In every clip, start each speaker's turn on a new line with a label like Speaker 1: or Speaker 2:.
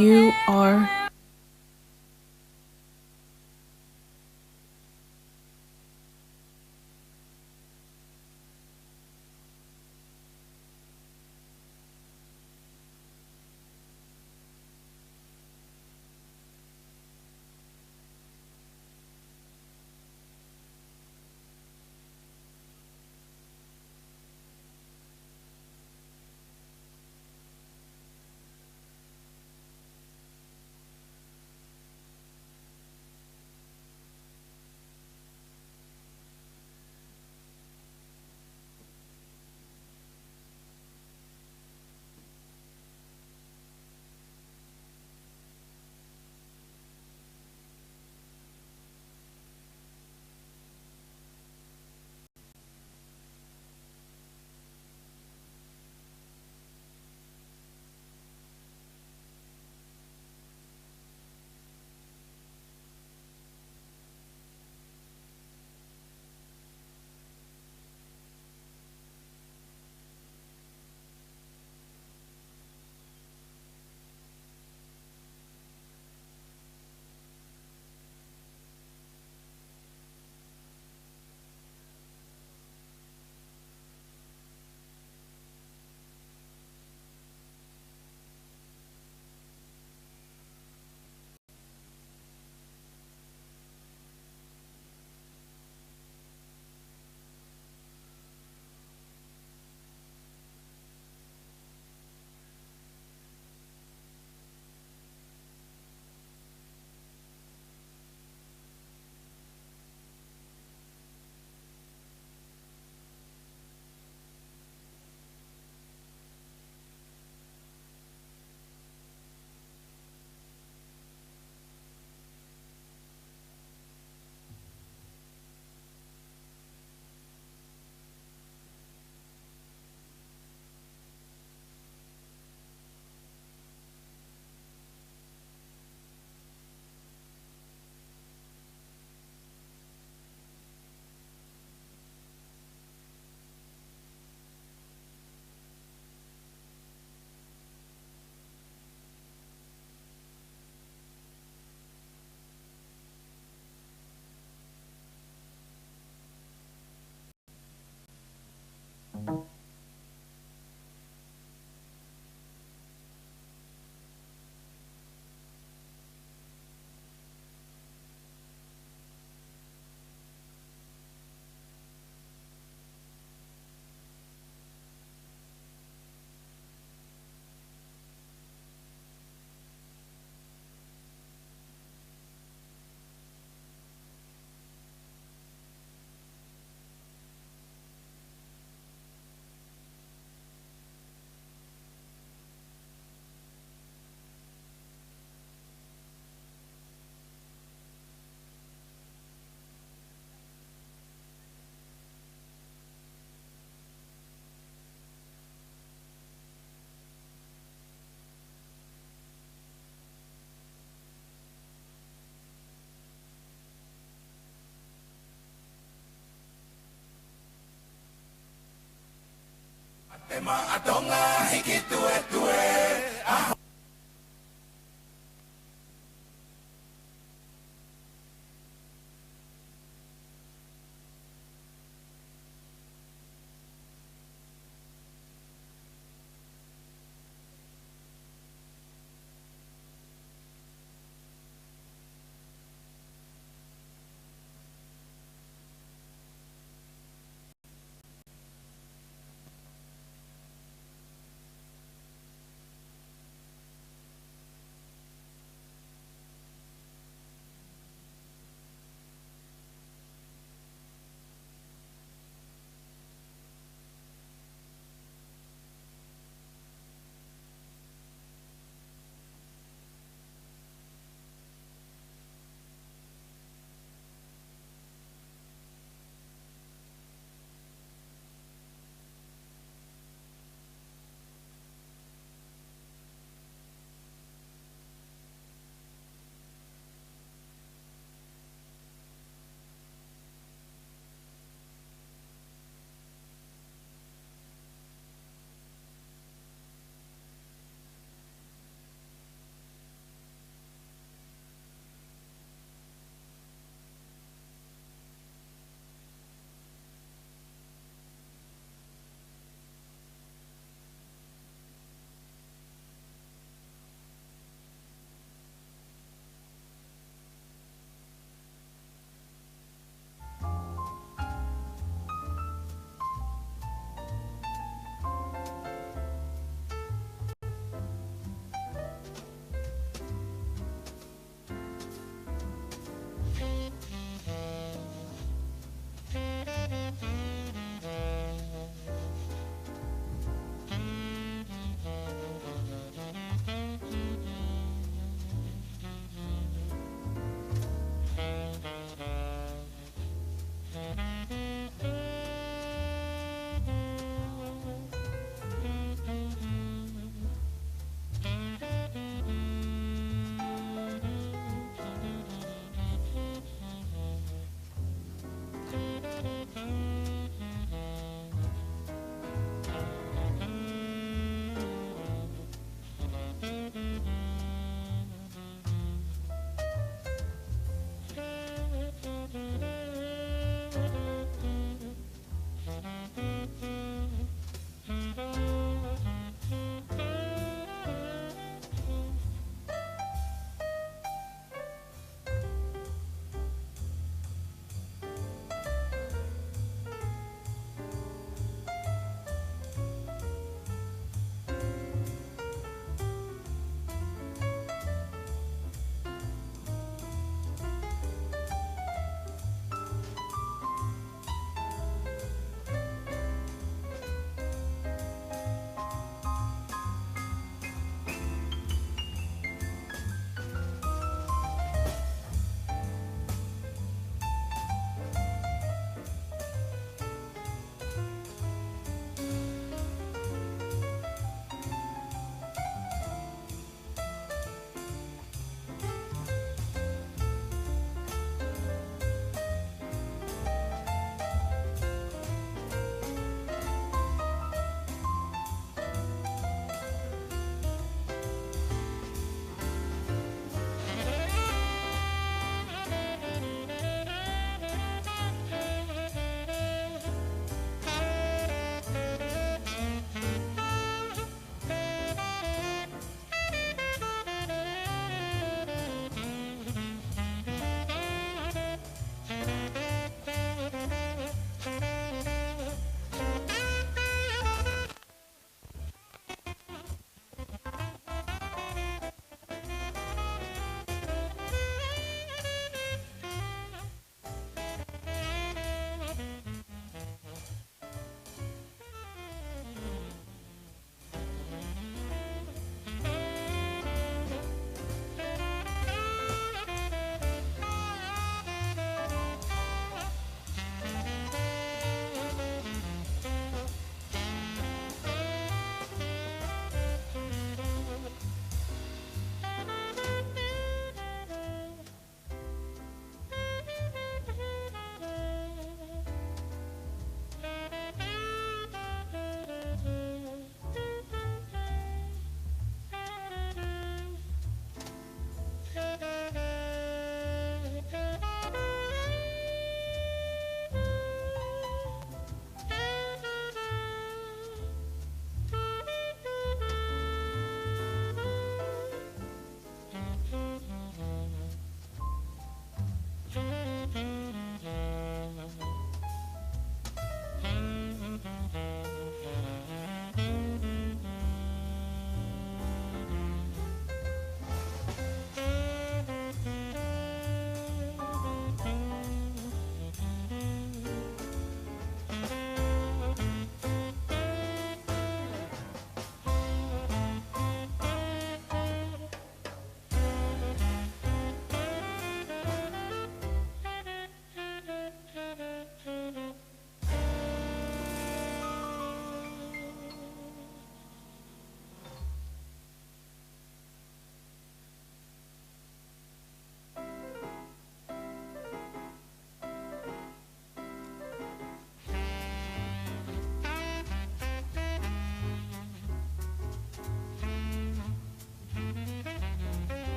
Speaker 1: You are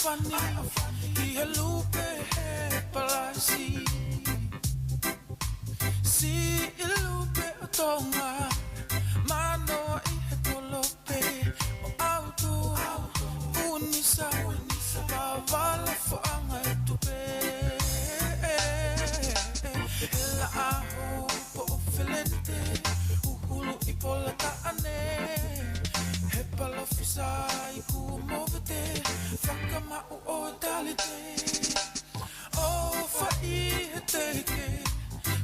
Speaker 1: afani I he lupe he palasi Si I lupe o Tonga Mano I he kolope O auto Unisa Pavala fo'anga e tupe Hela aho po o felente Uhulu I pola ta'ane He palofisa I ku movete Whakamau o talite O fa'i he teke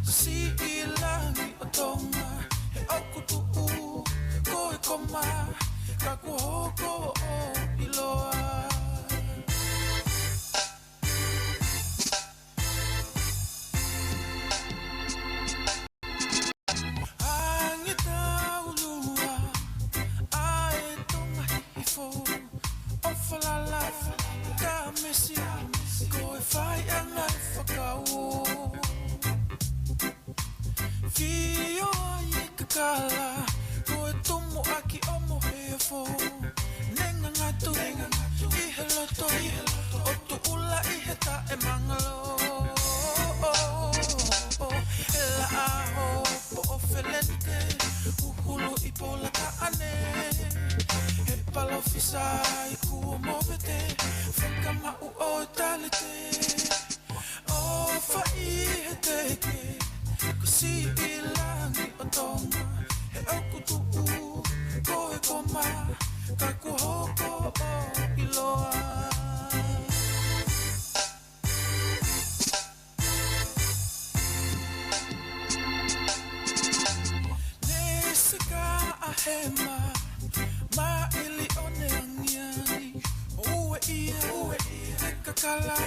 Speaker 1: Si I langi o Tonga He oku tu'u Ko e koma Ka kuhoko o iloa Kala, koe tumu aki omo hefo Nenga ngatu, I he loto O tu ula I he ta e mangalo Ela aho po o felente Uhulu I pola ta'ane He palofisa I ku movete Whakamau o talite O fa'i he teke Kasi I langi o Tonga He oku tu'u Ko e koma Ka kuhoko o iloa Nesika a hema Ma ili one angiani Ue ia He kakala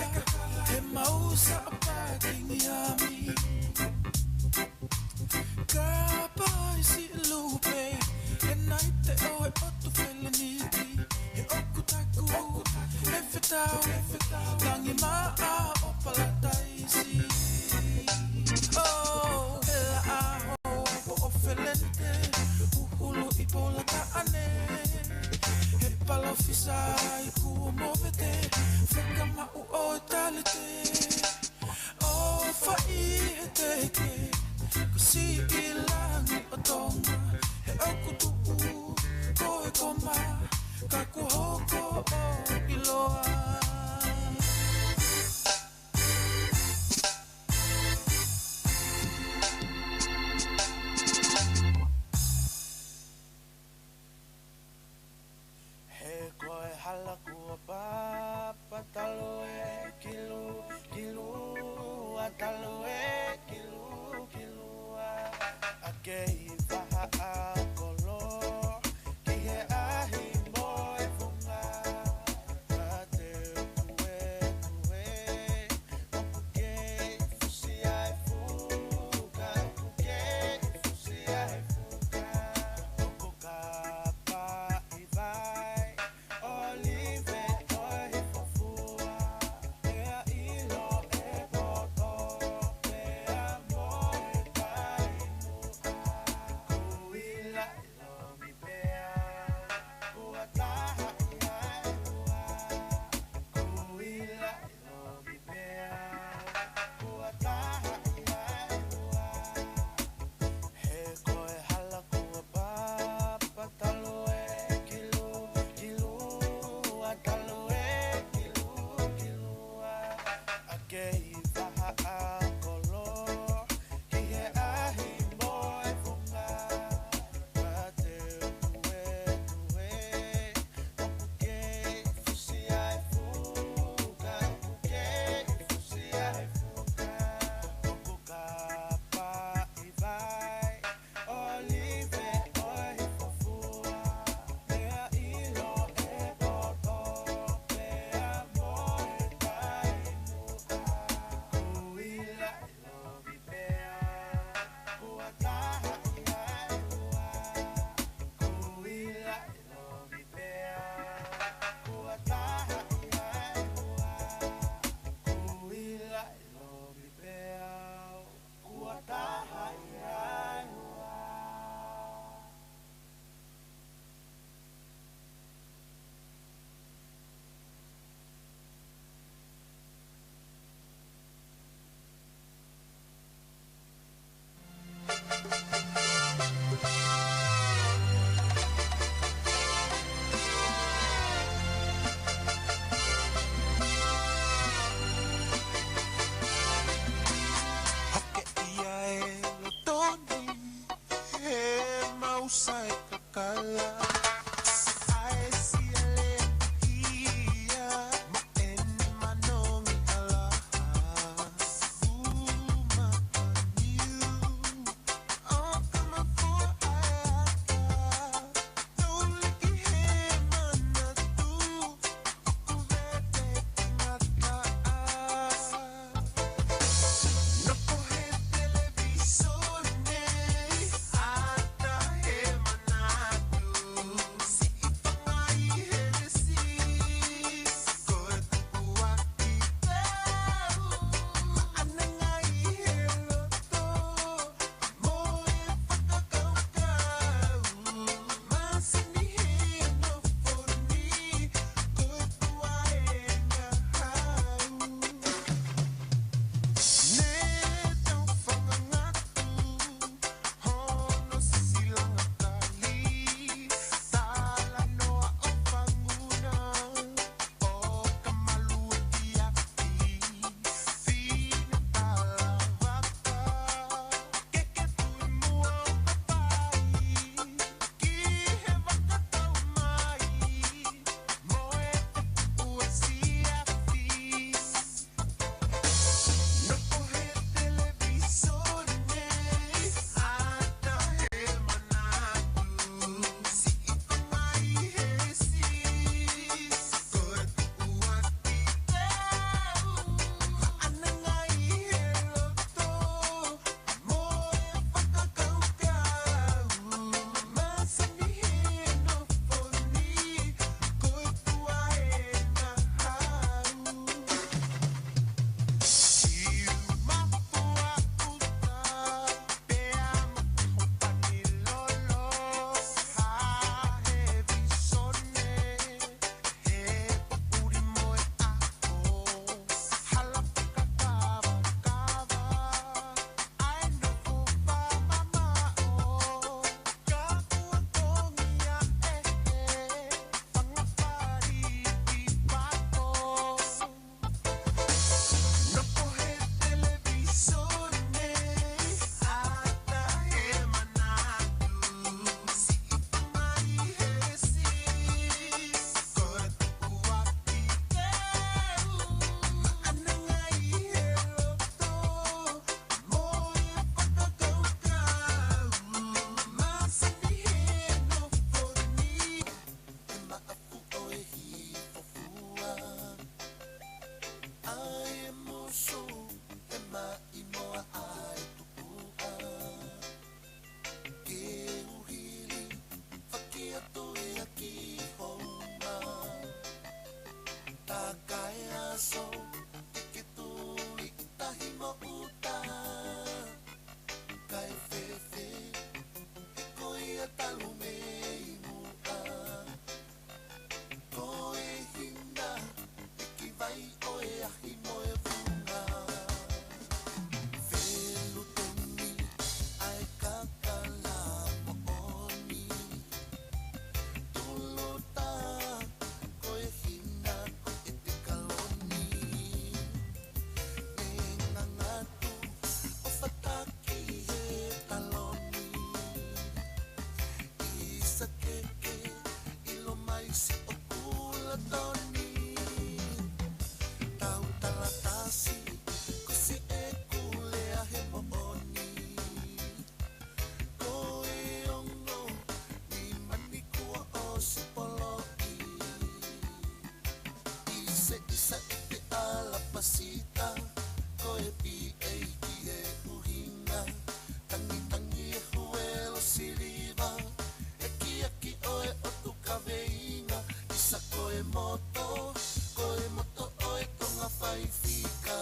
Speaker 1: He mausa a pakingiami Kapa isi lupe E naite o e otu feleniti E oku taku E whetau Langi maa o palataisi Oh, ela aho po o felente Uhulu I pola ta'ane He palofisa I ku movete Whakamau o talite O fa'i he teke Si I langi o Tonga He oku tu'u Ko e koma Ka kuhoko o iloa
Speaker 2: He koe hala kua papa Talo e kilu, kilu A talo e kilu, kilu Ake I waha a kolo Ki he ahi mo e wunga Ka te pasita ko e pi e ki e uhinga tangi tangi e huelo siliva e ki oe o tu kaveinga isa ko e moto o e tonga fai fika.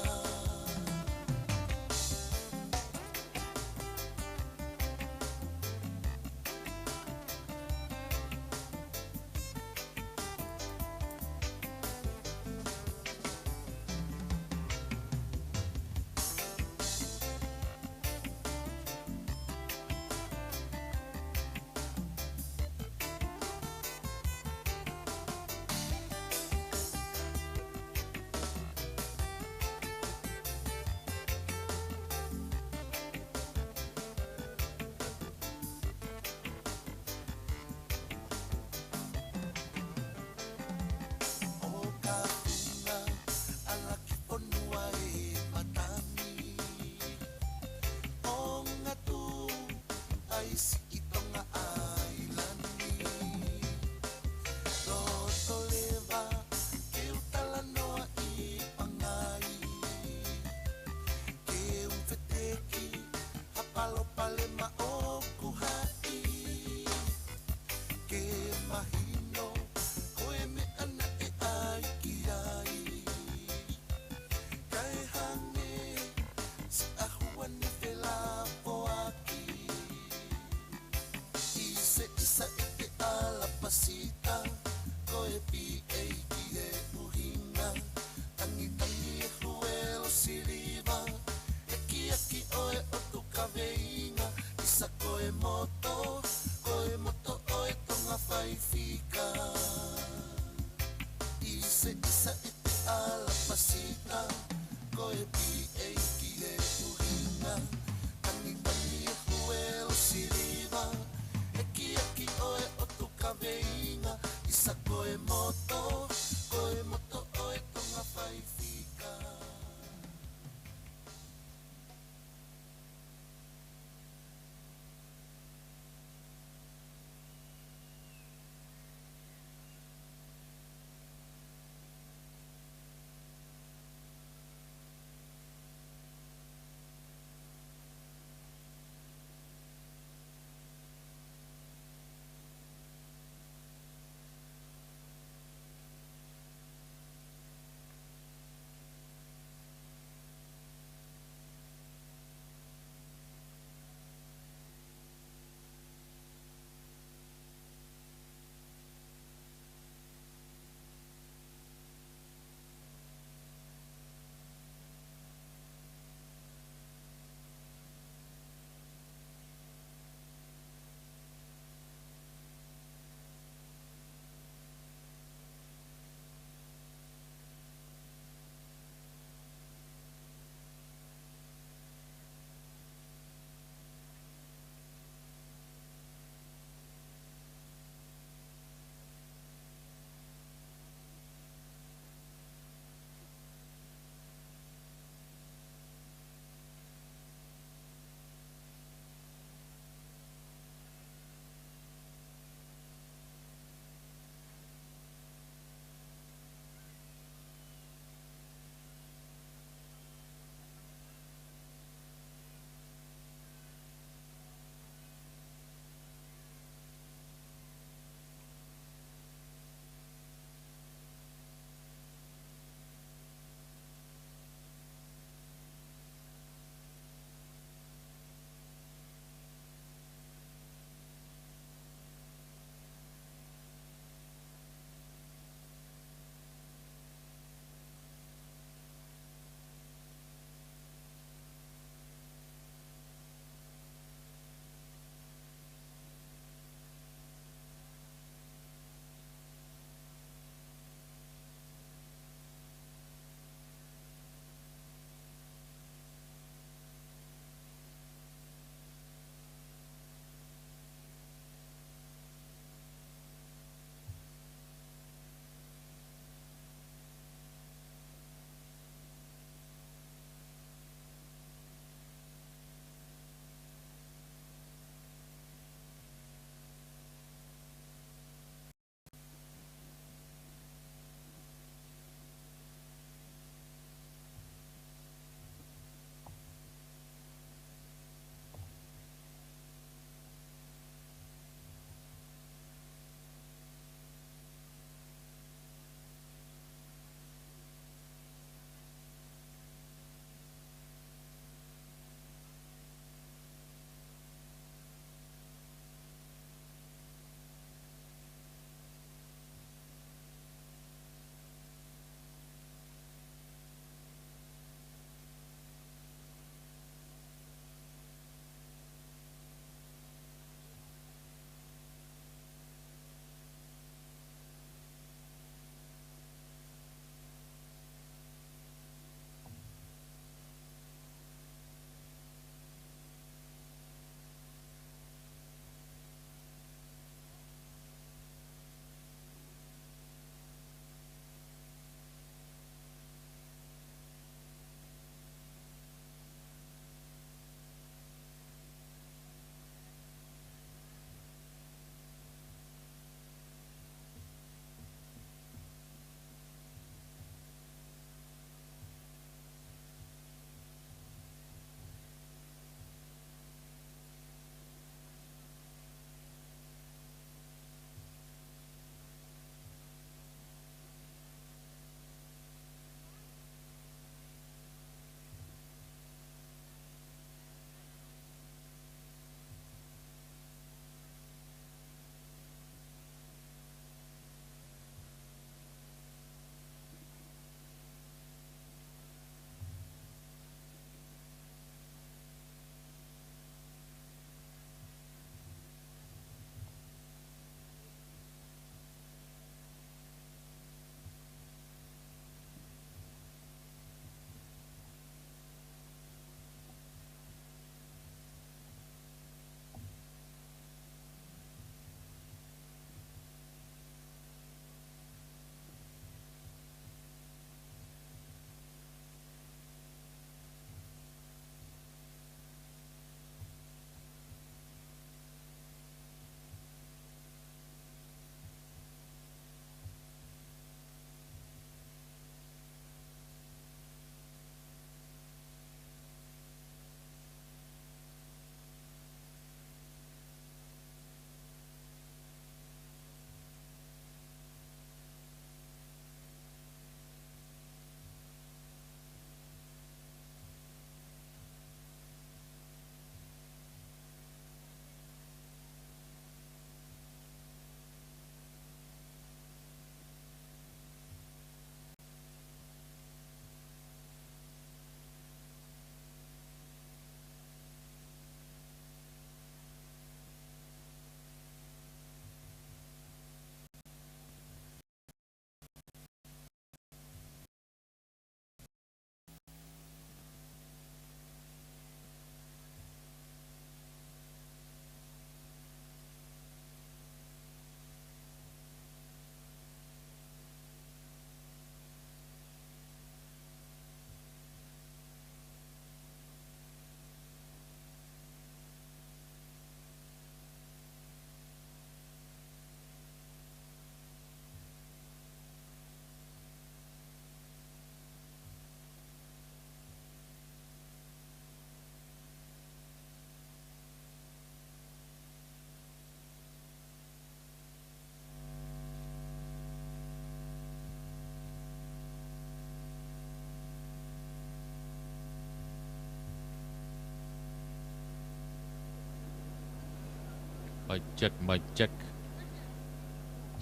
Speaker 3: Mic check, mic check.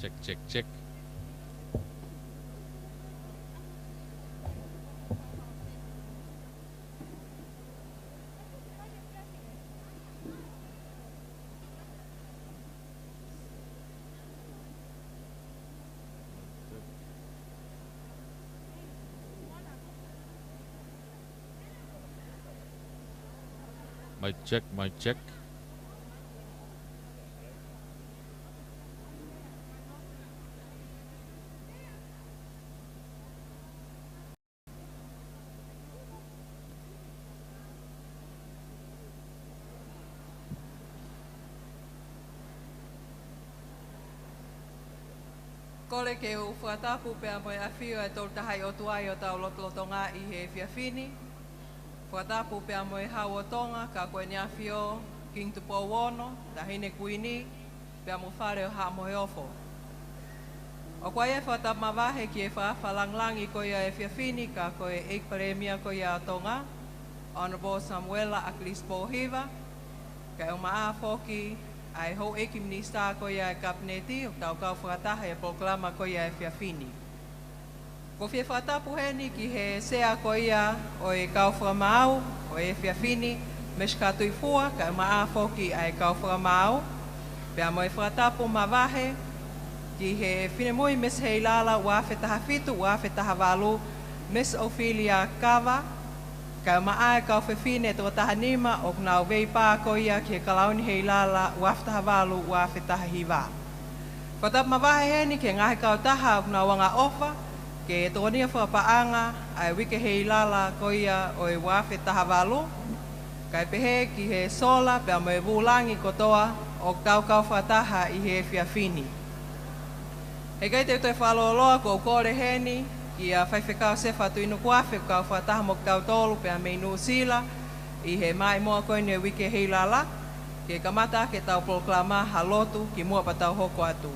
Speaker 3: Check, check, check. Mic check, mic check.
Speaker 4: Kole ke u whatapu pia moe awhio e tolu tahai o tuai o tau lotonga I he whiawhini. Whatapu pia moe hau o Tonga ka koe ni awhio king tupo wono, tahine kuini, pia mo whare o haa moe ofo. O koe e whatapu mawahe ki e whawhalanglangi koe e whiawhini ka koe e paremia koe a Tonga, Honorable Samuela Aklispo Hiva, ka o maa whoki ai ho eki minista ko ia kabineti o tau kau whakataha e proklama ko ia e whiawhini. Ko whia whatapu heni ki he sea ko ia o e kau whakamau o e whiawhini mes katui fua ka maa whoki ai kau whakamau. Pea mo e whatapu mawahe ki he Whinemoi mes Heilala wawhetaha fitu wawhetaha walu mes Ophelia Kawa. Ka maa ka whewhine tō tahanima o knau wei pā ko ia ki he kalauni Heilala waftaha walu wawhetaha hiwa. Whatap mawahe heni ke ngahe kau taha o knau wanga ofa ke tōnia whapaanga ai wike Heilala ko ia o e wawhetaha walu. Kai pehe ki he sola pia mo e wulangi kotoa o kau whataha I he whiawhini. He kai te whaloloa ko kore heni ki a whaiwhekau se whatu inu kuawhi kau whataha mo kau tolu pia me inu sila I he mai moa koe ne wike Heilala ke kamata ke tau proklama halotu ki mua pa tau hoko atu.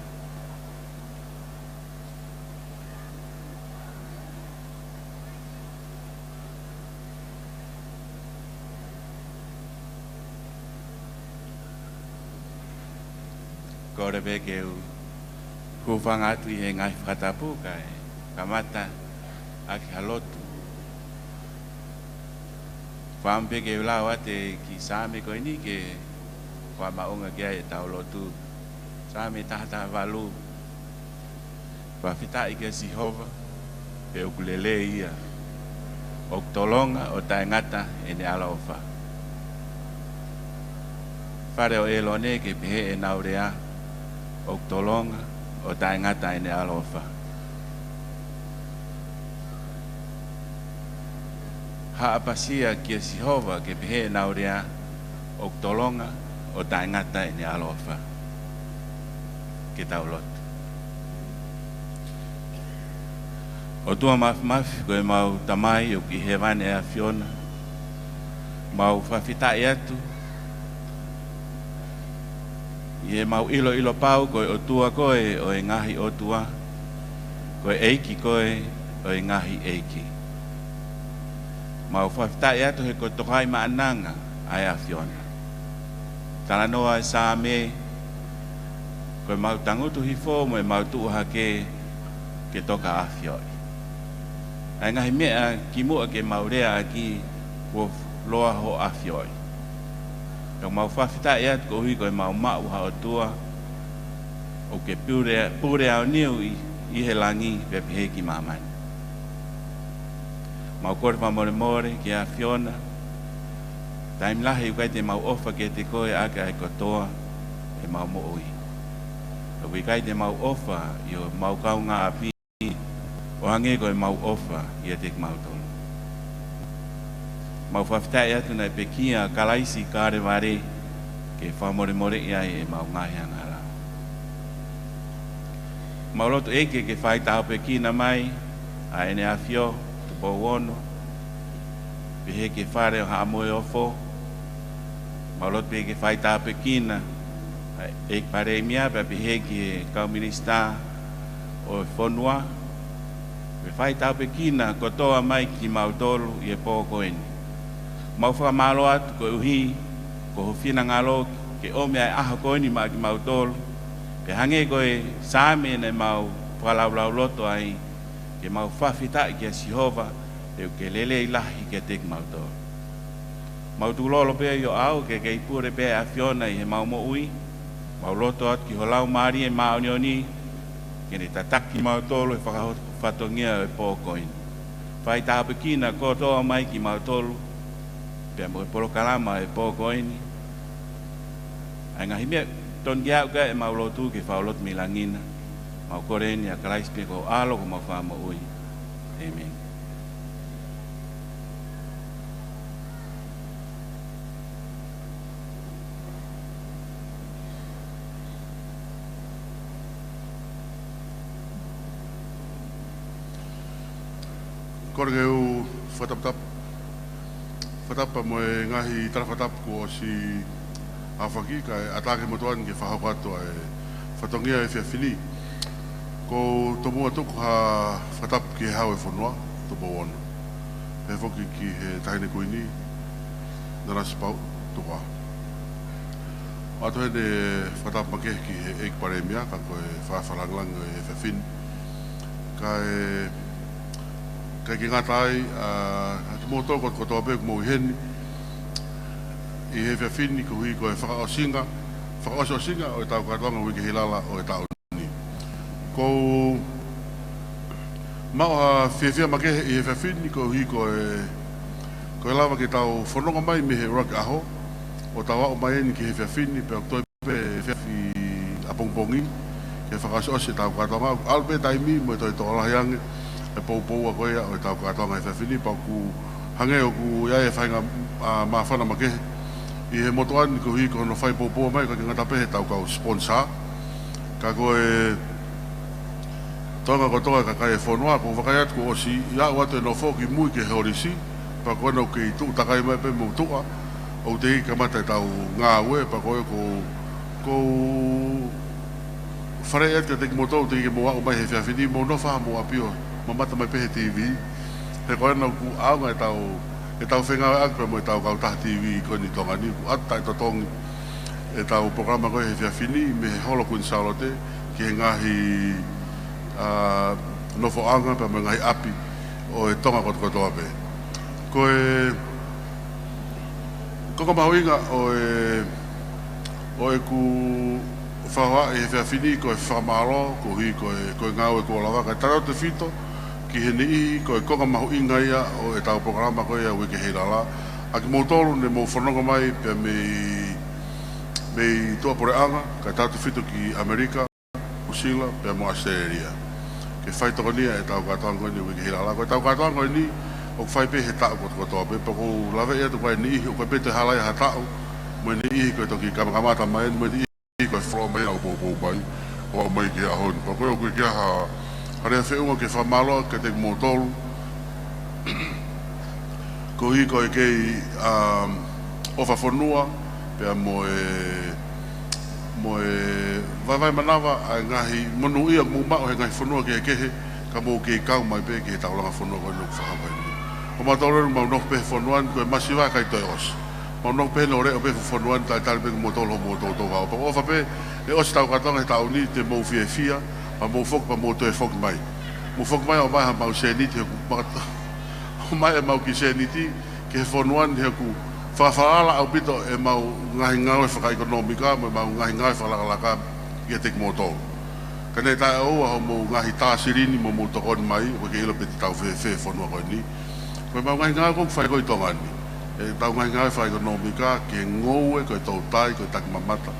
Speaker 5: Kore beke u hufanga atu I he ngai whatapu kai kamata aki halotu. Whampe ke ulau ate ki same koe ni ke whamaunga kia e tau lotu. Same tahata walu. Whawhita I ke Sihova pe ukulele ia. Oktolonga o tae ngata e ne ala ofa. Whare o elone ke pehe e naurea. Oktolonga o tae ngata e ne ala ofa. Haapasia ki Sihova ke pehe naurea o tolonga o tae ngata I ne alofa ke tau lotu. O tua mafi koe mau tamai o ki he wane a Fiona mau whawhitai atu I he mau ilo pau koe o tua koe o e ngahi o tua koe eiki koe o e ngahi eiki. Mau whawhitai atu he ko tokai maananga ai a Fiona. Tala noa e saa me, koe mau tangutu hifo mo e mau tuuha ke toka a Fioi. Ai ngahi mea ki mua ke maurea aki ko loa ho a Fioi. Kau mau whawhitai atu ko hui koe mau mau ha o tua o ke pure au niu I he langi pepe ki mamani. Mau kore whamore ki a Fiona. Taim lahi ukai te mau ofa ke te koe aka e kotoa e mau mo'ui. Ukai te mau ofa I o mau kaunga api o hange koe mau ofa I a te mau tonu. Mau whawhitai atu nei pekia kalaisi kāre ware ke whamore ia e mau ngahi angara. Mau loto eke ke whaitao pekina mai a ene a Fio po wono pehe ke whare o haa moe ofo maulot pehe ke whaita pekina e pare mia pehe ke kau minista o whonua pe whaita pekina kotoa mai ki mautolu I e pō koeni mau whamalo atu ko uhi ko hofina ngalo ke o me aha ko ni ma ki mau tolu pe hange ko e same ne mau palau loto ai ke mau fafita ke Jehova e ke lele ilahi ke tek mau tolu mau tu lolo pe yo au ke pure pe afiona i mau mo ui mau loto at ki holau mari e mau ni ke ni tataki mau tolu e whakafatongia e pōkoin whai tāpekina ko toa mai ki mau tolu pe mo polo kalama e pōkoin ai ngahi mea ton kia uka e mau lotu ke whaolot milangina mau koreni a kalaispe ko alo ko mau whama ui amen.
Speaker 6: Korge u fatap mo ngahi tara fatap ko si afaki ka atake motuan ke fahapato e fatongia e fiafili ko tomo atu ha fatap ki hawe fonwa to bon e foki ki he taine koini na spau to wa ato de fatap make ki ek paremia ka ko fa falanglang e fafin ka ki ngatai a moto ko to be mo hen i he fafin ko hui ko fa osinga o tau ka tonga wi ki Heilala o tau ni ko ma fefia make i he fafin ko hui ko lava ki tau fononga mai me he rock aho o tau o mai ni ki he fafin pe to pe fefi apongpongi ke fa so tau ka tonga albe taimi mo to la yang e pou a koea o tau katoanga e whawhini pau ku hange o ku iae whainga ma whana make i he motoan ko hui ko no whai pou mai ka ki ngata pehe tau kau sponsor ka koe tonga ko toa ka kai whanua ko whakaiat ko osi ia watu e no whoki mui ke horisi pa koe no ki tu takai mai pe mo tua o te hi ka mata tau ngā ue pa koe ko whare et ka teki motou te ki mo wako mai he whawhini mo no wha mo apio mamata mai pehe TV he koe nau ku aunga e tau whengawe akpe mo e tau kau taha TV koe ni tonga ni ku ata e totongi e tau programa koe he whiawhini me he holo kuin Salote ki he ngahi nofo anga pe mo ngahi api o e tonga koto kotoa pe koe koko mahuinga o e ku whaua e he whiawhini koe whamaro ko hui koe ngau e ko lawaka e tarau te whito ki he ni ihi ko e konga mahu inga ia o e tau programa ko ia wiki Heilala a ki mōtoro ne mō whanonga mai pia mei tua poreanga ka tau te whito ki Amerika, Usila, pia mo Australia ke whaitoko nia e tau katoanga koe ni wiki Heilala ko e tau katoanga koe ni o kwhai pe he tau koto kotoa pe pa ko lawe ia tu koe ni ihi o koe pe te halai ha tau mo ni ihi koe toki kamakamata mai mo ni ihi koe whroa mai au pōpō mai o mai ki ahon pa koe o koe kia ha harea whiunga ke whamaloa ke te mōtolu ko hi koe kei o whawhanua pia mo e vai manawa a ngahi monu ia mō mao he ngahi whanua ke kehe ka mō kei kau mai pe ke taulanga whanua koe nuk whakamai ni o mātaureru mau nok pe whanuan koe masiwa kai toi os mau nok pe no reo pe whanuan tai tari pe mōtolu ho mōtolu whao pa o whape e osi tau katanga he tau ni te mō fia pa mo fok pa mo to e fok mai o mai ha mau seniti o mai e mau ki seniti ke fonuan he ku whawhaala au pito e mau ngahi ngau e whaka-ekonomika mo mau ngahi ngau e whakalaka i e tek moto ka ne tae au ho mo ngahi tāsirini mo mo tokon mai o ke ilo peti tau whe fonua koe ni mo mau ngahi ngau kong whai koe tongani e tau ngahi ngau e whaka-ekonomika ke ngou e koe tau tai koe tak mamata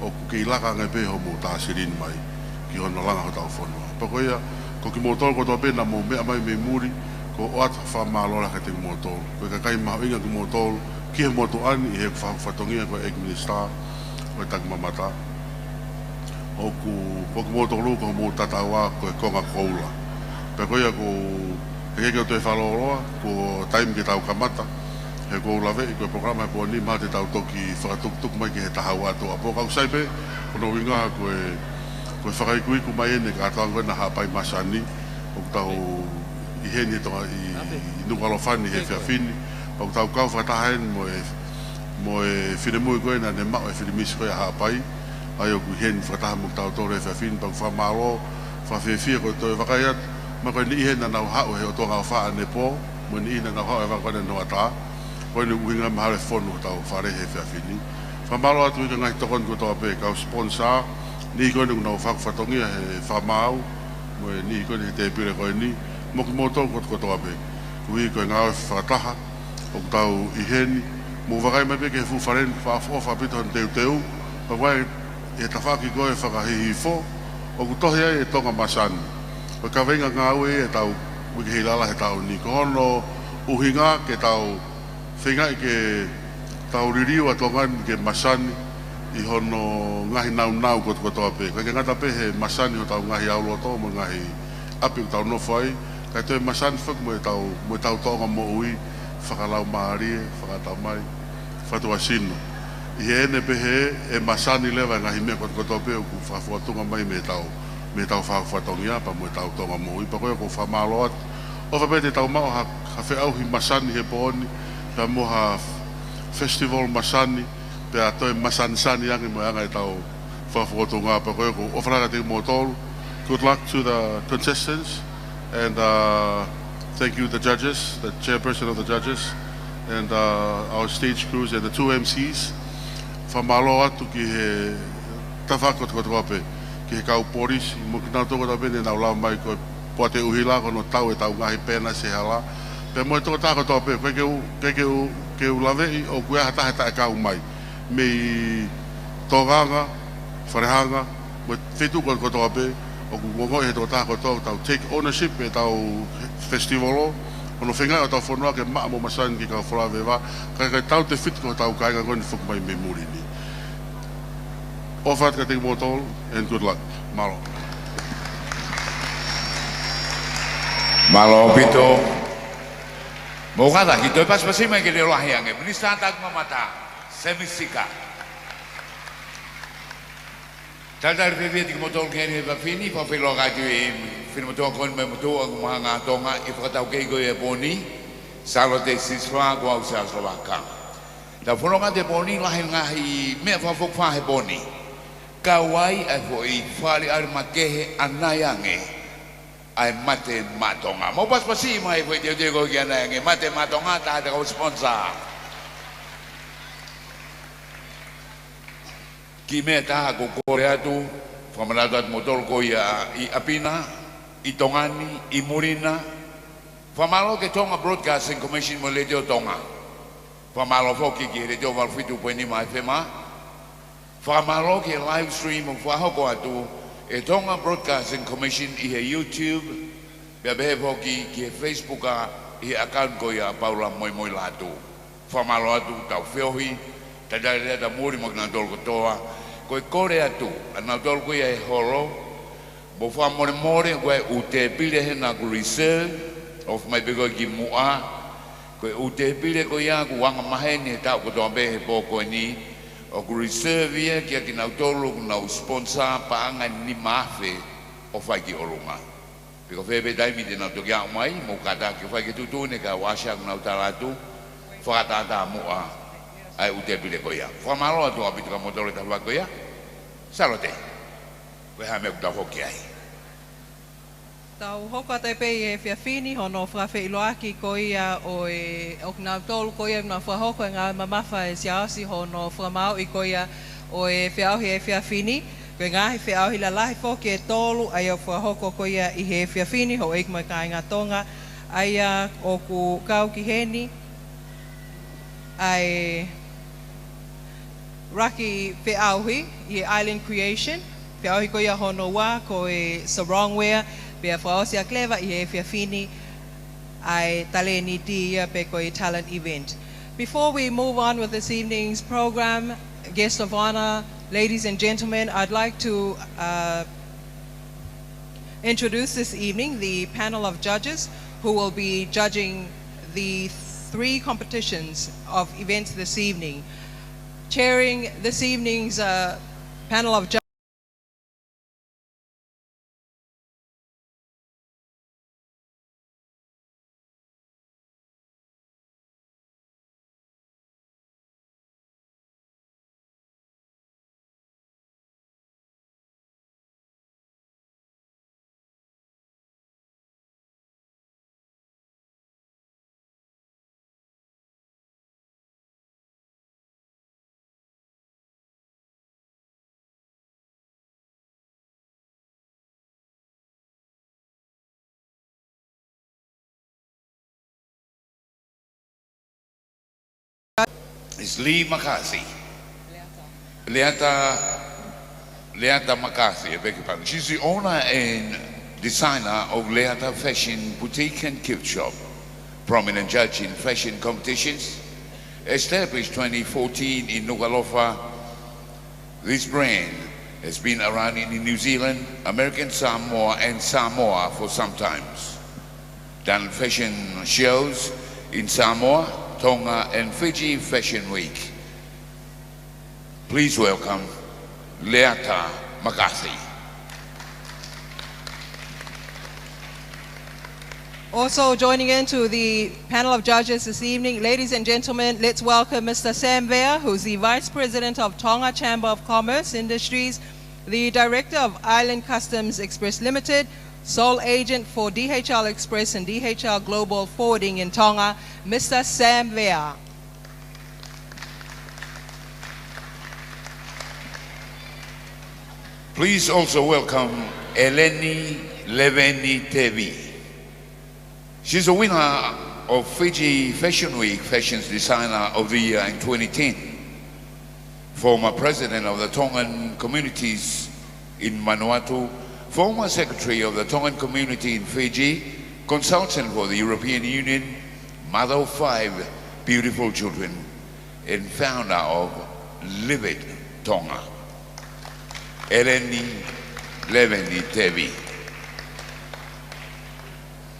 Speaker 6: o ke ilaka ngai pe ho mo tāsirini mai ki hono langa ho tau whanua. Pako ia, ko ki mōtoro ko tō pēna mō mea mai me muri, ko o ata whamālora ka te mōtoro. Ko ka kai maho inga ki mōtoro, ki he moto ani i he whatongia ko e minister, ko e taki mamata. O ko ki mōtoro ko mō tatawa ko e konga koula. Pako ia ko he keke o te whaloroa, ko taimi ki tau kamata, he ko lawe i ko e programa he po ni maha te tau toki whakatuk mai ki he tahau atoa. Po kau saipe, ko no wingaha ko e ko whakai kui ku mai ene ka atoa koe na hapai Masani o tau i heni tonga i Nuku'alofa ni he whiawhini o tau kau whatahen mo e mo e whine mui koe na ne mao e whine misi koe a hapai ai o kuhen whakataha muk tau tore whiawhin pang whamaro whawhiawhia koe toi whakaiat ma koe ni ihen na nau hao he o tonga o whaa ne po mo ni ina nau hao e wakakoe no ata koe ni uhinga mahare whonu tau wharehe whiawhini whamaro atu i ka ngai tokon ko toa pe kau sponsor ni koe nung nau whakawhatongia he whamau mo e ni koe ni te pire koe ni moki moto ko toa pe kui koe ngāwe whakataha o tau iheni mo wakai mai pe ke fu faren whaafo whapito han teu pa wai e tawhaki koe whakahihi fo o kutohi ai e tonga Masani o ka venga ngāwe e tau wiki Heilala he tau ni ko hono uhinga ke tau whinga i ke tau ririu a tongan ke Masani i hono ngahi nau ko toa pe ka ke ngata pe he Masani o tau ngahi aulo to mo ngahi api o tau nofai kai toi Masani whak mo e tau tonga mo ui whakalau maarie whakatau mai whatua sino i he ene pehe e Masani lewa ngahi mea ko toa pe o ku whafuatunga mai me tau whatongia pa mo e tau tonga mo ui pa koe ko whamaloat o whapete tau mao ha whiauhi Masani he pooni pa mo ha festival Masani pe a toi Masani angi mo anga e tau whafuatunga pa koe ko o whanaka te mo tolu. Good luck to the contestants and thank you the judges, the chairperson of the judges and our stage crews and the two MCs. Whamalo atu ki he tawhakot ko toape ki he kau poris mo ki nau toko tape ne nau lau mai ko po te uhila ko no tau e tau ngahi pena se hala pe mo e toko tako toape ke u lawe o kuea hata hata e kau mai me toganga wharehanga mo whetu ko toape o ku ngongo he toko tako tau take ownership e tau festivalo ono whengai o tau whanua ke maa mo Masani ki kau whalawewa kai tau te whit ko tau kainga koe ni whukumai me murini ofat ka te motol and good luck malo
Speaker 7: pito mo kata ki toi pas pasima ke le lahi ange minista tak mamata semisika Tadar pe ti motol ke ni va fini pa pe lo ga tu fini motol kon me motol ang mga tonga i fa tau ke go e boni Salote siswa go au sa Slovaka da fonga de boni la ngahi me fa fok fa he boni kawai e fo i fali ar makehe anayange ai mate matonga mo pas pasi mai fo de go ki anayange mate matonga ta de sponsor ki me ta ko korea tu famaladat motor ko ya i apina i tongani i murina famalo ke Tonga Broadcasting Commission mo le Tonga famalo fo ki radio valfitu po ni mai fema famalo ke live stream fo ko atu e Tonga Broadcasting Commission i he YouTube be fo ki Facebook i account ko ya Paula Moimoi Latu famalo atu tau feohi tadare da muri mo na dol ko toa ko kore atu na dol ko e holo bo fa more ko ute pile he na reserve of my big gi mua ko ute pile ko ya ku wanga maheni ta ko do be po ko ni o reserve ye ki na dol na sponsor pa anga ni mafe o fa ki olunga biko febe dai mi de na to ya mai mo kata ki fa ki tutu ne ka washa na utalatu fa ta mua ai ute bile ko ya famalo to abitra motore ta va ko ya Salote we ha me ta hoki ai
Speaker 4: tau hoka te pe e whiawhini hono whawhi iloaki ko ia o e okna tolu ko ia na whahoko ngā mamafa e siasi hono whamau i ko ia o e whiauhi e whiawhini ko ngāhi whiauhi la lahi whoki e tolu ai o whahoko ko ia i he whiawhini ho eik mai kai ngā tonga ai o ku kau ki heni ai Raki whiauhi i Island Creation whiauhi ko ia hono wā ko e Sarong wea Pea whaosia clever i he whiawhini ai tale ni tia pe ko i talent event. Before we move on with this evening's program, guest of honor, ladies and gentlemen, I'd like to introduce this evening the panel of judges who will be judging the 3 competitions of events this evening. Chairing this evening's panel of judges
Speaker 7: is Lee McCarthy. Leata McCarthy, I beg your pardon. She's the owner and designer of Leata Fashion Boutique and Gift Shop, prominent judge in fashion competitions. Established 2014 in Nuku'alofa, this brand has been around in New Zealand, American Samoa and Samoa for some time. Done fashion shows in Samoa, Tonga and Fiji Fashion Week. Please welcome Leata McCarthy.
Speaker 4: Also joining into the panel of judges this evening, ladies and gentlemen, let's welcome Mr. Sam Vea, who's the Vice President of Tonga Chamber of Commerce Industries, the Director of Island Customs Express Limited, Sole Agent for DHL Express and DHL Global Forwarding in Tonga, Mr. Sam Vea.
Speaker 7: Please also welcome Eleni Leveni Tevi. She's a winner of Fiji Fashion Week Fashions Designer of the Year in 2010. Former President of the Tongan Communities in Vanuatu, former Secretary of the Tongan Community in Fiji, consultant for the European Union, mother of 5 beautiful children, and founder of Live It Tonga. Eleni Leveni Tevi.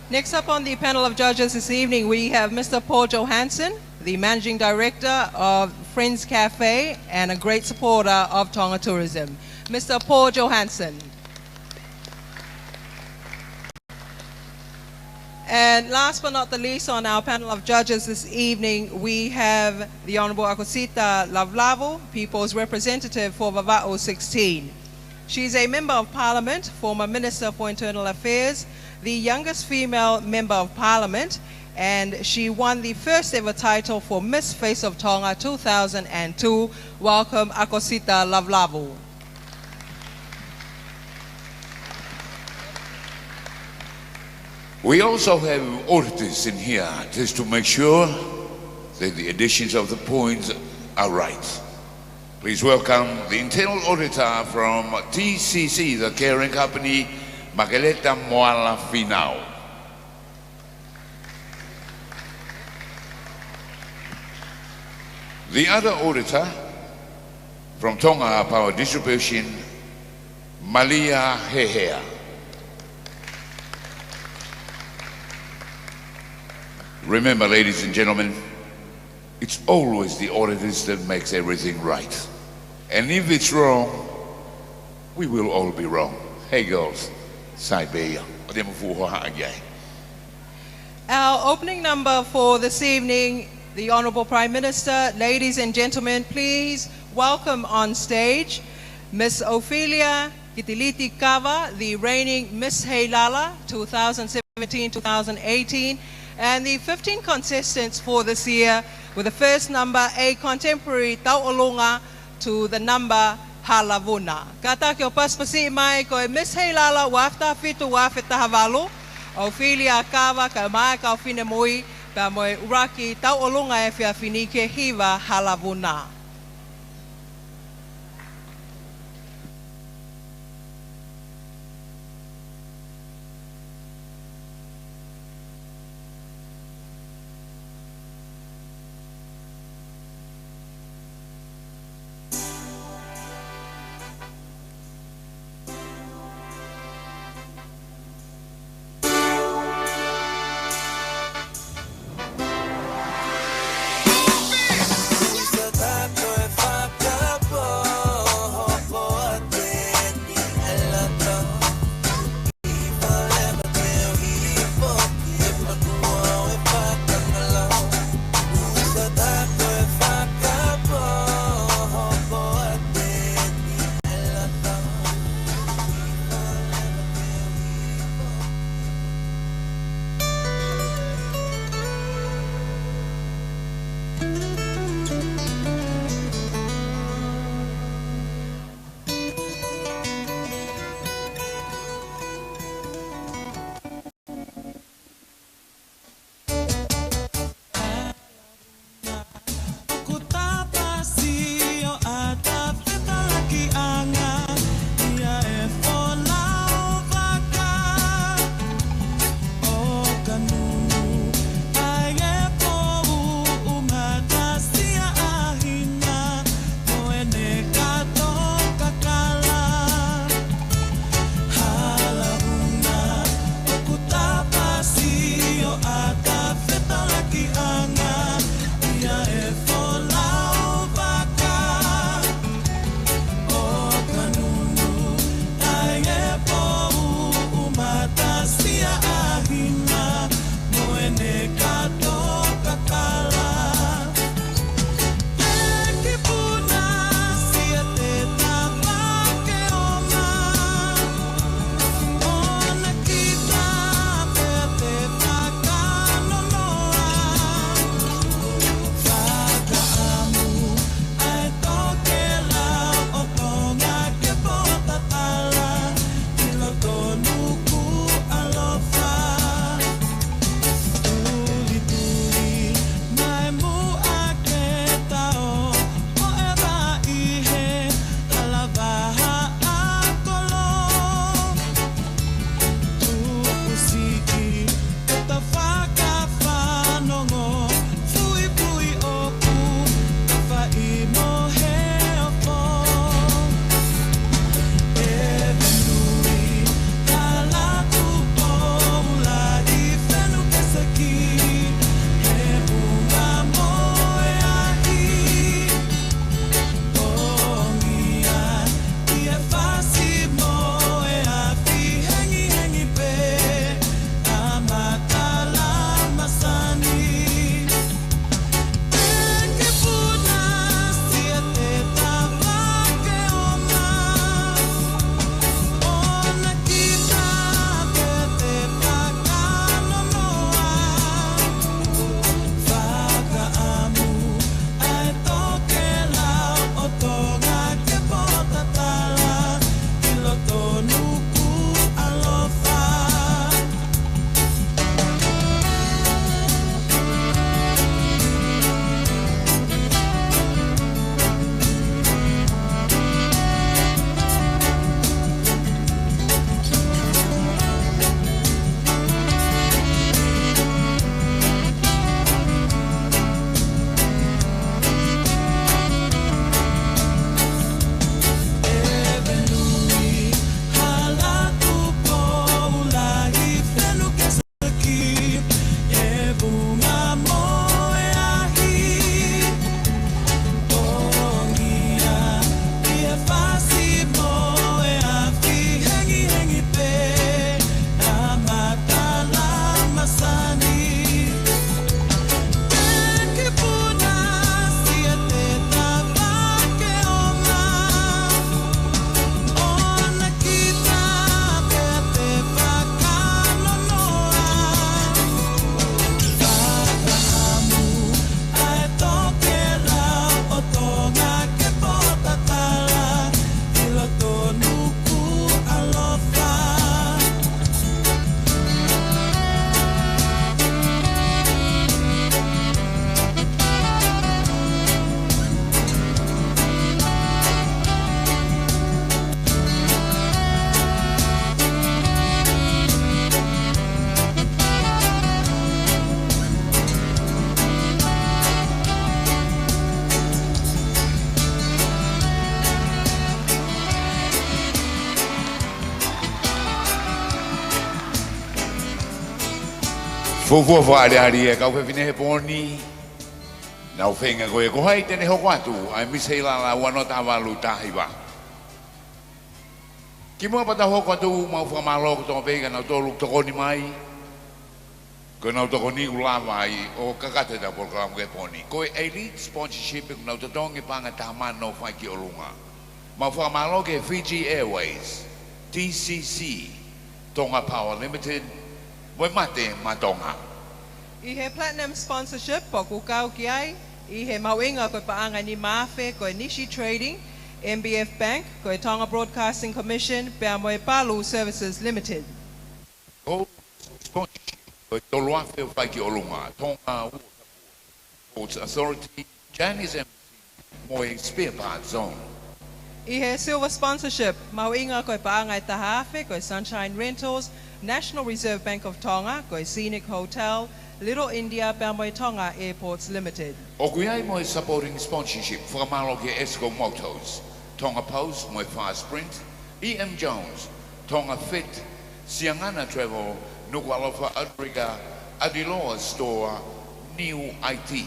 Speaker 4: Next up on the panel of judges this evening, we have Mr. Paul Johansson, the Managing Director of Friends Cafe and a great supporter of Tonga tourism. Mr. Paul Johansson. And last but not the least on our panel of judges this evening, we have the Honorable Akosita Lavlavu, People's Representative for Vava'o 16. She's a Member of Parliament, former Minister for Internal Affairs, the youngest female Member of Parliament, and she won the first ever title for Miss Face of Tonga 2002. Welcome, Akosita Lavlavu.
Speaker 7: We also have auditors in here just to make sure that the additions of the points are right. Please welcome the internal auditor from TCC, the caring company, Makeleta Moala Finau. The other auditor from Tonga Power Distribution, Malia Hehea. Remember, ladies and gentlemen, it's always the auditors that makes everything right. And if it's wrong, we will all be wrong. Hey girls,
Speaker 4: our opening number for this evening, the Honorable Prime Minister. Ladies and gentlemen, please welcome on stage Miss Ophelia Kitiliti Kava, the reigning Miss Heilala 2017-2018, and the 15 contestants for this year, with the first number, a contemporary Tau'olunga, to the number Halavuna. Kata ki o paspasi mai ko e Miss Heilala wafta fitu wafeta havalu, Ophelia Kava ka mai ka ofine moi, pa moi uraki Tau'olunga e fiafinike hiva Halavuna.
Speaker 7: Fofo fale ali e kau fine poni. Nau fenga koe ko hai tene hoko atu ai Miss Heilala wano tawalu tahiwa. Ki mo pata hoko atu mau whamalo ko tonga pega nau tolu tokoni mai. Ko nau tokoni ulama ai o kakate da program ke poni. Koe elite sponsorship nau totongi panga tamano fai ki olunga. Mau whamalo ke Fiji Airways, TCC, Tonga Power Limited, Wai mate matonga.
Speaker 4: I he platinum sponsorship po kukau ki ai, i he mauinga koe paanga ni Mafe, koe Nishi Trading, MBF Bank, koe Tonga Broadcasting Commission, pea moe Palu Services Limited.
Speaker 7: Ko sponsorship koe toloafe o whai ki olunga, Tonga Ports Authority, Chinese Embassy, moe Spare Parts Zone.
Speaker 4: I he silver sponsorship, mauinga koe paanga i Tahafe, koe Sunshine Rentals, National Reserve Bank of Tonga, koe Scenic Hotel, Little India, Pamoe Tonga Airports Limited.
Speaker 7: O kuiai moe supporting sponsorship whakamalo ke Esco Motors, Tonga Post, moe Fast Sprint, EM Jones, Tonga Fit, Siangana Travel, Nuku'alofa Adriga, Adiloa Store, New IT.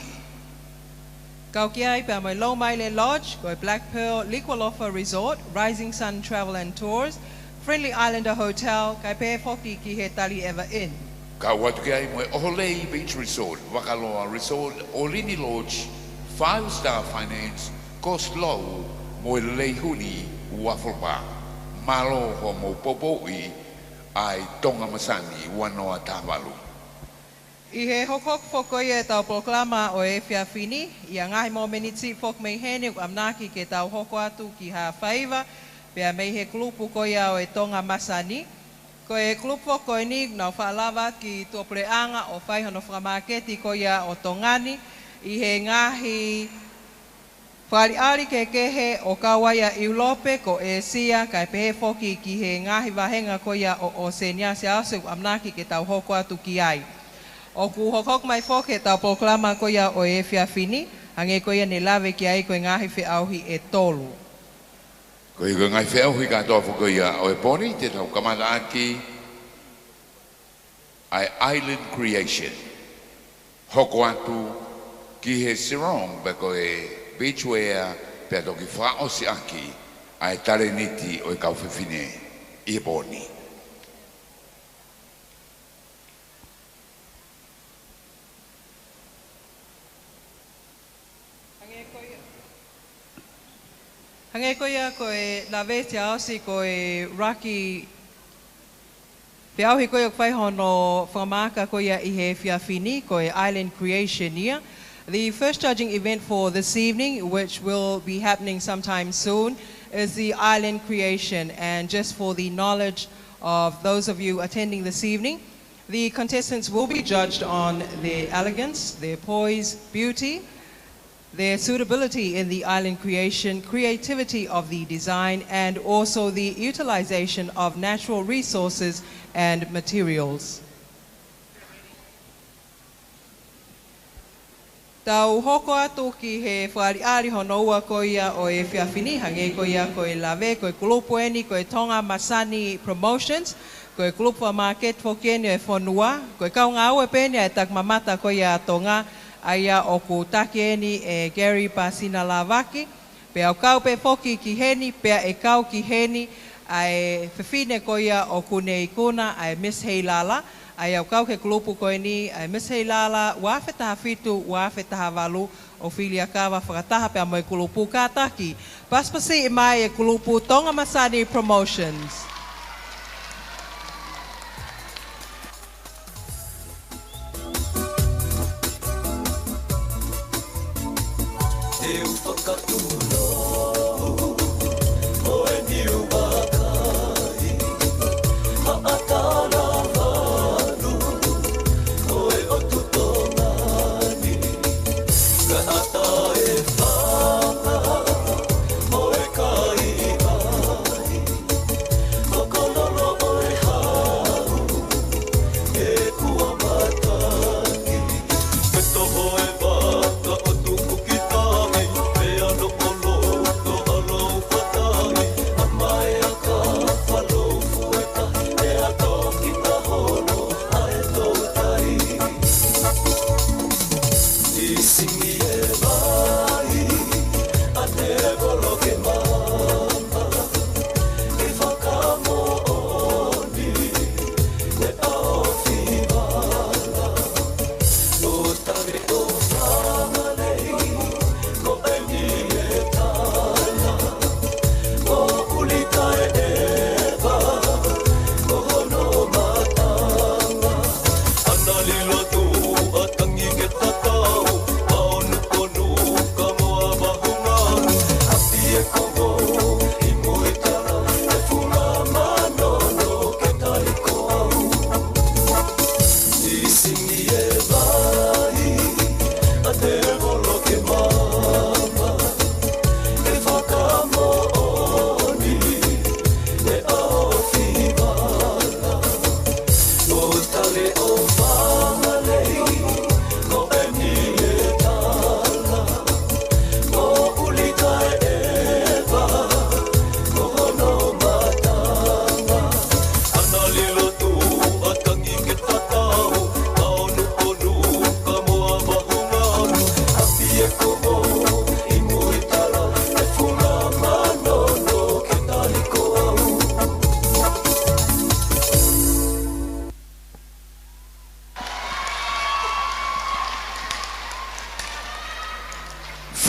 Speaker 4: Kau ki ai Pamoe Low Maile Lodge, koe Black Pearl, Nuku'alofa Resort, Rising Sun Travel and Tours, Friendly Islander Hotel, kai pe foki ki he tali ever in.
Speaker 7: Ka watu ke ai moe Oholei Beach Resort, Wakaloa Resort, Olini Lodge, 5-star finance, cost low, moe Leihuni, Waffle Bar. Malo ho mo popoi, ai Tonga Masani, Wanoa Tavalu.
Speaker 4: I he hokok fokoia e tau proklama o e whiawhini, i a ngahi mo meniti fok mei hene u amnaki ke tau hoko atu ki ha whaiva, pea mei he klupu koia o e Tonga Masani. Ko e klupu koe ni nau whaalawa ki tua preanga o whaihono whamaketi koia o Tongani, i he ngahi whaari ke kehe o kawaia Iulope ko e sia kai pehe foki ki he ngahi wahenga koia o Oceania se asu amnaki ke tau hoko atu ki ai. O ku hokok mai foke tau proklama koia o e whiawhini, hange koia ne lawe ki ai koe ngahi whiauhi e tolu.
Speaker 7: Koe koe ngai whiauhi ka toa whakoia o e poni, te tau kamata aki ai Island Creation. Hoko atu ki he Sarong be koe beachwear pia toki whaosi aki ai tare niti o e kauwhiwhine i e poni.
Speaker 4: Hange koia koe la vete ausi koe raki whiauhi koe o whaihono whamaka koia i he whiawhini koe Island Creation ia. The first judging event for this evening, which will be happening sometime soon, is the Island Creation. And just for the knowledge of those of you attending this evening, the contestants will be judged on their elegance, their poise, beauty, their suitability in the island creation, creativity of the design, and also the utilization of natural resources and materials. Tau hoko atu ki he whaariari honoua koia o e whiawhini, hange koia koe lawe, koe kulupu eni, koe Tonga Masani Promotions, koe kulupu market fokeni e whonua, koe kaunga aue peni e tak mamata koia Tonga, aia o ku takeeni e Gary Pasina Lavaki, pe au kau pe foki ki heni, pe e kau ki heni, ai whiwhine koia o kune ikuna, ai Miss Heilala, ai au kau ke kulupu koe ni, ai Miss Heilala, wawhetaha fitu, wawhetaha walu, o whilia kawa whakataha pe amoe kulupu kātaki. Paspasi i mai e kulupu Tonga Masani Promotions.
Speaker 8: Esto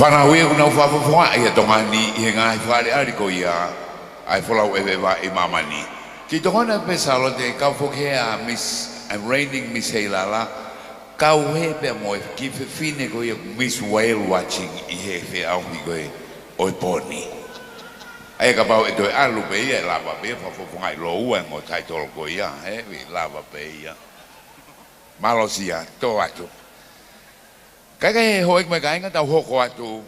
Speaker 7: Whanau kuna uwhawhawha ia tongani i ngai whare ariko ia ai whalau ewewa i mamani. Ki tokona pe Salote kau whokea I'm reigning Miss Heilala kau he pe moe ki whine ko ia Miss Whale watching i he whi auhi koe oi poni. Ai ka pau e toi alu pe ia lava pe whawhawha i lo ua ngo taitol ko ia he vi lava pe ia. Malosia to atu. Kaka he hoek me kainga tau hoko atu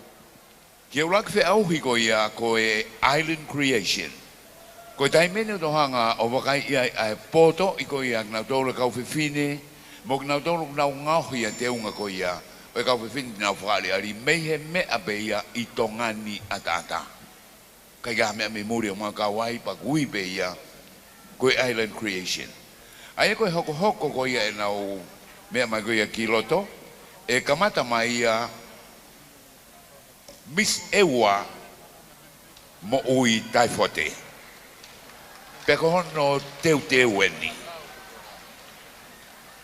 Speaker 7: ki ulak whi auhi ko ia ko e Island Creation. Ko tai mene to hanga o wakai ia ai poto i ko ia na tole kau whine mo na tole na ngauhi te unga ko ia o kau whine na whale ari mehe me abeia i tongani atata. Kai ga me memori o ma kawai pa kui be ia ko Island Creation. Ai ko hoko hoko ko ia na o me ma ko ia kiloto e kamata mai ia Miss Ewa mo ui taifote.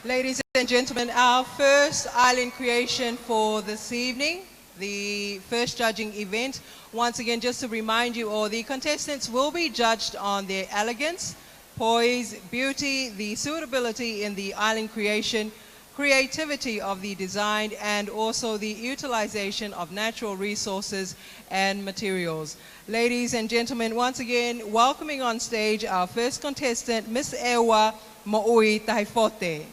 Speaker 4: Ladies and gentlemen, our first island creation for this evening, the first judging event. Once again, just to remind you all, the contestants will be judged on their elegance, poise, beauty, the suitability in the island creation, creativity of the design, and also the utilization of natural resources and materials. Ladies and gentlemen, once again, welcoming on stage our first contestant, Miss Ewa Mo'ui Taifote.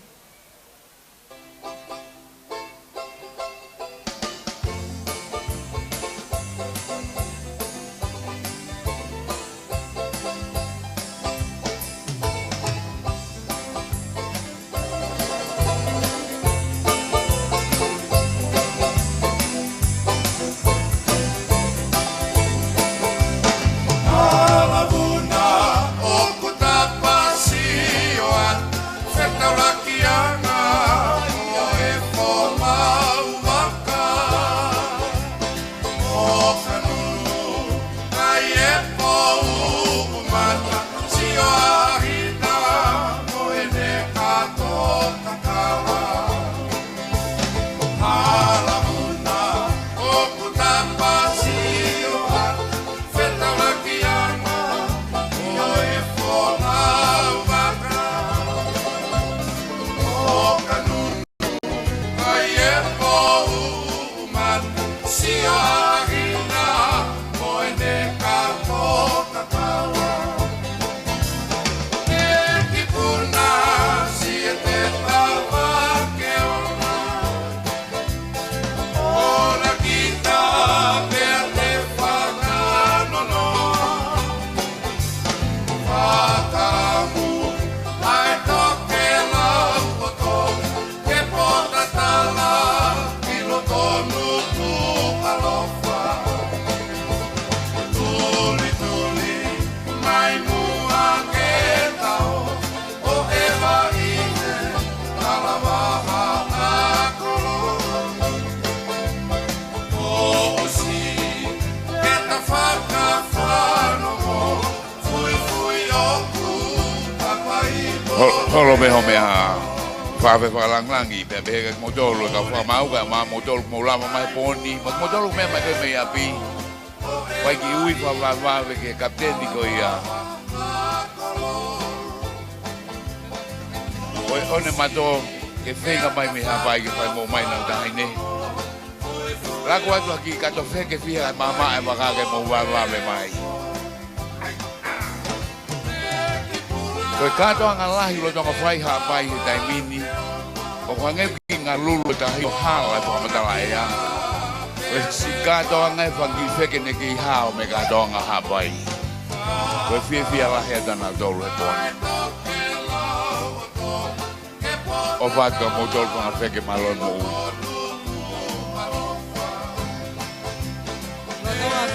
Speaker 7: Holo me homea whawe whalangangi pe pe modolo ka whamau ka ma modolo mo lama mai poni modolo me mai me api vai ki ui whawe ke kapteni ko ia oi one mato ke whenga mai me hapai ke whai mo mai nau tahaine rako atu aki kato wheke whia mama e wakake mo wawe mai Koe katoa ngā lahi lo tonga whai hapai he taimini o whange ki ngā lulu tahi o hala e whamatala ea koe si katoa ngai whangi wheke ne ki hao me katoa ngā hapai koe whia lahi a tana tolu he poni o whaka mo tolu whanga wheke malon mo ui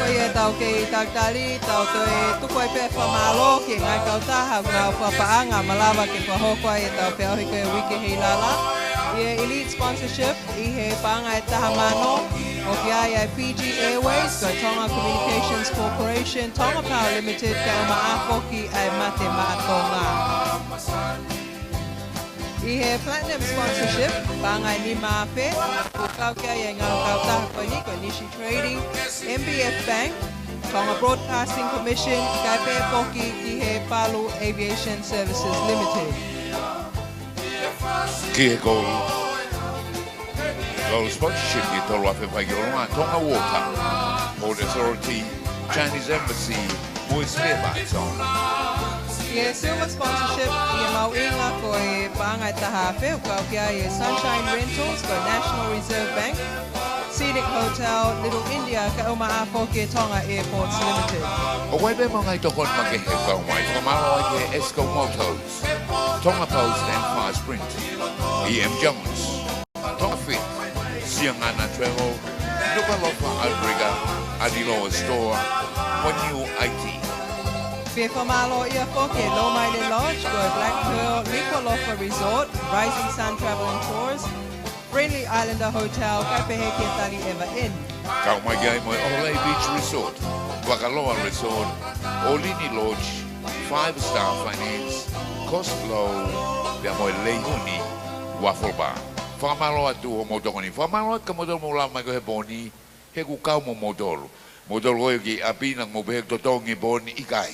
Speaker 4: Koe tau ke tautari, tau toe tukoi pe whamalo ke ngai kautaha ngā whapaanga malawa ke whahokwa e tau pe ohi koe wiki Heilala. Ia elite sponsorship I he paanga e taha mano o ki ai Fiji Airways, koe Tonga Communications Corporation, Tonga Power Limited, ke o maafoki ai mate maa Tonga. I platinum sponsorship, Bangai ni Mape, Ukaukia yang Kauta Koni, Konishi Trading, MBF Bank, Tonga Broadcasting Commission, Kaipe Poki, Ihe Palu Aviation Services Limited.
Speaker 7: Kia Gold sponsorship ni tolo afe pagirona Tonga Water, Port Authority, Chinese Embassy, Moimoi Batong.
Speaker 4: Silver sponsorship, Mauinga ko Bangai Tahafe, Ukaukia Sunshine Rentals, ko National Reserve Bank, Scenic Hotel, Little India, Kauma Apoke Tonga Airports Limited.
Speaker 7: Away be mga ito kon maghehepa umay, kamalo ay Esco Motos, Tonga Post and Fire Sprint, EM Jones, Tonga Fit, Siangana Travel, Nuku'alofa Albriga, Adiloa Store, One New IT.
Speaker 4: Fefamalo Iafoke, Low Minded Lodge, go Black Pearl, Nuku'alofa Resort, Rising Sun Travel and Tours, Friendly Islander Hotel, Kaipeheke Tali Ever Inn.
Speaker 7: Kaumagay mo Olay Beach Resort, Wakaloa Resort, Olini Lodge, 5-star finance, cost low, Yamoy Leihuni, Waffle Bar. Famalo atu o modoni, famalo ka modol mo lamang ko heboni, heku kau mo modol. Modol ko yung api ng mobihek totongi boni ikay.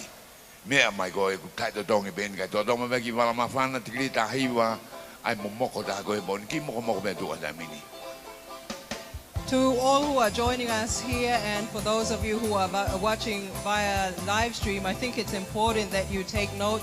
Speaker 7: Mea mai ko e kai to dongi ben kai to dongi meki wala mafana tikli tahiwa ai momoko da go bon ki moko be tu ada mini.
Speaker 4: To all who are joining us here and for those of you who are watching via live stream, I think it's important that you take note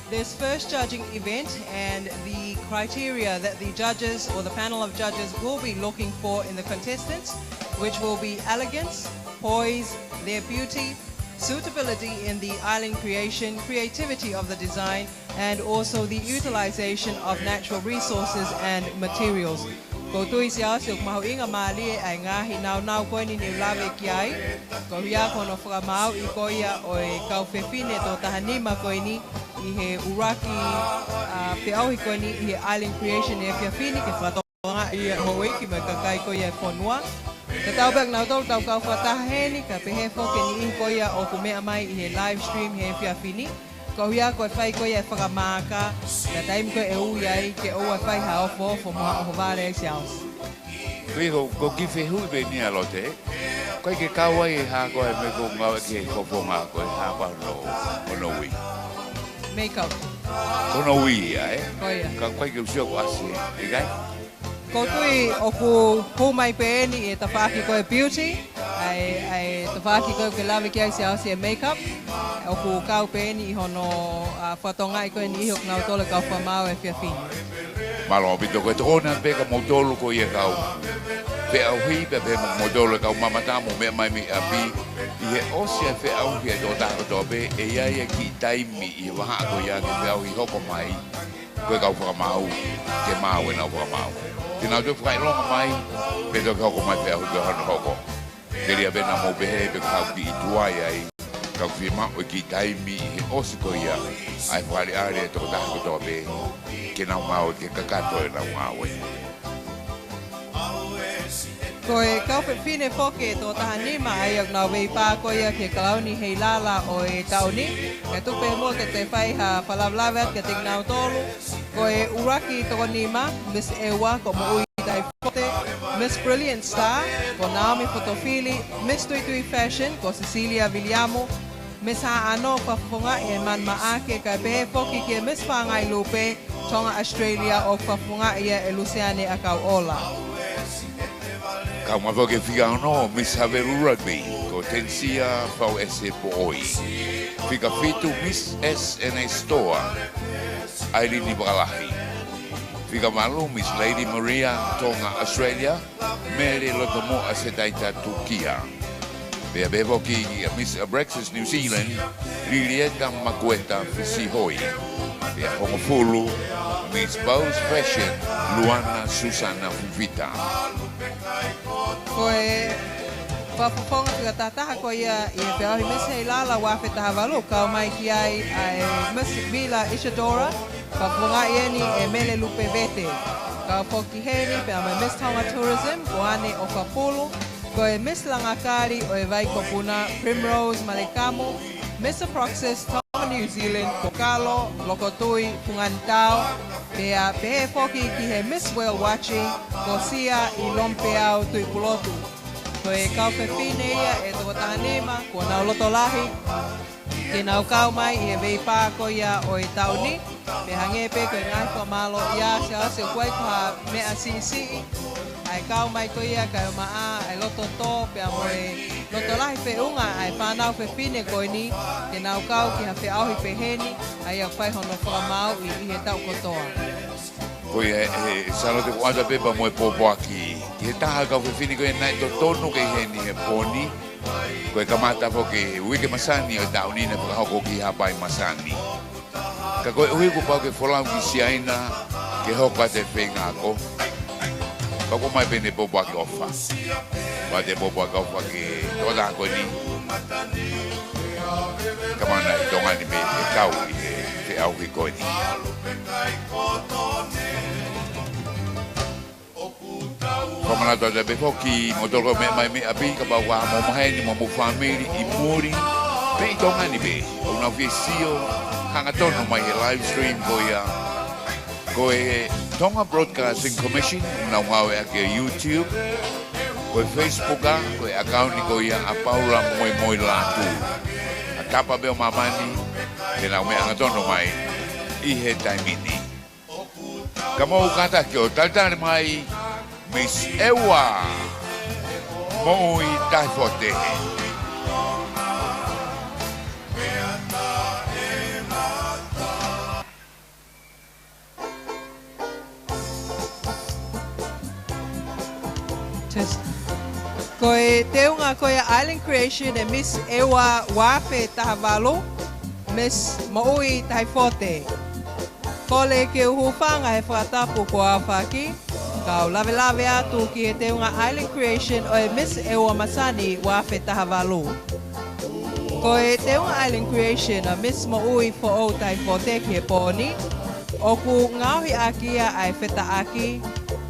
Speaker 4: this first judging event and the criteria that the judges or the panel of judges will be looking for in the contestants, which will be elegance, poise, their beauty, suitability in the island creation, creativity of the design, and also the utilization of natural resources and materials. Ko tui sia siok mahu inga mali ai ngahi nau koe ni lawe kiai. Ko hia kono whakamau I koia o e kau whewhine tō tahanima koe ni I he uraki te auhi koe ni I he island creation e whiawhini ke whatonga I hoi ki me kakai koia e whonua. Ka tau bag nau tau kau whataha heni ka pehe whoke ni I koia o ku mea mai I he live stream he whiawhini. Ko hia koe whai koe e whakamaka, ka taim koe e uiai ke o e whai haofo fo moha o vare e siaos.
Speaker 7: Riho, ko ki whehui be ni alote, koe ke kawai e ha koe me ko ngawe ke koponga koe ha kono wi.
Speaker 4: Make-up.
Speaker 7: Kono wi ia e?
Speaker 4: Koia.
Speaker 7: Ka koe ke usio ko asi e, ikai?
Speaker 4: Ko tui o ku pūmai peeni e tawhaki koe beauty, ai tawhaki koe ke lawe ki ai siaos e make-up, o ku kau peeni I hono whatonga I koe ni ihok nau tole kau whamau e whiawhini.
Speaker 7: Malo pito koe tōna pe ka motolo ko ia kau. Pe au hui pe pe motolo kau mamata mo mea mai mi api. I he osia pe au hui e tō tāko tō pe e ia ki taimi I waha ko ia ke pe au hi hoko mai. Koe kau whakamau, ke mau e nau whakamau. Tina tu whakai longa mai, pe tō hoko mai pe au hui hano hoko. Ke ria pena mo pehe pe kau ki I tuai ai. Kau whima o ki taimi I he osi ko ia. Ai whakari are e tō tāko tō pe. Ke nau mau ke kakato e nau mau e.
Speaker 4: Ko e kauwhewhine whoke tō tahanima ai ak nau wei pā koia ke kalauni Heilala o e tauni. Ke tupe mua ke te whai ha whalawlawet ke te nau tolu. Ko e uraki toko nima, Miss Ewa ko mo ui tai whote. Miss Brilliant Star ko Naomi Fotofili. Miss Tuitui Fashion ko Cecilia Viliamo. Miss Ha'ano whawhunga e man maake ka pehe whoki ke Miss Whangai Lupe. Tonga Australia o whawhunga ia e Luciane a kau ola.
Speaker 7: Kau mawa ke whika ano, Miss Haveru Rugby, ko Tensia Whau Ese po oi. Whika whitu Miss SNA Store, Ailini Bakalahi. Whika malu Miss Lady Maria, Tonga Australia, Mary Lotomo Asetaita Turkia. Pea bevo ki Miss Brexit New Zealand, Lilieta Makueta Fisihoi. Pea Hongofulu, Miss Bowes Fashion, Luana Susana Fufita.
Speaker 4: Ko e whawhawhonga whika tātaha ko ia I e peahi Miss Heilala wafe taha walu. Kau mai ki ai Miss Vila Isadora, whawhonga ieni e Mele Lupe Vete. Kau whoki heni pea mai Miss Tonga Tourism, ko ane o whapulu. Ko e Miss Langakari o e vai kopuna Primrose Malekamo, Miss Aproxis Tonga New Zealand kokalo lokotui fungantao pea pehe foki ki he Miss Whale watching ko sia I lompe au tui pulotu. Ko e kau pepine ia e toko tanganima ko nau loto lahi ke nau kau mai I he veipa ko ia o I tauni pe hangepe ko ngai whamalo ia se ase kuai ko ha mea sisi ai kau mai ko ia kai maa ai loto to pe amoe loto lahi pe unga ai whanau pepine ko ni ke nau kau ki ha pe auhi pe heni ai au pai hono whamau I he tau kotoa.
Speaker 7: Ko e Salote ko ata pepa mo e popo aki. Ki he taha kau whiwhini ko e nai to tonu ke heni he poni. Ko e kamata po ke uike Masani o taunina whakahoko ki hapai Masani. Ka koe ui ko pau ke wholau ki siaina ke hoka te whengako. Ka ko mai pene popo aki ofa. Wa te popo aki ofa ke tola ko ni. Kamana I tonga ni me e kau I he auhi ko ni. Kamana to te befo ki motoro me mai me api ka ba wa mo mai ni mo family I muri. Pe tonga ni be. Una visio hanga tono mai he live stream ko e Tonga Broadcasting Commission na ngawe ake YouTube. Ko Facebook ko e account ni ko ia a Paula Moimoi Latu. A tapa be mamani ke na me anga tono mai I he taimini. Kamo kata ki o taltare mai Miss Ewa Moi Taifote.
Speaker 4: Ko e teunga ko e Island Creation e Miss Ewa Wafe Tahavalo, Miss Moi Taifote. Ko le ke uhufanga he whakatapu ko a whaki, kau lave atu ki e teunga Island Creation o e Miss Ewa Masani Wafe Tahavalo. Ko e teunga Island Creation a Miss Moi fo o Taifote ki e poni, o ku ngauhi akia ai wheta aki,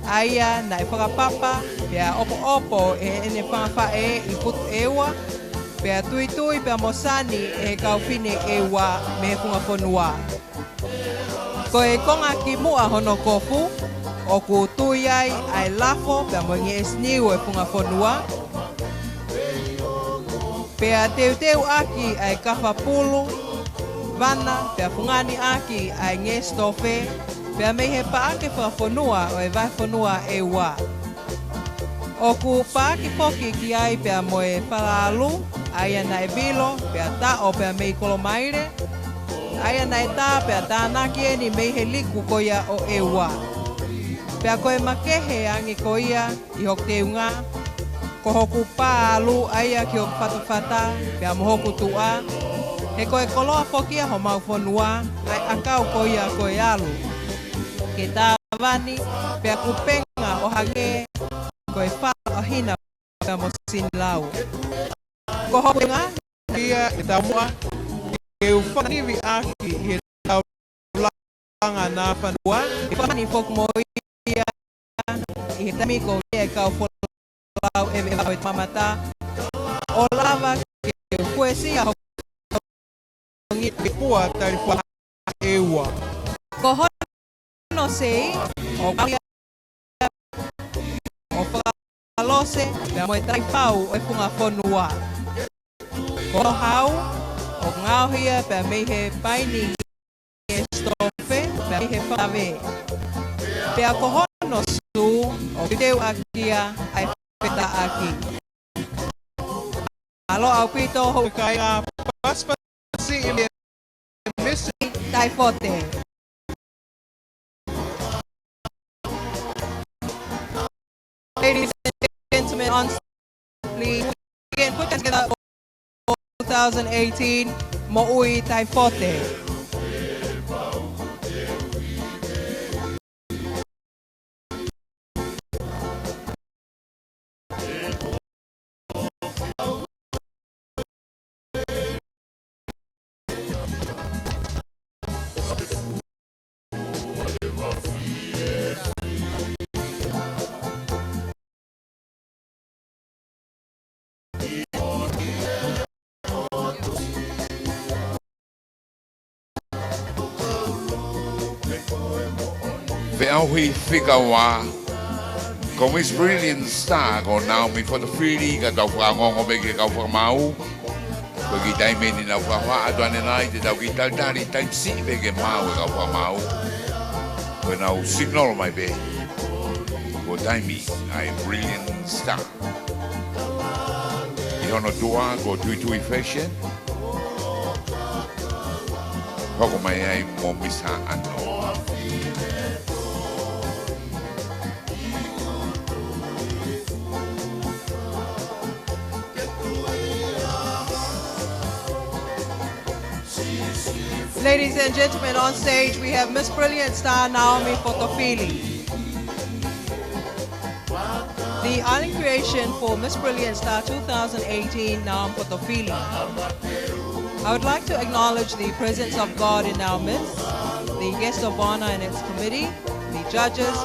Speaker 4: aia na I whakapapa, pia opo e ene whangawhae I putu ewa, pia tui pia Masani e kauwhine ewa me funga whanua. Ko e konga ki mua hono kofu, o ku tui ai lafo pia moingi e sniu e funga whanua, pia teu aki ai kawhapulu, vana pia fungani aki ai nge stofe, pia mei he paake whawhanua o e vai whanua e wā. O ku paake poki ki ai pia moe whalalu, aia na e bilo, pia ta o pia mei kolomaire, aia na e tā pia tānaki e ni mei he liku koia o e wā. Pia koe makehe angi koia I hok teunga, ko hoku pālu aia ki hok whatawhata, pia mohoku tua, he koe koloa pokia ho mau whanua, ai akau koia koe alu. Ke tāwani, pia kupenga o hange, koe whala o hina pia mo sinilau. Ko hoku ngā,
Speaker 1: Ia e tamua, ke uwhaniwi aki he tau langa nā whanua.
Speaker 4: I whani whok mo ia, I he tami ko ia kau wholau e wau e mamata. O lava ke kuesi a
Speaker 1: Ngi ke pua tari wha ewa.
Speaker 4: ko hono sei, o kauia, o whakalose, pia mo e tai pau o e funga whanua. Ko hau, o ngauhia pia mei he paini e stofe, pia mei he whawe. Pia ko hono su, o teu akia ai wheta aki. Alo au pito ho
Speaker 1: Kai a paspasi I me Miss
Speaker 4: Taifote. Ladies and gentlemen, on please again put together 2018 Moi Taifote.
Speaker 7: Ve'auhi whikawa. Ko Miss Brilliant Star ko Naomi for the free ka tau whangongo me ke kau whamau. Ko ki taimeni na whawa atuane nai te tau ki tautari taimsi me ke mau e kau whamau. Ko nau signal mai be. Ko taimi ai Brilliant Star. I hono tua ko tui fashion. Hoko mai ai mo misa ano.
Speaker 4: Ladies and gentlemen, on stage we have Miss Brilliant Star Naomi Fotofili. The island creation for Miss Brilliant Star 2018, Naomi Fotofili. I would like to acknowledge the presence of God in our midst, the guest of honor and its committee, the judges,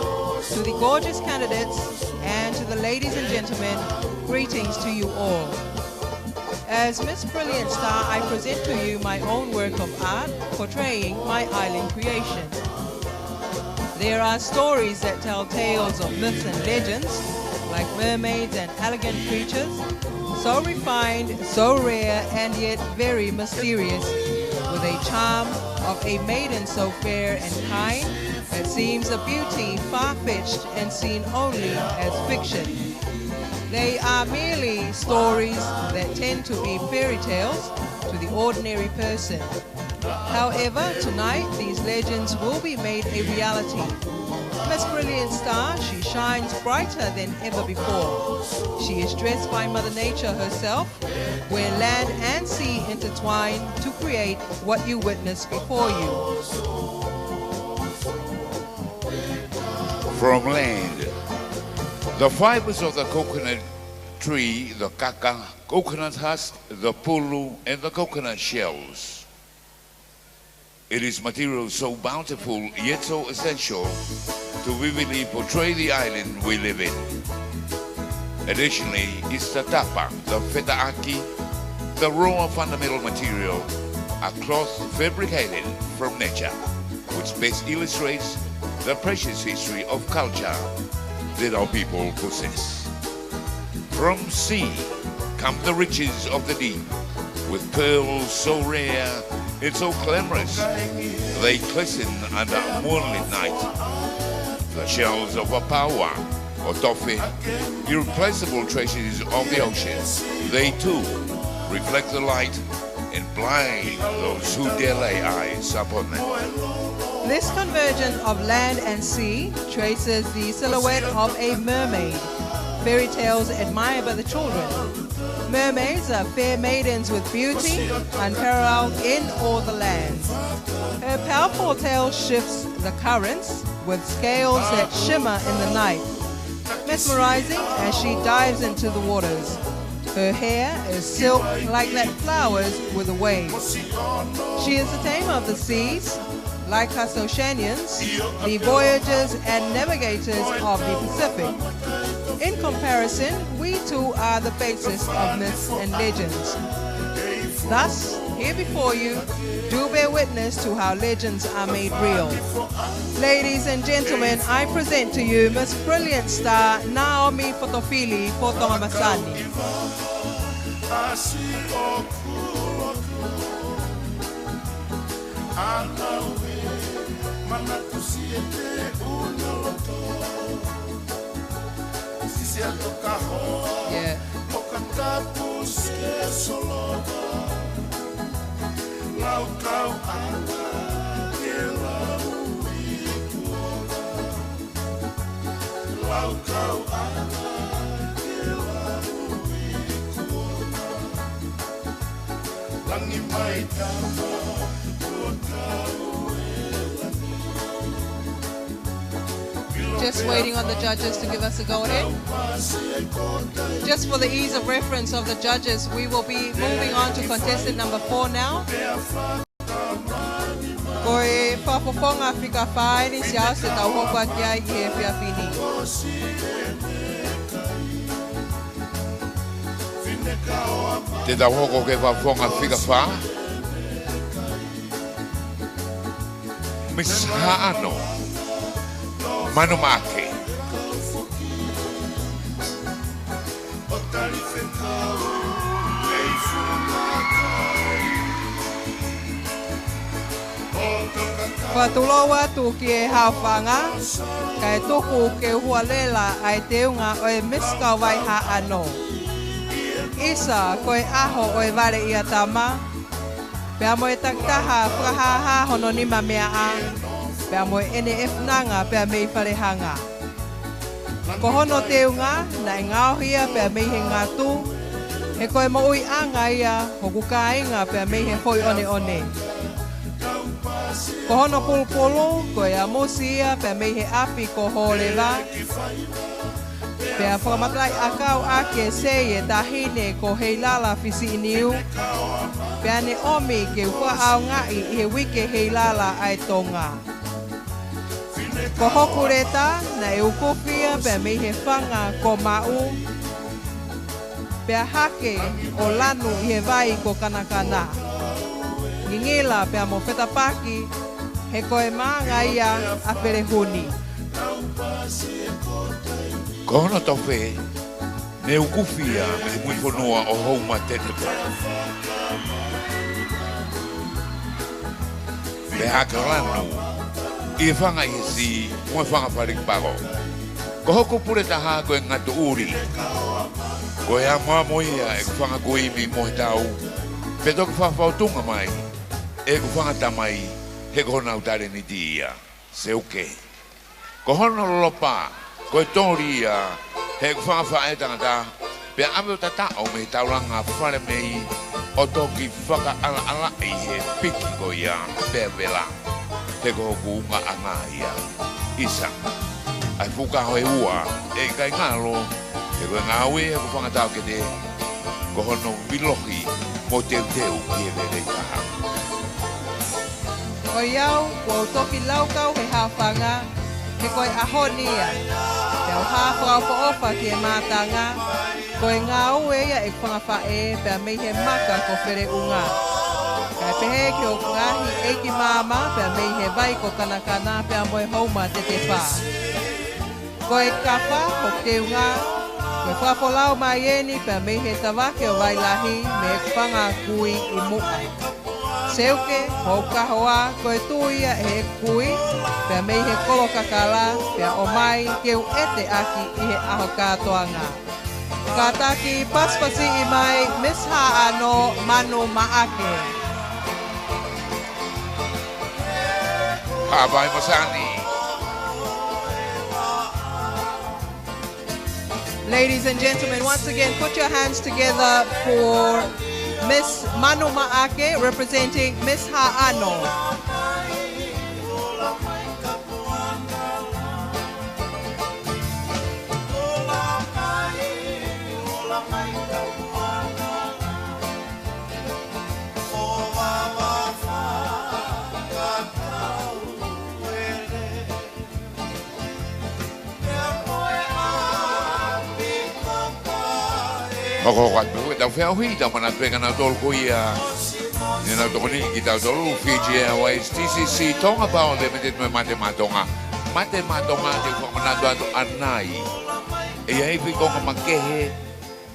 Speaker 4: to the gorgeous candidates, and to the ladies and gentlemen, greetings to you all. As Miss Brilliant Star, I present to you my own work of art portraying my island creation. There are stories that tell tales of myths and legends, like mermaids and elegant creatures, so refined, so rare, and yet very mysterious, with a charm of a maiden so fair and kind that seems a beauty far-fetched and seen only as fiction. They are merely stories that tend to be fairy tales to the ordinary person. However, tonight these legends will be made a reality. Miss Brilliant Star, she shines brighter than ever before. She is dressed by Mother Nature herself, where land and sea intertwine to create what you witness before you.
Speaker 7: From land, the fibers of the coconut tree, the kaka, coconut husk, the pulu, and the coconut shells. It is material so bountiful yet so essential to vividly portray the island we live in. Additionally, it's the tapa, the fetaaki, the raw fundamental material, a cloth fabricated from nature, which best illustrates the precious history of culture that our people possess. From sea come the riches of the deep, with pearls so rare and so glamorous, they glisten under a moonlit night. The shells of a paua or toffee, irreplaceable treasures of the ocean, they too reflect the light and blind those who dare lay eyes upon them.
Speaker 4: This convergence of land and sea traces the silhouette of a mermaid, fairy tales admired by the children. Mermaids are fair maidens with beauty, unparalleled in all the lands. Her powerful tail shifts the currents with scales that shimmer in the night, mesmerizing as she dives into the waters. Her hair is silk like that flowers with the waves. She is the tamer of the seas, like us oceanians, the voyagers and navigators of the Pacific. In comparison, we too are the basis of myths and legends. Thus, here before you, do bear witness to how legends are made real. Ladies and gentlemen, I present to you Miss Brilliant Star Naomi Fotofili for Tonga Masani. Yeah. Just waiting on the judges to give us a go-ahead. Just for the ease of reference of the judges, we will be moving on to contestant number 4 now. Koe whapoponga Afrika whae ni siao se tau hokua kia I he whiawhini.
Speaker 7: Te tau hoko ke whaponga Afrika whae. Miss Haano. Manu Make.
Speaker 4: Watuloa tu ki e hawhanga, kai tuku ke hualela ai teunga o e miska wai ha ano. Isa koe aho o e ware ia tama, pea mo e taktaha whakahaha hono nima mea a, pea mo e ene e whnanga pea mei wharehanga. Ko hono teunga na e ngaohia pea mei he ngatu, he koe mo ui anga ia hoku ka inga pea mei he hoi one one. Ko hono pulupulu, ko e amusi ia, pea mei he api ko holewa. Pea whakamatai akau ake se e tahine ko Heilala fisi iniu. Pea ne omi ke ua au ngai i he wike Heilala ai Tonga. Ko hokureta na e ukupia pea mei he whanga ko mau. Pea hake o lanu i he vai ko kanakana. Ngingila pea mo whetapaki, he koe maanga ia a perehuni.
Speaker 7: Ko hono tofe, ne ukufia me mui whanua o houma tetepe. Me haka lanu, i whanga i si, mua whanga wharikparo. Ko hoko pure taha koe ngatu uri. Ko ea mua moia e whanga koe mi moe tau. Peto ka whawhautunga mai. E ku whangata mai, he kona utare ni tia, se uke. Ko hono lopa, ko e tori ia, he ku whangawha e tangata, pia ame o tata o me tauranga whare mei, o toki whaka ala ala i he piki ko ia, pia vela, he ko hoku unga anga ia, isa. Ai fuka hoe ua, e kai ngalo, he koe ngawe he ku whangatau ke te, ko hono bilohi, mo teu teu ki e vere kaha.
Speaker 4: O iau, kua utoki laukau he hawhanga, he koe ahonia. Pea o hawhanga ofa ki e mātanga, koe ngā ue ia e whangawhae, pea mei he maka ko where unga. Kai pehe ki o ngahi eiki māma, pea mei he vai ko kanakana, pea moe hauma te te whā. Koe kawha, ho te unga, koe whapolau mai eni, pea mei he tawake o wailahi, me e whanga kui i muka. Seuke, hou kahoa, koe tuia e kui, pea mei he kolo kakala, pea o mai keu ete aki i he aho kātoanga. Ka taki paspasi i mai, misha ano manu maake.
Speaker 7: Habai Masani.
Speaker 4: Ladies and gentlemen, once again, put your hands together for Miss Manu Maake, representing Miss Ha'ano.
Speaker 7: Hoko kwatu, tau whea hui, tau mana peka na tolu kuia. Nina tokoni ki tau tolu, Fiji Airways, TCC, Tonga Power Limited, me mate matonga. Mate matonga, te whamanatu atu anai. E ai pi konga makehe,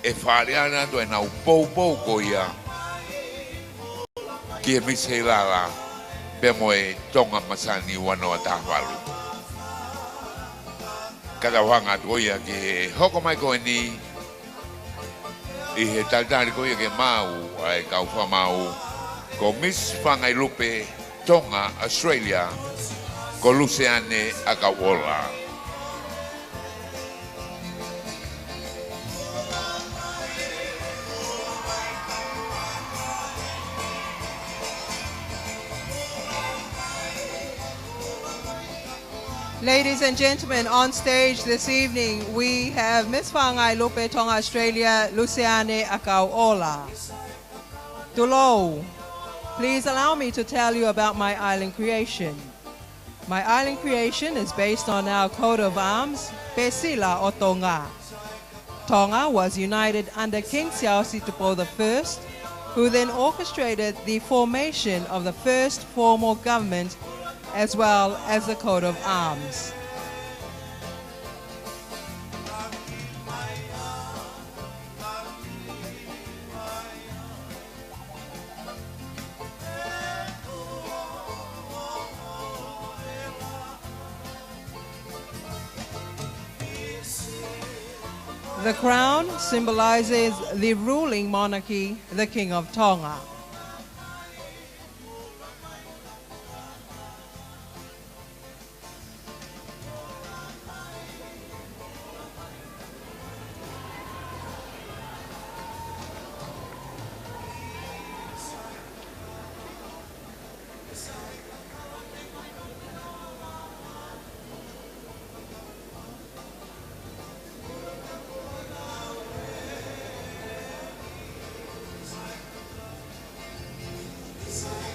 Speaker 7: e whareana atu e nau pou kuia. Ki e Miss Heilala, pe moe Tonga Masani wanoa tawalu. Kada wanga atu kuia ki hoko mai koe ni, i he tautari ko i ke mau ai kauwha mau ko Miss Whangai Lupe Tonga, Australia ko Luciane Akawola.
Speaker 4: Ladies and gentlemen, on stage this evening, we have Miss Whangai Lupe Tonga, Australia, Luciane Akawola. Tulo, please allow me to tell you about my island creation. My island creation is based on our coat of arms, Pesila o Tonga. Tonga was united under King Siausitupo I, who then orchestrated the formation of the first formal government as well as the coat of arms. The crown symbolizes the ruling monarchy, the King of Tonga.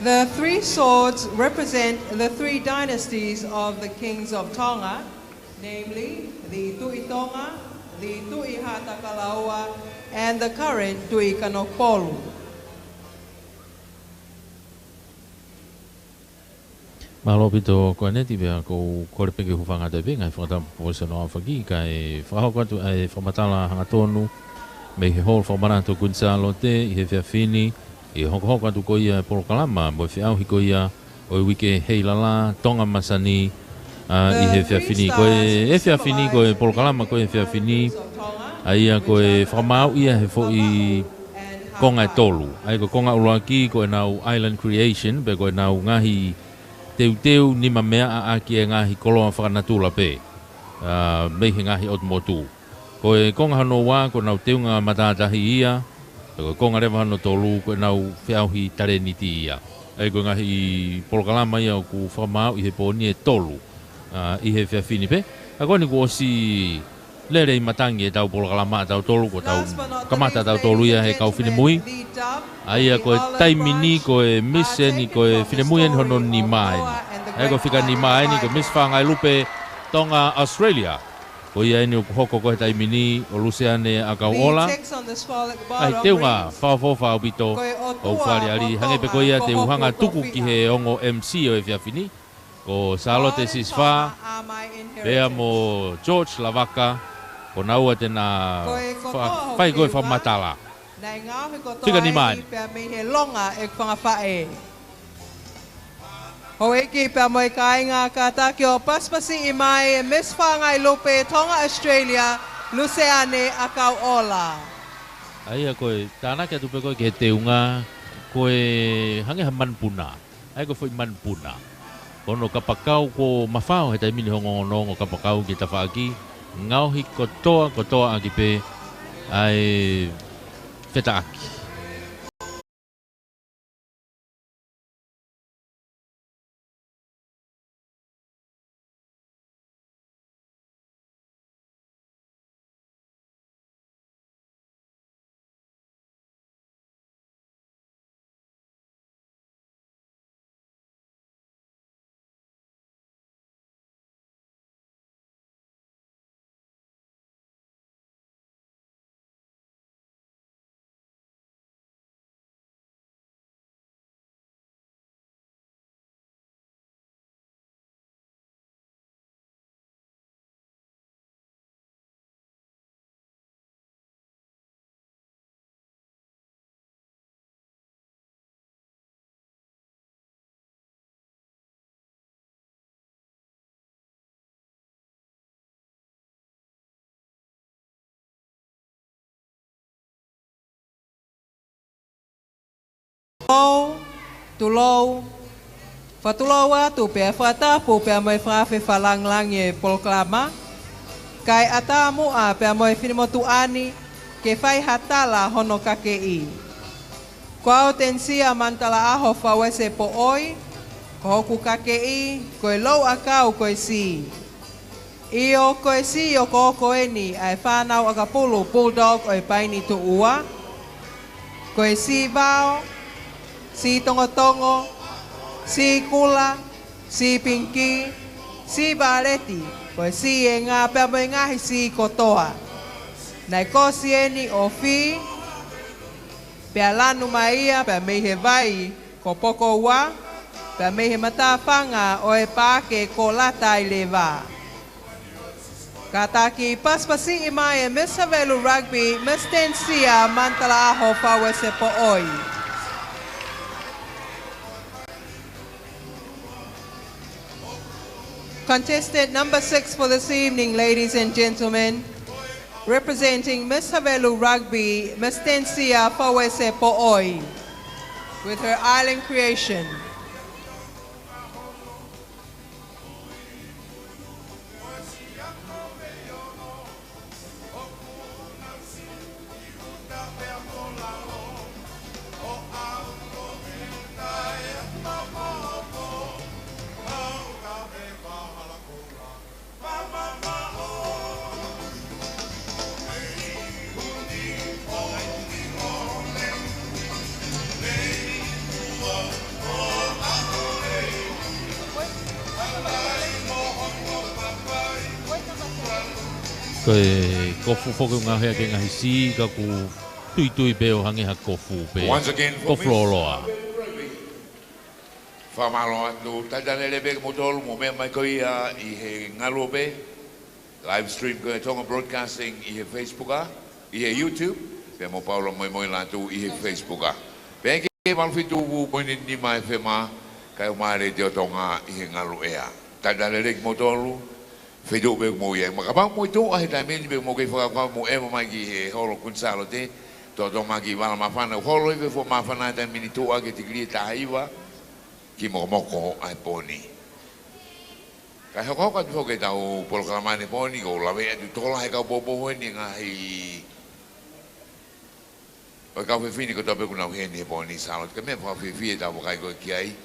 Speaker 4: The three swords represent the three dynasties of the kings of Tonga, namely the Tui Tonga, the Tui Hatakalaua, and the current Tui Kanokpolu.
Speaker 3: Malo pito ko neti be ko korepeke hufanga de benga fota poso no afagi kai fa ko tu ai formatala hanga tonu me he hol formana to kun Salote he fini I hoko tu ko ia polokalama mo fi au hiko ia o wike Heilala Tonga Masani I he fini ko e fini ko polokalama ko e fini ai ko e famau ia he fo I konga tolu ai ko konga ulaki ko nau island creation be ko nau ngahi teu ni mamea a ki ngahi koloa whakanatula pe me he ngahi ot motu ko e konga hano wa ko nau teu nga matatahi ia ko konga rewa hano tolu ko nau whiauhi tare niti ia ai ko ngahi polokalama ia ku whamau I he poni e tolu I he whiawhini pe a koni ko osi lere I matangi e tau polokalama tau tolu ko tau kamata tau tolu ia he kau whine mui ai ko e taimini ko e miseni ko e whine mui en hono ni mai ai ko whika ni mai ni ko miswhangai lupe Tonga Australia ko ia ni hoko ko e taimini o luseane a kau ola ai teunga whawhawha au bito o whare ari hange pe ko ia te uhanga tuku ki he ongo MC o e whiawhini ko Salote siswha pea mo George Lavaka ko naua tena whai koe whamatala tika ni mai
Speaker 4: Ho eki pe mo kainga ka takio paspasi I mai miswhangai lupe Tonga Australia luseane akau ola.
Speaker 3: Ai koe tana ke tupe koe ke teunga koe hange haman puna. Ai ko foi man puna. Kono kapakau ko mafao he taimini hongongo kapakau ki tafaki ngau hi kotoa aki pe ai feta aki.
Speaker 4: Tulou Fatulawa tu pe fata pu pe mai frafe falang lang ye polklama kai atamu a pe mai finimo tu ani ke fai hatala hono kakei kwao tensia mantala aho fawese po oi ko ku kakei ko lo akau ko si io ko si o ko ni ai fanau agapulu bulldog oi paini tu ua ko si bao si tongo si kula, si pinki, si bareti, ko si e ngā pia mai ngahi si kotoa. Nai ko si eni o fi, pia lanu mai ia, pia mei he vai, ko poko ua, pia mei he matawhanga o e pāke ko latai le wā. Kataki paspasi I mai e Mr. Velu Rugby, Mr. Nsia mantala aho whawese po oi. Contestant number 6 for this evening, ladies and gentlemen. Representing Miss Havelu Rugby, Miss Tensia Fawese Po'oi, with her island creation.
Speaker 3: Koe kofu foku ngahea ke ngahi si ka ku tui beo hangi ha kofu be.
Speaker 7: Once again,
Speaker 3: kofu loa.
Speaker 7: Whamalo atu, taitane lebe motolu mo mea mai koia I he ngalobe, live stream koe Tonga Broadcasting I he Facebooka, I he YouTube, pe mo Paula Moimoi Latu I he Facebooka. Pe ke malfitu wu moini ni mai whema, kai o maare te o Tonga I he ngalo ea. Taitane lebe motolu, Fedo be mo ye makabang mo ito ay tamen be mo kay fa mo e mo magi he holo kun Salote to magi wala mafana holo e fo mafana tan minito age tigri ta iwa ki mo ko ai poni ka ho ko fo ke ta o proclamane poni go la ve tu tola he ka bobo ni ngai o ka fe fini ko to be kuna he ni poni Salote ke me fa fi ta mo kai go ki ai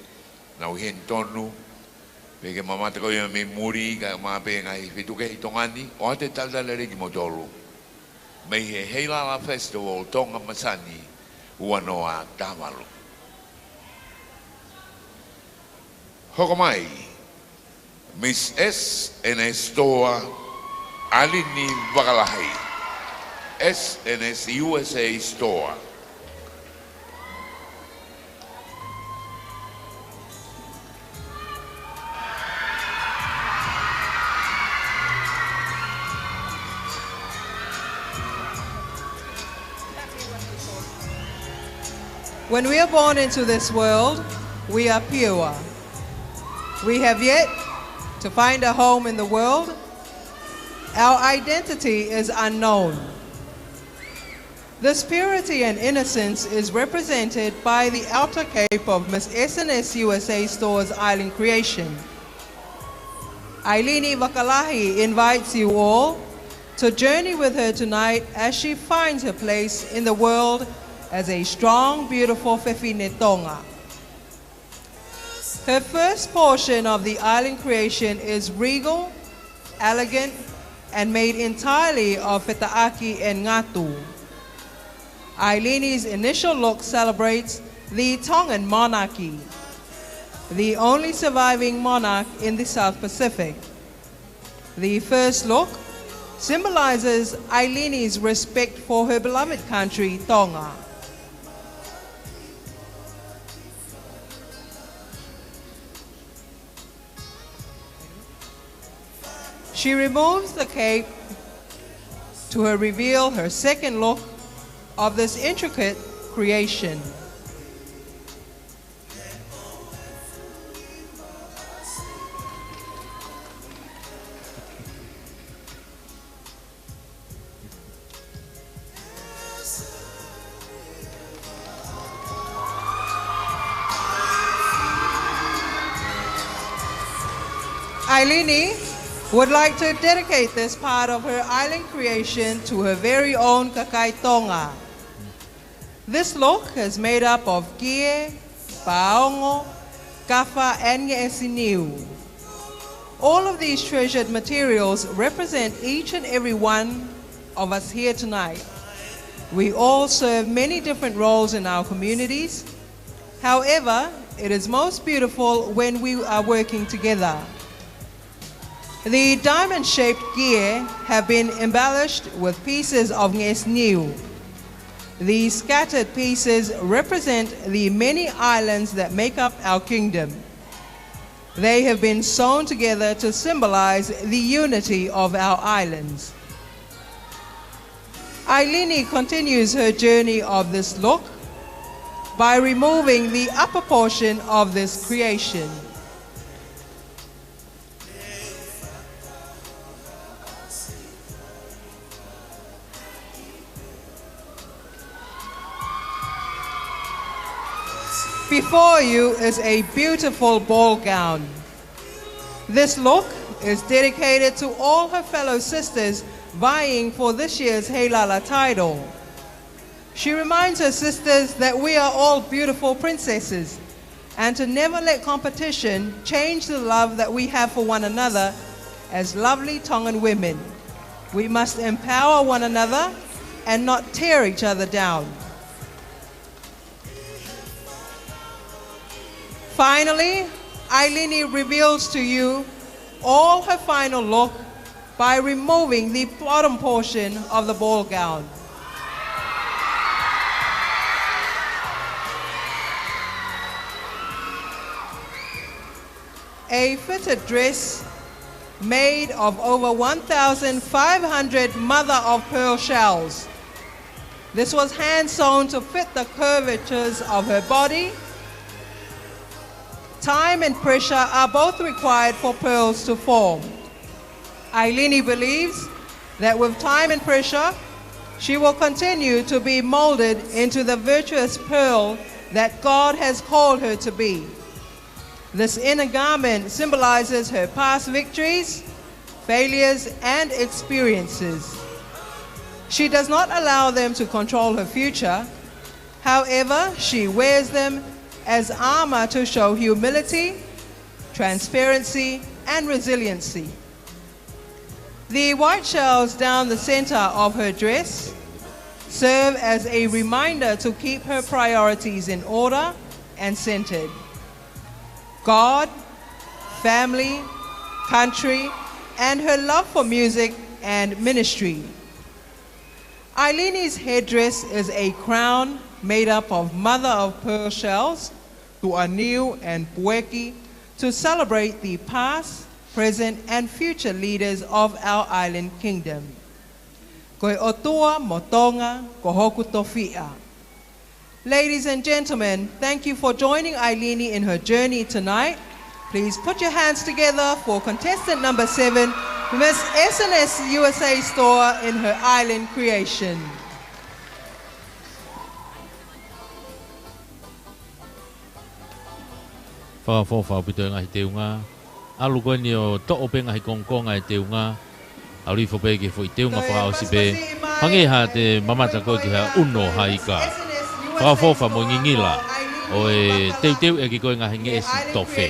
Speaker 7: na o hen tonu Peke mamata ko ia me muri ka mape ngai fituke I Tongani o te taldalere ki motolu. Me he Heilala Festival Tonga Masani ua noa Tamalu. Hoko mai, Miss SNS Store Alini Wakalahi, SNS USA Store.
Speaker 4: When we are born into this world, we are pure. We have yet to find a home in the world. Our identity is unknown. This purity and innocence is represented by the outer cape of Miss SNS USA Store's island creation. Ailini Wakalahi invites you all to journey with her tonight as she finds her place in the world as a strong, beautiful Fefine Tonga. Her first portion of the island creation is regal, elegant, and made entirely of Fetaaki and Ngatu. Ailini's initial look celebrates the Tongan monarchy, the only surviving monarch in the South Pacific. The first look symbolizes Ailini's respect for her beloved country, Tonga. She removes the cape to reveal her second look of this intricate creation. Ailini would like to dedicate this part of her island creation to her very own Kakai Tonga. This look is made up of kie, paongo, kafa, and nge'esiniu. All of these treasured materials represent each and every one of us here tonight. We all serve many different roles in our communities. However, it is most beautiful when we are working together. The diamond-shaped gear have been embellished with pieces of nge'esiniu. These scattered pieces represent the many islands that make up our kingdom. They have been sewn together to symbolize the unity of our islands. Ailini continues her journey of this look by removing the upper portion of this creation. Before you is a beautiful ball gown. This look is dedicated to all her fellow sisters vying for this year's Heilala title. She reminds her sisters that we are all beautiful princesses and to never let competition change the love that we have for one another as lovely Tongan women. We must empower one another and not tear each other down. Finally, Ailini reveals to you all her final look by removing the bottom portion of the ball gown. A fitted dress made of over 1,500 mother-of-pearl shells. This was hand-sewn to fit the curvatures of her body. Time and pressure are both required for pearls to form. Ailini believes that with time and pressure, she will continue to be molded into the virtuous pearl that God has called her to be. This inner garment symbolizes her past victories, failures, and experiences. She does not allow them to control her future. However, she wears them as armor to show humility, transparency, and resiliency. The white shells down the center of her dress serve as a reminder to keep her priorities in order and centered. God, family, country, and her love for music and ministry. Ailini's headdress is a crown made up of mother-of-pearl shells, tu'aniu and pueki, to celebrate the past, present, and future leaders of our island kingdom. Koe otua mo Tonga, ko hoku tofia. Ladies and gentlemen, thank you for joining Ailini in her journey tonight. Please put your hands together for contestant number 7, Miss SNS USA Store in her island creation.
Speaker 3: Whakawhawha pito ngahi te unga. Alu koe ni o to'o pe ngahi kongkong ngahi te unga. Auri whape ke fo i te unga whakao si pe. Pangeha te mamata koe ki ha uno haika. Whakawhawha mo ngingila. O e teu e ki koe ngahi nge esi tofe.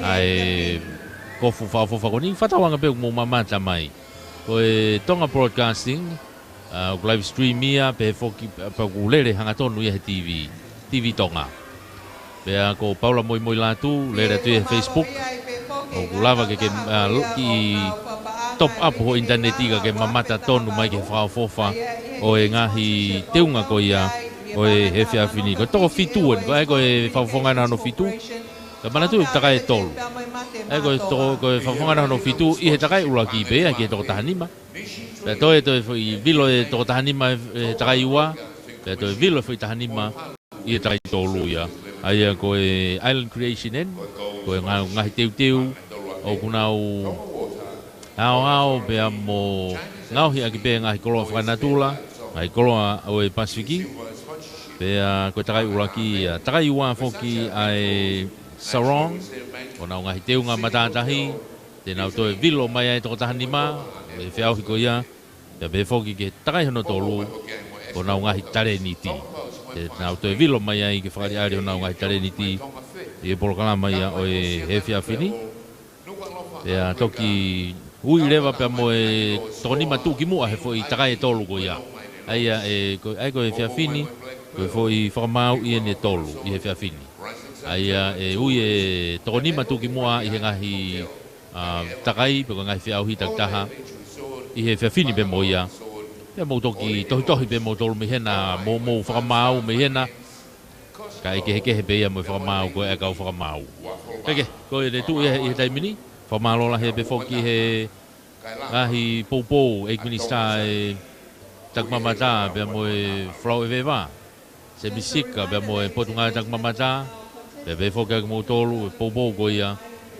Speaker 3: Ai kofu whakawhawha ko ni whatawanga pe mo mamata mai. Ko e Tonga Broadcasting. Live stream ia pe foki pa kulere hangatonu ia he TV. TV Tonga. Pea ko Paula Moimoi Latu, lera tu e Facebook. O kulava ke ki top up ho internet iga ke mamata tonu mai ke whakawhawha. O e ngahi teunga ko ia. O e hefe awhini. Ko toko fitu en, ko e ko e whawhongana no fitu. Ka mana tu e takai tolu. E ko e toko e whawhongana no fitu, i he takai ula ki pe, ki e toko tahanima. Pea toi e toi i vilo e toko tahanima e takai ua. Pea toi vilo e tahanima i e takai tolu ia. Aia ko e Island Creation en, ko e ngahi teu, o kunau ao pea mo ngauhi aki pea ngahi koloa whakanatula, ngahi koloa o e Pasifiki, pea ko takai uraki, takai ua foki ai Sarong, o nau ngahi teu ngā matatahi, te nau toe vilo mai ai toko tahanima, e whiauhi ko ia, pea pe foki ke takai hono tolu, o nau ngahi tare niti. Nau toe vilo mai ai ke whakari aere o nau ngai tare niti i e polokala mai o e hefi awhini. Pea toki hui lewa pea mo e tokonima tūki mua he fo i takai e tolu ko ia. Aia e ko e whiawhini, ko e fo i whakamau i ene tolu i he whiawhini. Aia e hui e tokonima tūki mua i he ngahi takai, peko ngahi whiauhi taktaha i he whiawhini pe mo ia. Pea mou toki tohi pe mou tolu mihena, mou whakamau mihena. Ka eke heke he peia mou whakamau, koe e kau whakamau. Eke, koe re tu i he taimini, whamalola he pe whoki he ngahi poupou, eikminista e takmamata, pea mou e whrau e wewa. Se misika, pea mou e potunga e takmamata, pea pe whoki ake mou tolu, e poupou koe ia.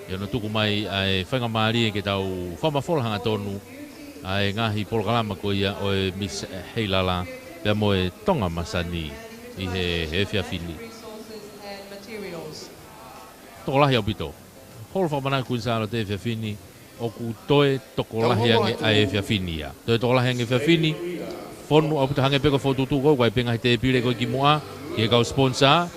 Speaker 3: Ia no tuku mai e whangamari e ke tau whamafola hanga tonu. Ai ngahi polokalama ko ia o e Miss Heilala pea mo e Tonga Masani i he whiawhini. tokolahi au pito. Holo whamana kun Salote e whiawhini, o ku toe tokolahi ange ai whiawhini ia. Toe tokolahi ange whiawhini, whonu au pito hange peko whotutu koe, kai penga te pire koe ki mua, ki e kau sponsor.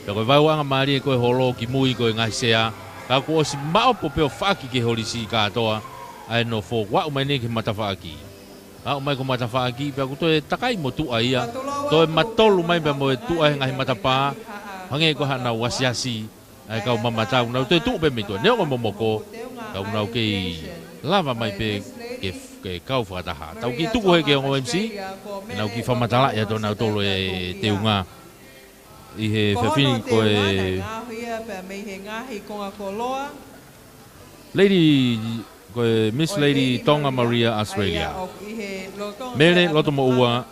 Speaker 3: Pea koe vau anga maari e koe holo ki mui koe ngai sea, ka ko osi maopo peo whaki ke holisi katoa, ai no fo wa umai ne ke matawhaki. Ka umai ko matawhaki, pea ku toe takai mo tua ia, toe matolu mai pea mo e tua he ngahi matapā, hange ko hana wasiasi, ai kau mamatau, nau toe tua pe me tua, neo ko momoko, kau nau kei lava mai pe ke kau whakataha. Tau ki tuku he ke ongo MC, nau ki whamatala ia tō nau tolo e te unga. I he whiawhini koe Lady, koe Miss Lady Tonga Maria Australia. Mere loto mo ua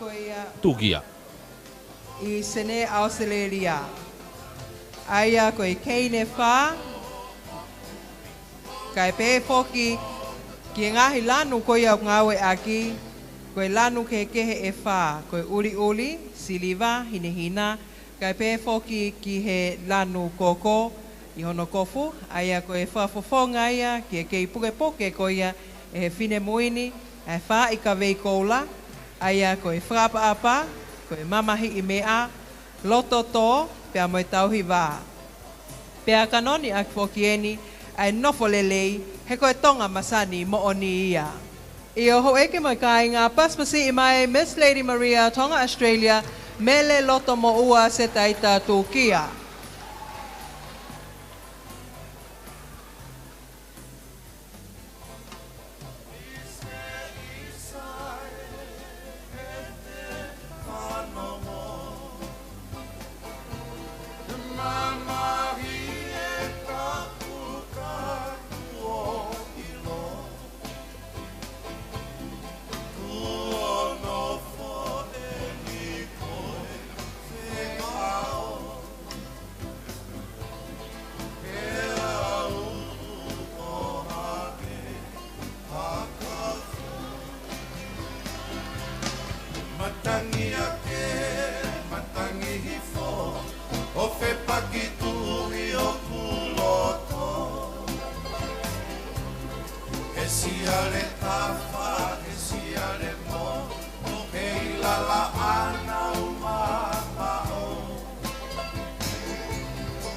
Speaker 3: tukia.
Speaker 4: I sene Australia. Aia koe keine wha. Kai pe foki ki ngahi lanu koe au ngawe aki. Koe lanu ke kehe e wha. Koe uli uli, siliva, hinehina. Kai pe foki ki he lanu koko. I hono kofu, aia koe whafofonga ia, ki e kei puke poke ko ia, e he whine muini, e wha i ka vei koula, aia koe whapa apa, koe mamahi i mea, loto tō, pea moe tauhi wā. Pea kanoni ak fokieni, ai nofo lelei, he koe tonga Masani mo oni ia. I oho eke mai kai ngā paspasi i mai Miss Lady Maria Tonga Australia, mele loto mo ua se taita tūkia.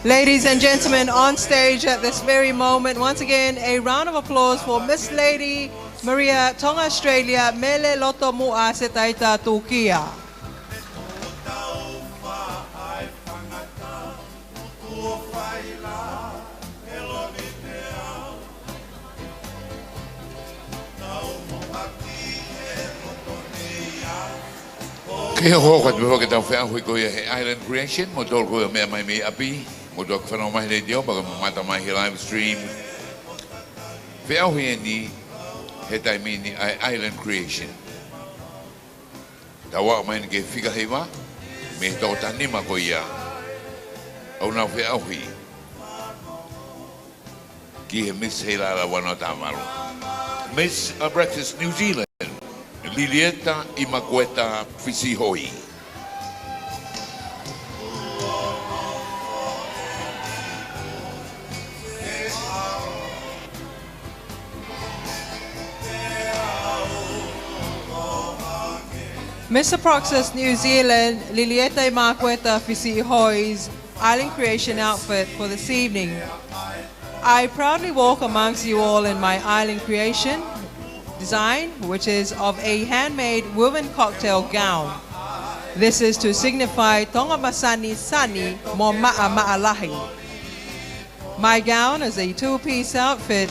Speaker 4: Ladies and gentlemen, on stage at this very moment, once again, a round of applause for Miss Lady Maria Tonga Australia, Mele Loto Mua Se Taita Tukia.
Speaker 7: Ke ho ko te ke tau whea hui ko ia he Island Creation, mo tol ko ia mea mai me api, mo tol ko whanau mai radio, baka mata mai he live stream. Whea hui e ni, he tai mini Island Creation. Tawa mai ni ke whika heiwa, me tau tanima ko ia. Au nau whea hui. Ki he Miss Heilala wana tamaru. Miss Breakfast New Zealand. Lilieta i makueta fisihoi.
Speaker 4: Mr. Proxus New Zealand, Lilieta i makueta fisihoi's Island Creation outfit for this evening. I proudly walk amongst you all in my Island Creation design, which is of a handmade woven cocktail gown. This is to signify Tonga Masani Sani mo ma'alahi. My gown is a two-piece outfit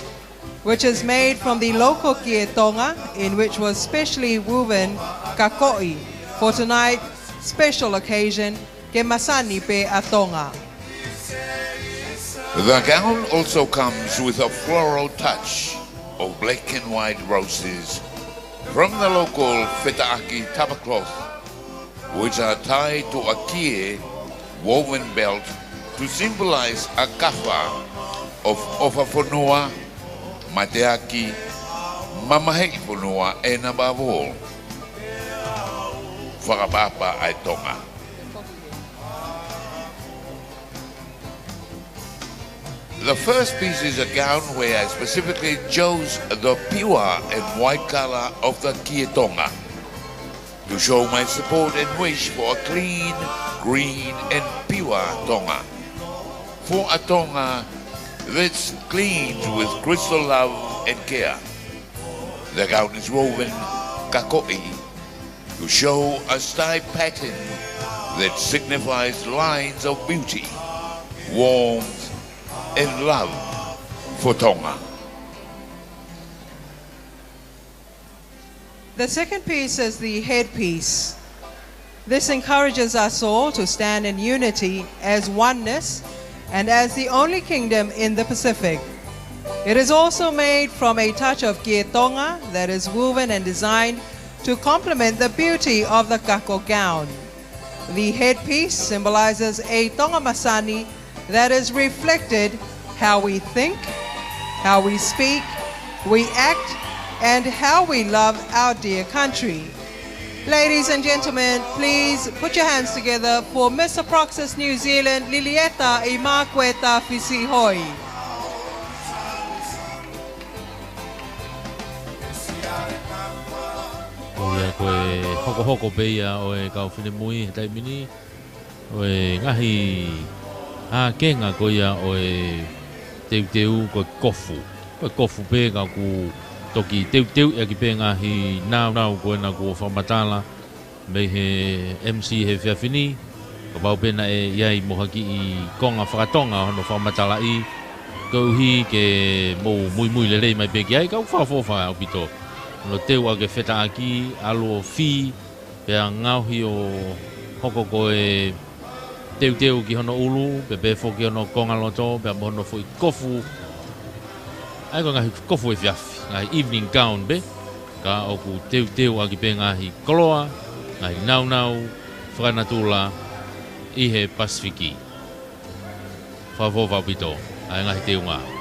Speaker 4: which is made from the local kie Tonga, in which was specially woven kakoi for tonight's special occasion ke Masani pe a Tonga.
Speaker 7: The gown also comes with a floral touch of black and white roses from the local Fetaaki tablecloth, which are tied to a kie woven belt to symbolize a kafa of Ofafonua, Mateaki, Mamaheki Fonua, and above all, Whakapapa ai Tonga. The first piece is a gown where specifically shows the pure and white color of the Kia Tonga to show my support and wish for a clean, green and pure Tonga. For a Tonga that's clean with crystal love and care. The gown is woven kakoi to show a style pattern that signifies lines of beauty, warmth and love for Tonga.
Speaker 4: The second piece is the headpiece. This encourages us all to stand in unity as oneness and as the only kingdom in the Pacific. It is also made from a touch of Kia Tonga that is woven and designed to complement the beauty of the kako gown. The headpiece symbolizes a Tonga Masani that is reflected how we think, how we speak, we act, and how we love our dear country. Ladies and gentlemen, please put your hands together for Miss Aproxis New Zealand, Lilieta Imakweta Fisihoi.
Speaker 3: Oia koe hoko beia o e kau whine mui he taimini o e ngahi kenga koia o e teu koe kofu. Koe kofu pe ka ku toki teu e ki pe ngahi nau koe na kua whamatala me he MC he whiawhini ka bau pena e iai mohaki I konga whakatonga hono whamatala I kouhi ke mou mui lelei mai pe ki ai kau whawhawha au pito. No teu a ke wheta aki, alo whi, pea ngauhi o hoko koe teu ki hono ulu, pe pefo ki hono konga loto, pea mohono fo I kofu. Ai ko ngahi kofu e whiawhi, ngahi evening gown be, ka oku teu a ki pe ngahi koloa, ngahi nau, whakanatula, I he Pasifiki. Whawhawha pito, ai ngahi teu ngā.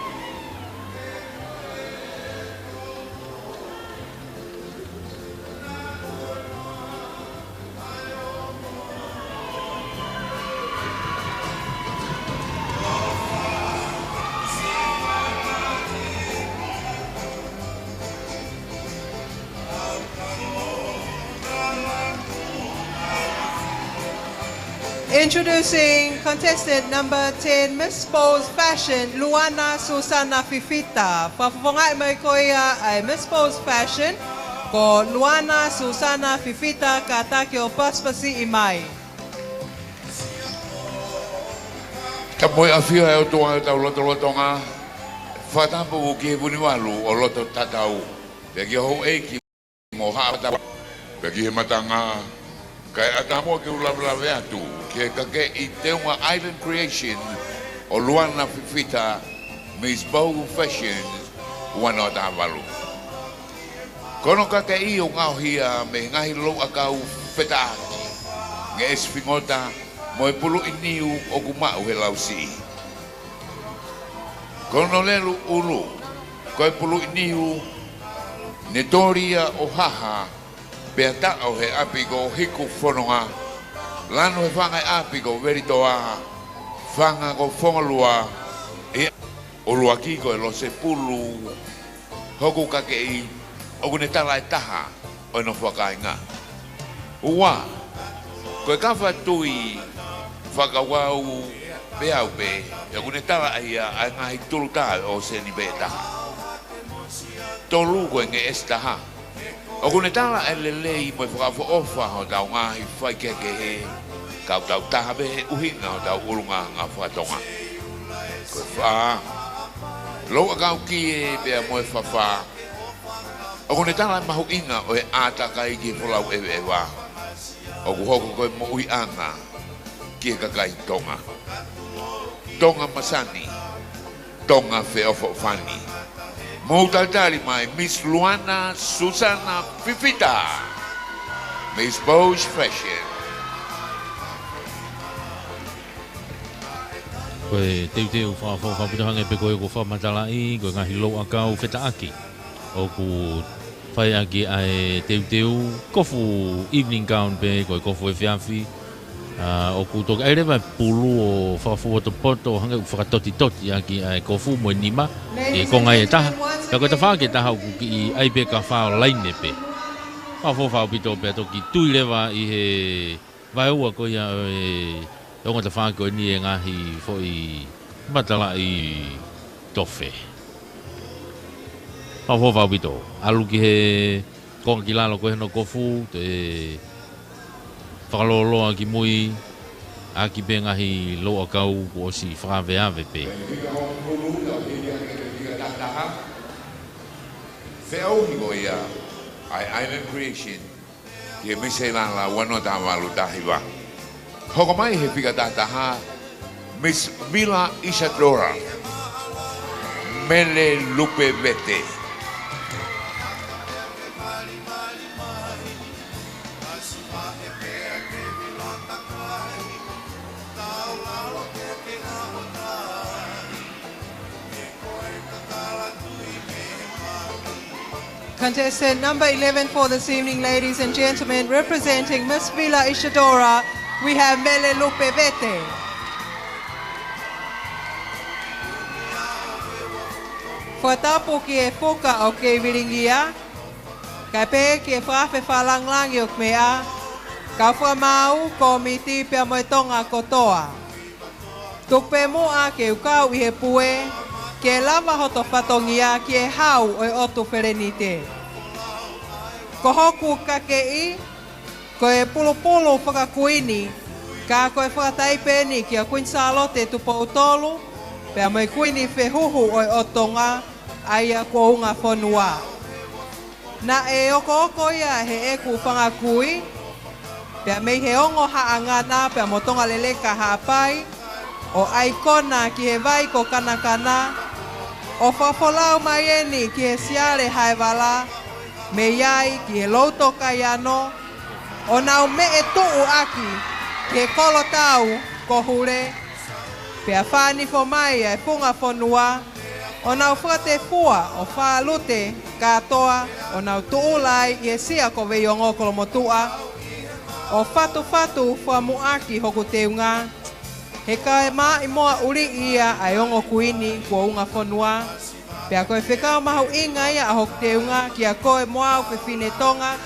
Speaker 4: Introducing contestant number 10, Miss Pose Fashion, Luana Susana Fifita. Papapongai mai koia ay Miss Pose Fashion ko Luana Susana Fifita kataki o paspasi imai.
Speaker 7: Ka moi afia e o toa tau loto nga whatampu o ki vuni walu o loto tatau. Peki hou eiki mo haata. Peki he matanga kai atamo ki ulawe atu. Ke kake I teunga Island Creation o Luana Fifita Miss Bow Fashion wana o tāwalu. Kono kake I o ngauhia me ngahi lo akau whetaaki. Nge esfingota mo e pulu iniu o kumau he lausi. Kono lelu ulu ko e pulu iniu ne toria o haha pea ta'o he api ko hiku whanonga. Lano he whanga api ko veritoa, whanga ko whangalua, e o lua ki ko e lo se pulu, hoku kake I, o kune tala e taha, o no whakainga. Ua, ko e kawha tui, whakawau, peau pe, e kune tala ia, a ngahi tulu taha o se ni pe taha. Tolu ko e nge estaha. O kune tala e lelei mo e whakawha ofa ho tau ngahi whai keke he kau tau taha be he uhinga ho tau urunga ngā whakatonga. Koe wha, loa kau ki e bea mo e whawha. O kune tala e mahu inga o e ātaka I ki wholau e wā. O ku hoko koe mo ui anga ki e kakai Tonga. Tonga Masani, Tonga Feofo Fani. Moutatari mai Miss Luana Susana Fifita, Miss Bows Fashion.
Speaker 3: Koe teu whapitohange pe koe ko whamatala koe ngahi lo akau whetaaki. O ku whai aki ai teu kofu evening gown pe koe kofu e whiawhi. o kuto ai le mai pulu o fafu to poto hanga whakatoti toti aki ai kofu mo nima e ko ngai ta ka ko ta fa ke ta ha ku ki ai pe ka fa line pe fa fo fa pito pe to ki tu leva i he vai o ko ya e o ta fa ko ni nga hi fo i matala i tofe fa fo fa pito alu ki he ko ki la lo ko no kofu te whakalolo aki mui aki benga hi lo akau o si whakawea ave pe.
Speaker 7: Wheau hingo ia ai Island Creation ki e mise la wano ta walu tahiwa. Hoko mai he pika tataha Miss Mila Isadora Mele Lupe Vete.
Speaker 4: Contestant number 11 for this evening, ladies and gentlemen, representing Miss Vila Isadora, we have Mele Lupe Vete. Whatapu ki e whuka o ke viringia, kai pe ki e whawhe whalanglangi o kmea, ka whamau ko miti pia moe Tonga kotoa. Tukpe mua ke ukau i he pue, ke lava hoto whatongia ki e hau o e otu wherenite. Ko hoku kakei, ko e pulu whakakuini, ka ko e whakataipeni ki a kuin Salote tupo utolu, pea moe kuini whehuhu o e otonga, aia ko unga whonua. Na e oko ia he eku whangakui, pea mei he ongo haangana, pea motonga leleka haapai, o aikona ki he vai ko kanakana, o whafolau mai eni ki he siare Heilala, me iai ki he louto kaiano, o nau me e tuu aki ki he kolotau ko hure, pea whani fo mai e punga whonua, o nau whate fua o whalute katoa, o nau tuu lai i he sia ko veiongo kolomotua, o fatu fua muaki hoku teunga, he ka e maa i moa uri ia ai ongo kuini kua unga whonua. Pea koe whekao mahu inga ia a hoku teunga ki a koe moa upe whine Tonga.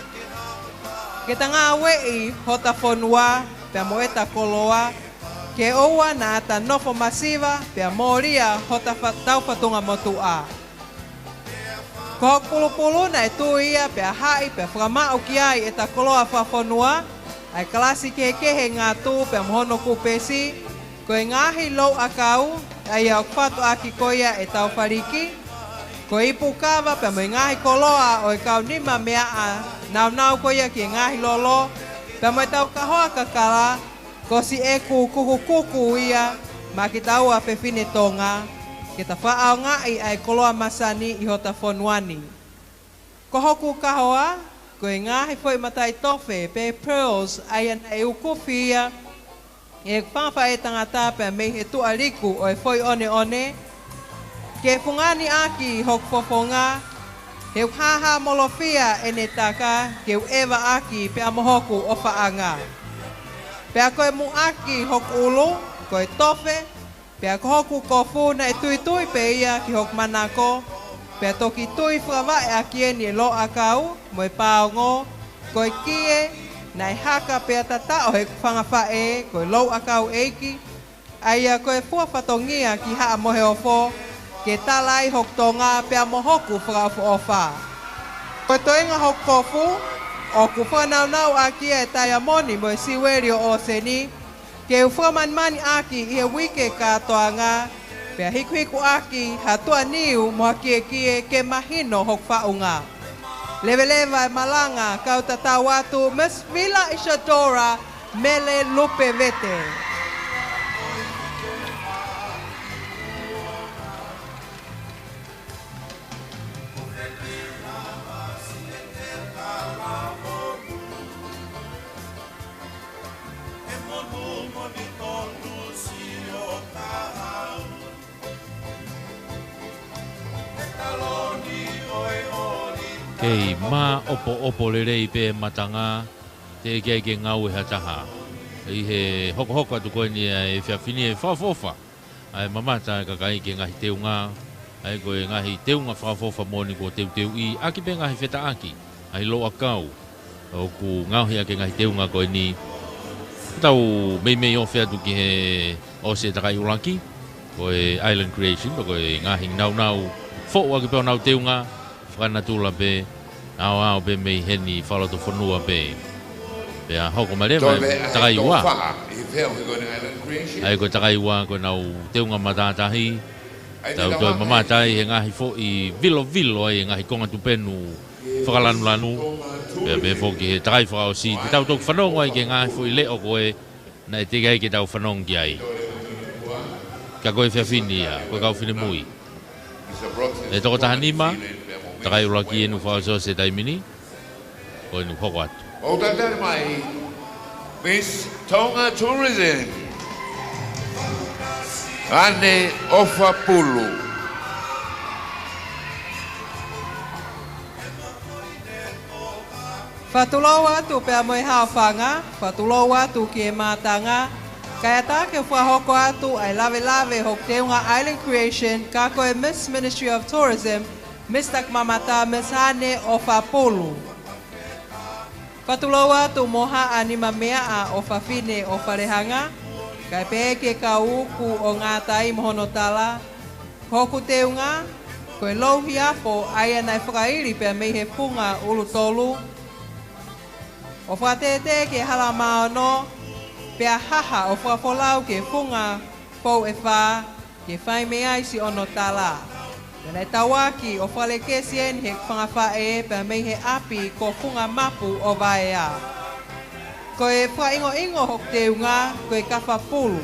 Speaker 4: Ke ta ngā wei hota whonua pea moeta koloa. Ke oua na ata nofo masiva pea moria hota tau whatunga motua. Ko hoku pulu na e tu ia pea hai pea whakamau ki ai e ta koloa whawhonua. Ai kalasi kehe ngā tū pea mohono kupesi. Ko e ngahi lou akau, ai au whatu aki koia e tau whariki. Ko ipu kawa pia mo ngahi koloa o e kau nima mea a nau koia ki ngahi lolo. Pia mo e tau kahoa kakala, ko si eku kuku ia, ma ki tau a whewhine Tonga. Ki ta whaau ngai ai koloa Masani i hota whonuani. Ko hoku kahoa, ko e ngahi foi matai tofe pe pearls ai ana e ukufi ia, e whawha e tangata pia mei he tuariku o e foi one. Ke fungani aki hok fofonga, he haha molofia e ne taka, ke ewa aki pia mohoku o whaanga. Pia koe mu aki hok ulu, koe tofe, pia ko hoku kofu na e tui pe ia ki hok manako, pia toki tui whawa e aki e ni lo akau, mo e paongo, koe kie, na e haka pia tata o he whangawhae, koe lo akau eiki, aia koe fua whatongia ki haa mohe ofo, ke talai hok Tonga pia mohoku whakaufu ofa. Koe toenga hok kofu, o ku whanau aki e taia moni mo e siwerio o seni, ke u whamanmani aki i e wike katoanga, pia hiku aki hatua niu mo kie ke mahino hok whaunga. Leveleva e malanga kau tatau atu Miss Vila Isadora Mele Lupe Vete. Kei mā opo le rei pe matanga te ke ngau e hataha.
Speaker 3: I he hoko atu koe ni e whiawhini e whafofa. Ai mamata ka kai ke ngahi teunga. Ai koe ngahi teunga whafofa mōni ko teu I. Aki pe ngahi wheta aki. Ai loa kau. O ku ngauhi ake ngahi teunga koe ni. Tau mei o whiatu ki he o se takai uranki. Koe Island Creation. Koe ngahi nau. Fo aki peo nau teunga. Whana tula pe. Ao pe mei heni whalato whanua pe. Pea hoko marema, takai ua. Ai ko takai ua ko nau teunga matatahi. Tau toi mamatai he ngahi fo I vilo ai ngahi konga tupenu whakalanu. Pea me foki he takai whakao si. Te tau toku whanongo ai ke ngahi fo I leo koe na e tega ke tau whanong ki ai. Ka koe whiawhini ia, koe kau whine mui. E toko tahanima, takai uraki enu whakao se taimini. Koe nu hoko atu.
Speaker 7: O tatari mai, Miss Tonga Tourism. Ane ofa pulu.
Speaker 4: Whatuloa tu pea moi hawhanga, whatuloa tu ki e mātanga. Kaya tā ke whahoko atu ai lawe hok teunga Island Creation, ka koe Miss Ministry of Tourism, Miss Takmamata, Miss Hane ofa pulu. Patuloa tu moha anima mea a o whawhine o wharehanga. Kai pē ke ka uku o ngā tai mohonotala. Hoku teunga, koe louhi apo aia nai whakairi pēr mei he punga ulu tolu. O whatete ke hala maono, pēr haha o whafolau ke punga pou e wha, ke whai mea isi ono tala. Nei tawaki o whale kesien he whangawhae pēr mei he api ko punga mapu o vaea. Koe whaingo hok teunga, koe kawha pulu.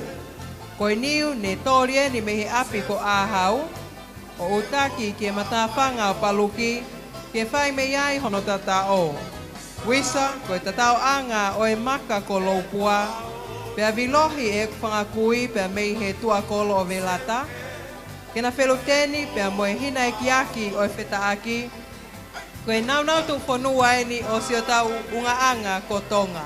Speaker 4: Koe niu ne torie ni mei he api ko āhau. O utaki ke matawhanga o paluki, ke whai mei ai hono tatao. Wisa, koe tatao anga o e maka ko loupua. Pēr vilohi e whangakui pēr mei he tuakolo o velata. Kena whelu tēni pēr moe hina e kiaki o e wheta aki. Koe nau tu whanua e ni o sio tau unga anga ko Tonga.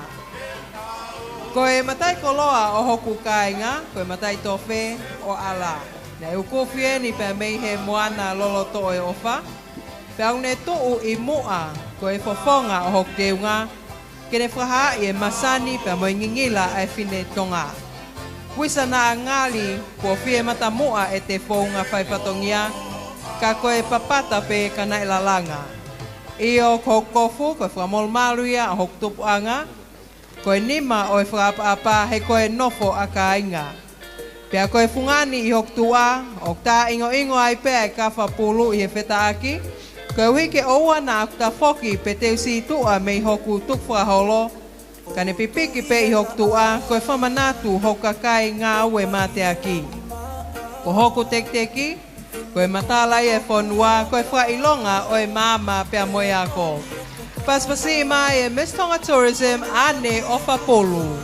Speaker 4: Koe matai koloa o hoku kāinga, koe matai tofe o ala. Nei ukuwhi e ni pēr mei he moana loloto e ofa. Pēr ne tuu I mua koe whafonga o hoku teunga. Kene whaha I e Masani pēr moe ngingila ai whine Tonga. Wisa na ngali kua fie mata mua e te whaunga whaipatongia, ka koe papata pe kana ilalanga. Io kokofu koe whamolmaluia a hok tupuanga, koe nima o e whakapa he koe nofo a ka inga. Pea koe fungani I hok tua, o ta ingo ai pea e ka whapulu I he whetaaki, koe wike oua na akuta foki pe te usi tua mei hoku tukwhaholo, Kane pipiki pe I hok tua, koe whamanatu hoka kai ngā ue mā te aki. Ko hoku tekteki, koe matalai e whanua, koe whailonga o e māma pia moe ako. Paspasi mai e Miss Tonga Tourism, ane ofa polu.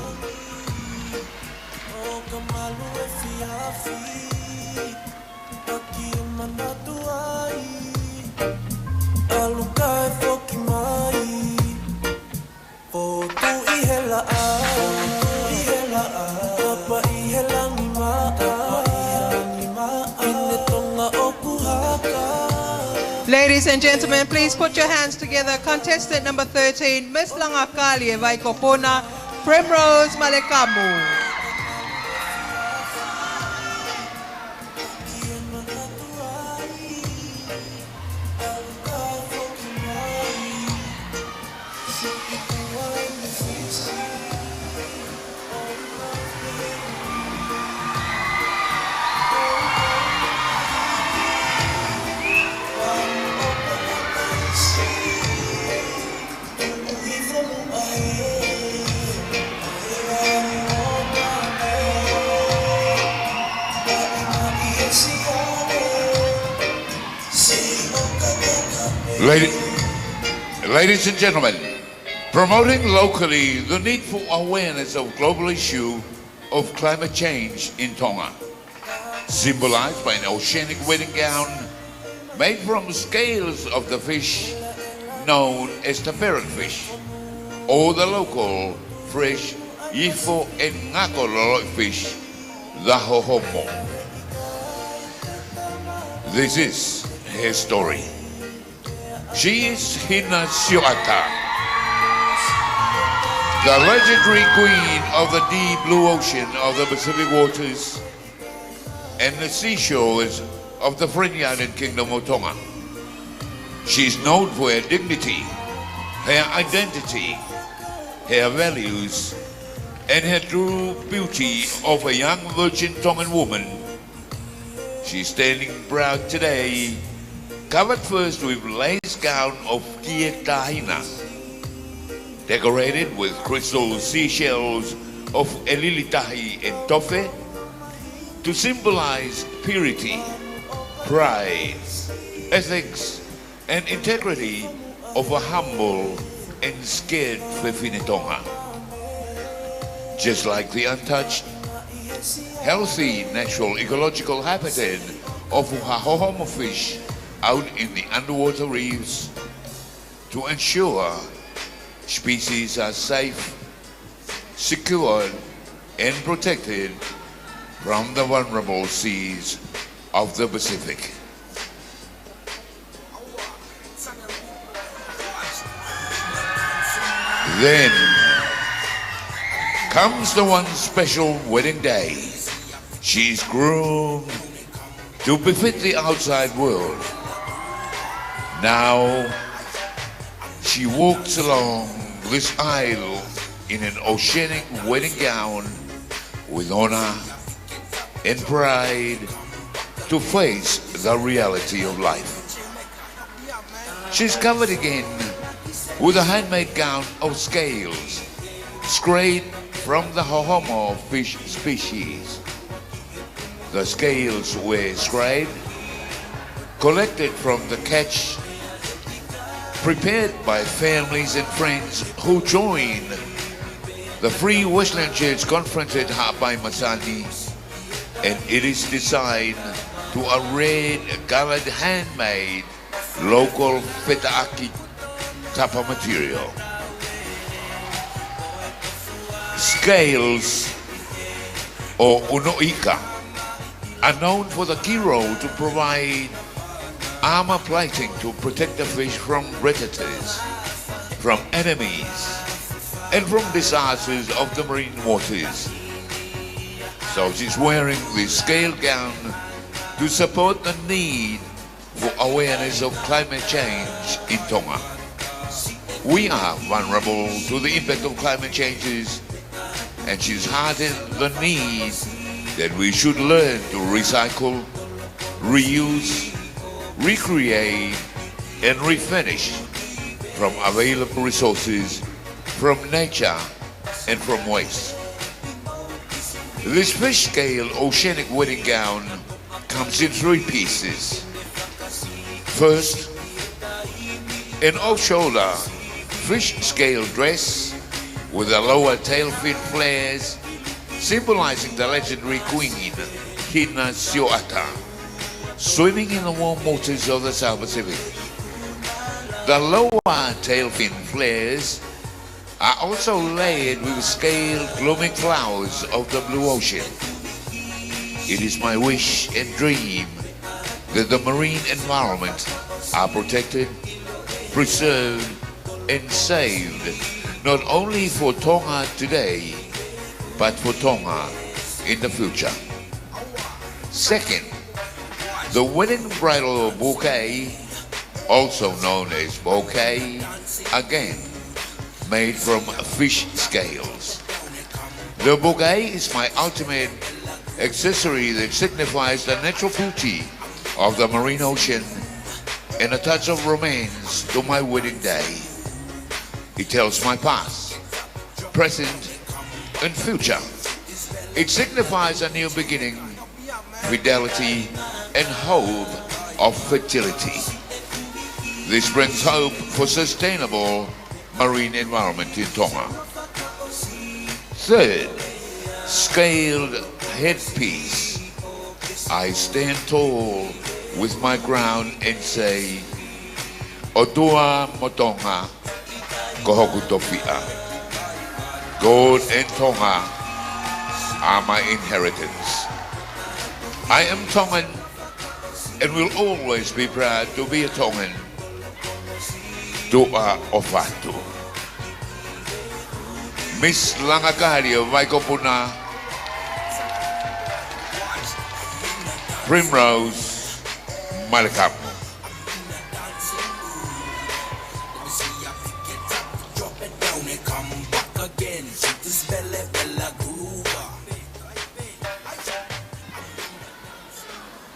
Speaker 4: Ladies and gentlemen, please put your hands together. Contestant number 13, Miss Langakali e Vaikopona, Primrose Malekamu.
Speaker 7: Ladies and gentlemen, promoting locally the need for awareness of global issue of climate change in Tonga, symbolized by an oceanic wedding gown made from scales of the fish known as the parrotfish, or the local fresh ifo and ngako loloi fish, the hohomo. This is her story. She is Hina Sioata, the legendary queen of the deep blue ocean of the Pacific waters and the seashores of the Friendly Island Kingdom of Tonga. She is known for her dignity, her identity, her values, and her true beauty of a young virgin Tongan woman. She's standing proud today, covered first with lace gown of Kietahina, decorated with crystal seashells of Elilitahi and Tofe to symbolize purity, pride, ethics, and integrity of a humble and scared Whewhine Tonga. Just like the untouched, healthy natural ecological habitat of Hahohomo fish out in the underwater reefs to ensure species are safe, secured, and protected from the vulnerable seas of the Pacific. Then comes the one special wedding day. She's groomed to befit the outside world. Now she walks along this aisle in an oceanic wedding gown with honor and pride to face the reality of life. She's covered again with a handmade gown of scales scraped from the hohomo fish species. The scales were scraped, collected from the catch, prepared by families and friends who join the Free Westland Church Conference at Hapai Masani, and it is designed to a red colored handmade local fetaaki tapa material. Scales or unoika are known for the key role to provide armor plating to protect the fish from predators, from enemies, and from disasters of the marine waters. So she's wearing this scale gown to support the need for awareness of climate change in Tonga. We are vulnerable to the impact of climate changes, and she's heartened the need that we should learn to recycle, reuse, recreate, and refinish from available resources, from nature, and from waste. This fish scale oceanic wedding gown comes in 3 pieces. First, an off-shoulder fish scale dress with a lower tail fin flares, symbolizing the legendary queen, Hina Sioata, swimming in the warm waters of the South Pacific. The lower tail fin flares are also layered with scaled blooming flowers of the blue ocean. It is my wish and dream that the marine environment are protected, preserved, and saved, not only for Tonga today, but for Tonga in the future. Second, the wedding bridal bouquet, also known as bouquet, again, made from fish scales. The bouquet is my ultimate accessory that signifies the natural beauty of the marine ocean and a touch of romance to my wedding day. It tells my past, present, and future. It signifies a new beginning, fidelity, and hope of fertility. This brings hope for sustainable marine environment in Tonga. Third, scaled headpiece. I stand tall with my crown and say, Otua Motonga Kohoku Tofia. God and Tonga are my inheritance. I am Tongan and will always be proud to be a Tongan. Nuku'alofa. Miss Langakari of Vaikopuna, Primrose Malcolm.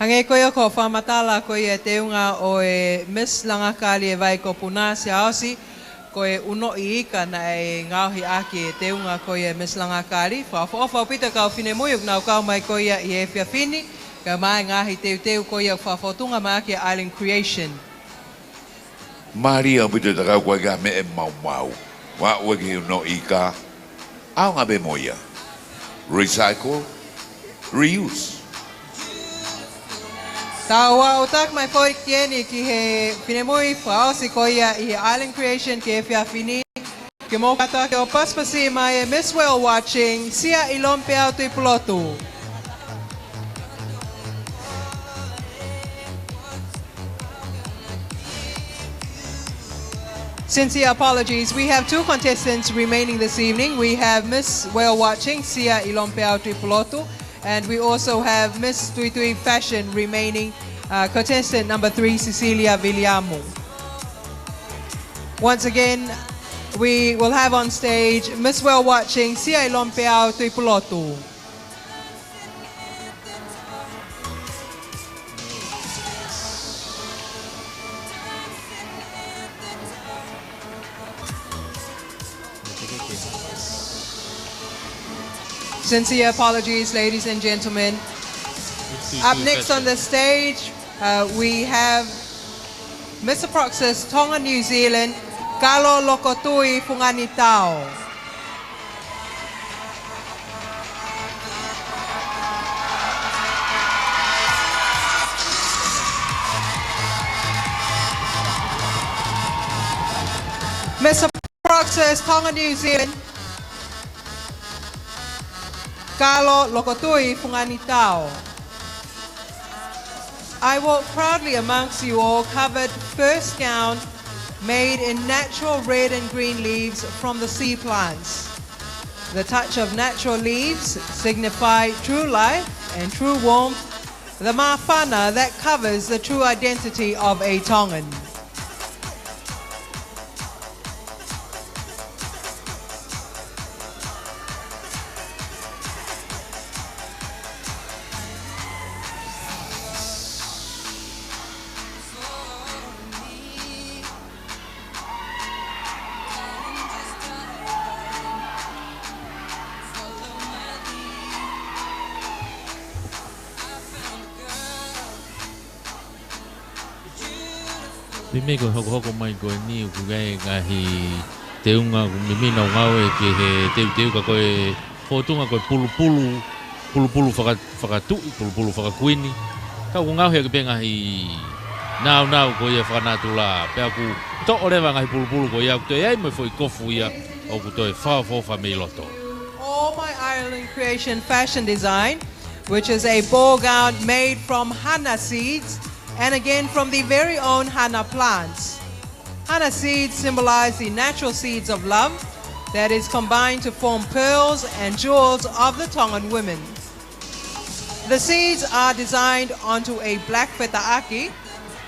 Speaker 4: Hange koia ko whamatala koia te unga o e Miss Langakari e Vaikopuna se aosi ko e uno I ika na e ngauhi aki e te unga koia Miss Langakari. Whawhawhau pita kau whine muyuk nau kau mai koia I e whiawhini ka mai ngahi teu koia whawhautunga mai aki Island Creation.
Speaker 7: Maria pita takau koe ka me e mau. Wa weki uno ika. Au ngā be moia. Recycle, reuse.
Speaker 4: Tawa o tak mai foi kieni ki he finemui whaosi koia I Island Creation ki e whiawhini. Ki mō kata ki o paspasi mai e Miss Well watching sia ilompe au tui pulotu. Sincere apologies. We have two contestants remaining this evening. We have Miss Well watching sia ilompe au tui pulotu. And we also have Miss Tui Tui Fashion remaining, contestant number 3, Cecilia Villiamo. Once again, we will have on stage Miss Well watching Sia Ilompeau Tui Pulotu. Sincere apologies, ladies and gentlemen. Up next on the stage, we have Mr. Proxus, Tonga, New Zealand, Kalo Lokotui Funganitao. Mr. Proxus, Tonga, New Zealand, Kalo Lokotui Funganitao. I walk proudly amongst you all, covered first gown, made in natural red and green leaves from the sea plants. The touch of natural leaves signify true life and true warmth, the mawhana that covers the true identity of a Tongan.
Speaker 3: Mimi ko hoko mai ko ni ku gai ngahi te unga mimi no ngau e ki he te ka koe fotunga ko pulu whaka kuini ka ku ngau he ke ngahi nau ko ia whanatula pe aku to orewa ngahi pulu ko ia ku te ai me foi kofu ia o ku toi fa me loto.
Speaker 4: All my Island Creation fashion design, which is a ball gown made from hana seeds, and again from the very own hana plants. Hana seeds symbolize the natural seeds of love that is combined to form pearls and jewels of the Tongan women. The seeds are designed onto a black fetaaki,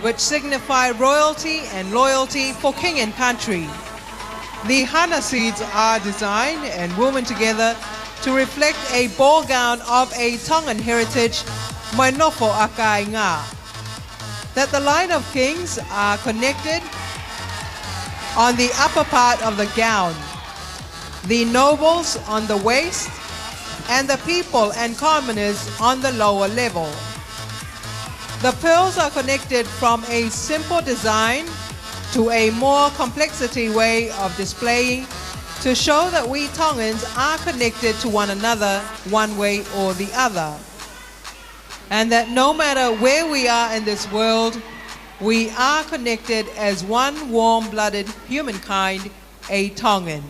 Speaker 4: which signify royalty and loyalty for king and country. The hana seeds are designed and woven together to reflect a ball gown of a Tongan heritage, Moinofo akai ngā. That the line of kings are connected on the upper part of the gown, the nobles on the waist, and the people and commoners on the lower level. The pearls are connected from a simple design to a more complexity way of displaying to show that we Tongans are connected to one another one way or the other. And that no matter where we are in this world, we are connected as one warm-blooded humankind, a Tongan.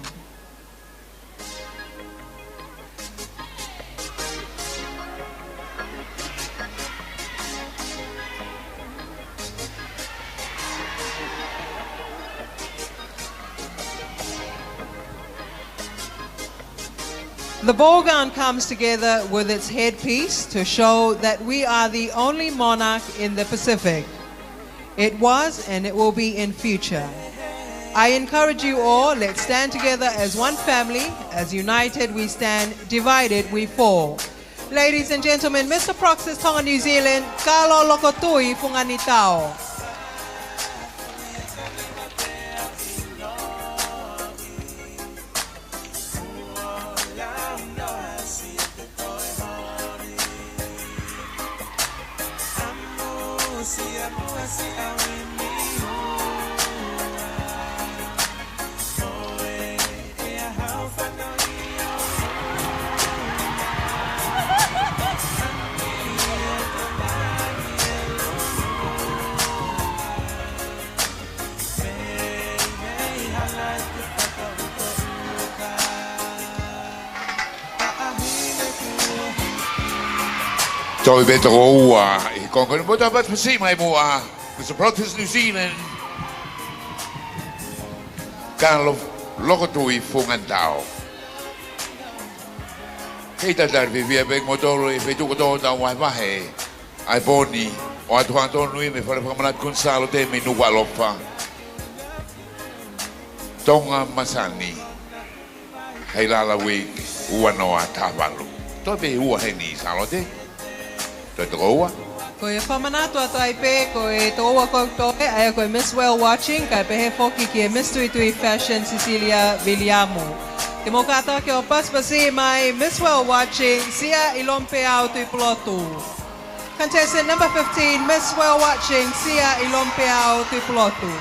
Speaker 4: The ball gown comes together with its headpiece to show that we are the only monarch in the Pacific. It was and it will be in future. I encourage you all, let's stand together as one family. As united we stand, divided we fall. Ladies and gentlemen, Mr. Proxys, Tonga, New Zealand, Kalo Lokotui Funganitao.
Speaker 7: Toi beter ua, ik kon kunnen moeten wat voorzien mij moa. Dus de Proxys New Zealand kan lokotui fungantao. Kita dar vivia bek motoro e fetu ko da wa wa he. Ai boni, o atu anto nui me fare pamalat kun Salote me Nuku'alofa. Tonga Masani. Heilala week uanoa tavalu. Toi be ua he ni Salote. Toi toa.
Speaker 4: Ko e whamanatua tai pē, ko e toa koutoe, aia ko e Miss Well Watching, kai pehe foki ki e Miss Tuitui Fashion Cecilia Viliamu. Te mo kata ke o paspasi mai Miss Well Watching, sia ilompe au tui pulotu. Contestant number 15, Miss Well Watching, sia ilompe au tui pulotu.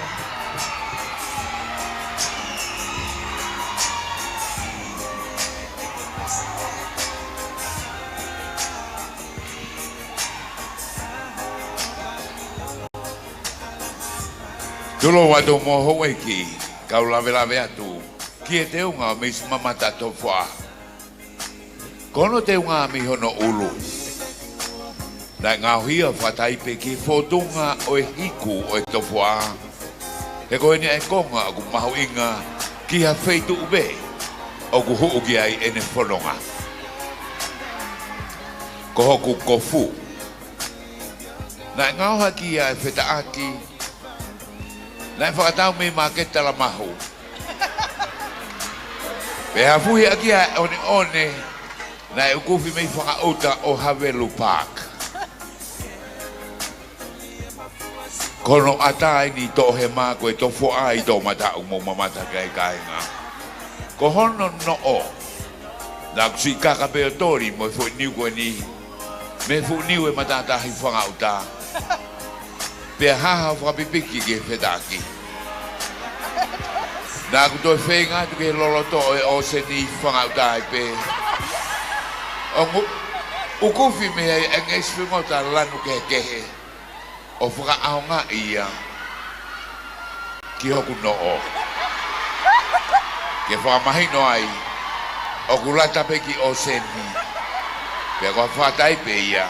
Speaker 7: Tulo watu moho weki, kau lawe atu, ki e te unga mis mamata tofua. Kono te unga mi hono ulu. Na ngā hia whataipe ki fotunga o e hiku o e tofua. Te koe ni e konga ku mahu inga ki ha feitu ube, o ku huuki ai ene whanonga. Ko hoku kofu. Na ngā haki ai whetaaki, nai whakatau me maketa la mahu. Pea fuhi aki a one, nai ukufi mei whakaota o Havelu Park. Kono atai ni tohe mā koe tofo ai tō mata umo mamata kai kainga. Ko hono no o, na kusui kaka peo tori mo fo niu koe ni, me fo niu e matatahi whakaota. Pea haha whakapipiki ke whetaki. Nā kutoi whenga tu ke loloto o se ni whangautai pe. O ukuwhi me hei engesi whingota lanu ke kehe. O whakaahonga ia ki hoku no o. Ke whakamahino ai o kulata peki o se ni. Pea kua whatai pe ia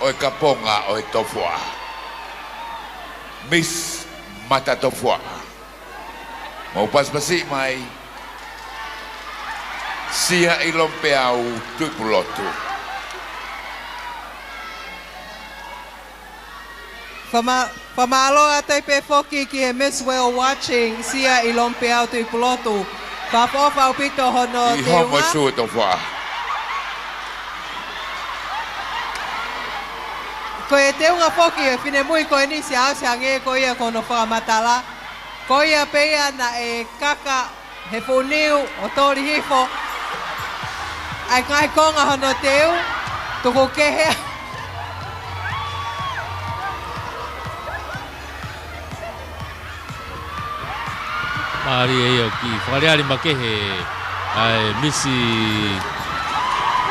Speaker 7: o e kaponga o e tofua. Miss Mata Tofua. Mau pas-pasi mai sia ilompe au tui pulotu.
Speaker 4: Whamaloa te pe foki ki e Miss Well Watching, sia ilompe au tui pulotu. Whapofa au pito hono
Speaker 7: I
Speaker 4: te
Speaker 7: homo
Speaker 4: unga.
Speaker 7: sua tofua.
Speaker 4: Ko e te unga foki e whine mui ko e nisi au se ange ko ia kono whakamatala. Ko ia peia na e kaka he whuniu o tori hifo. Ai ngai konga hono teu, tuku kehe.
Speaker 3: Maari e o ki whareari makehe ai misi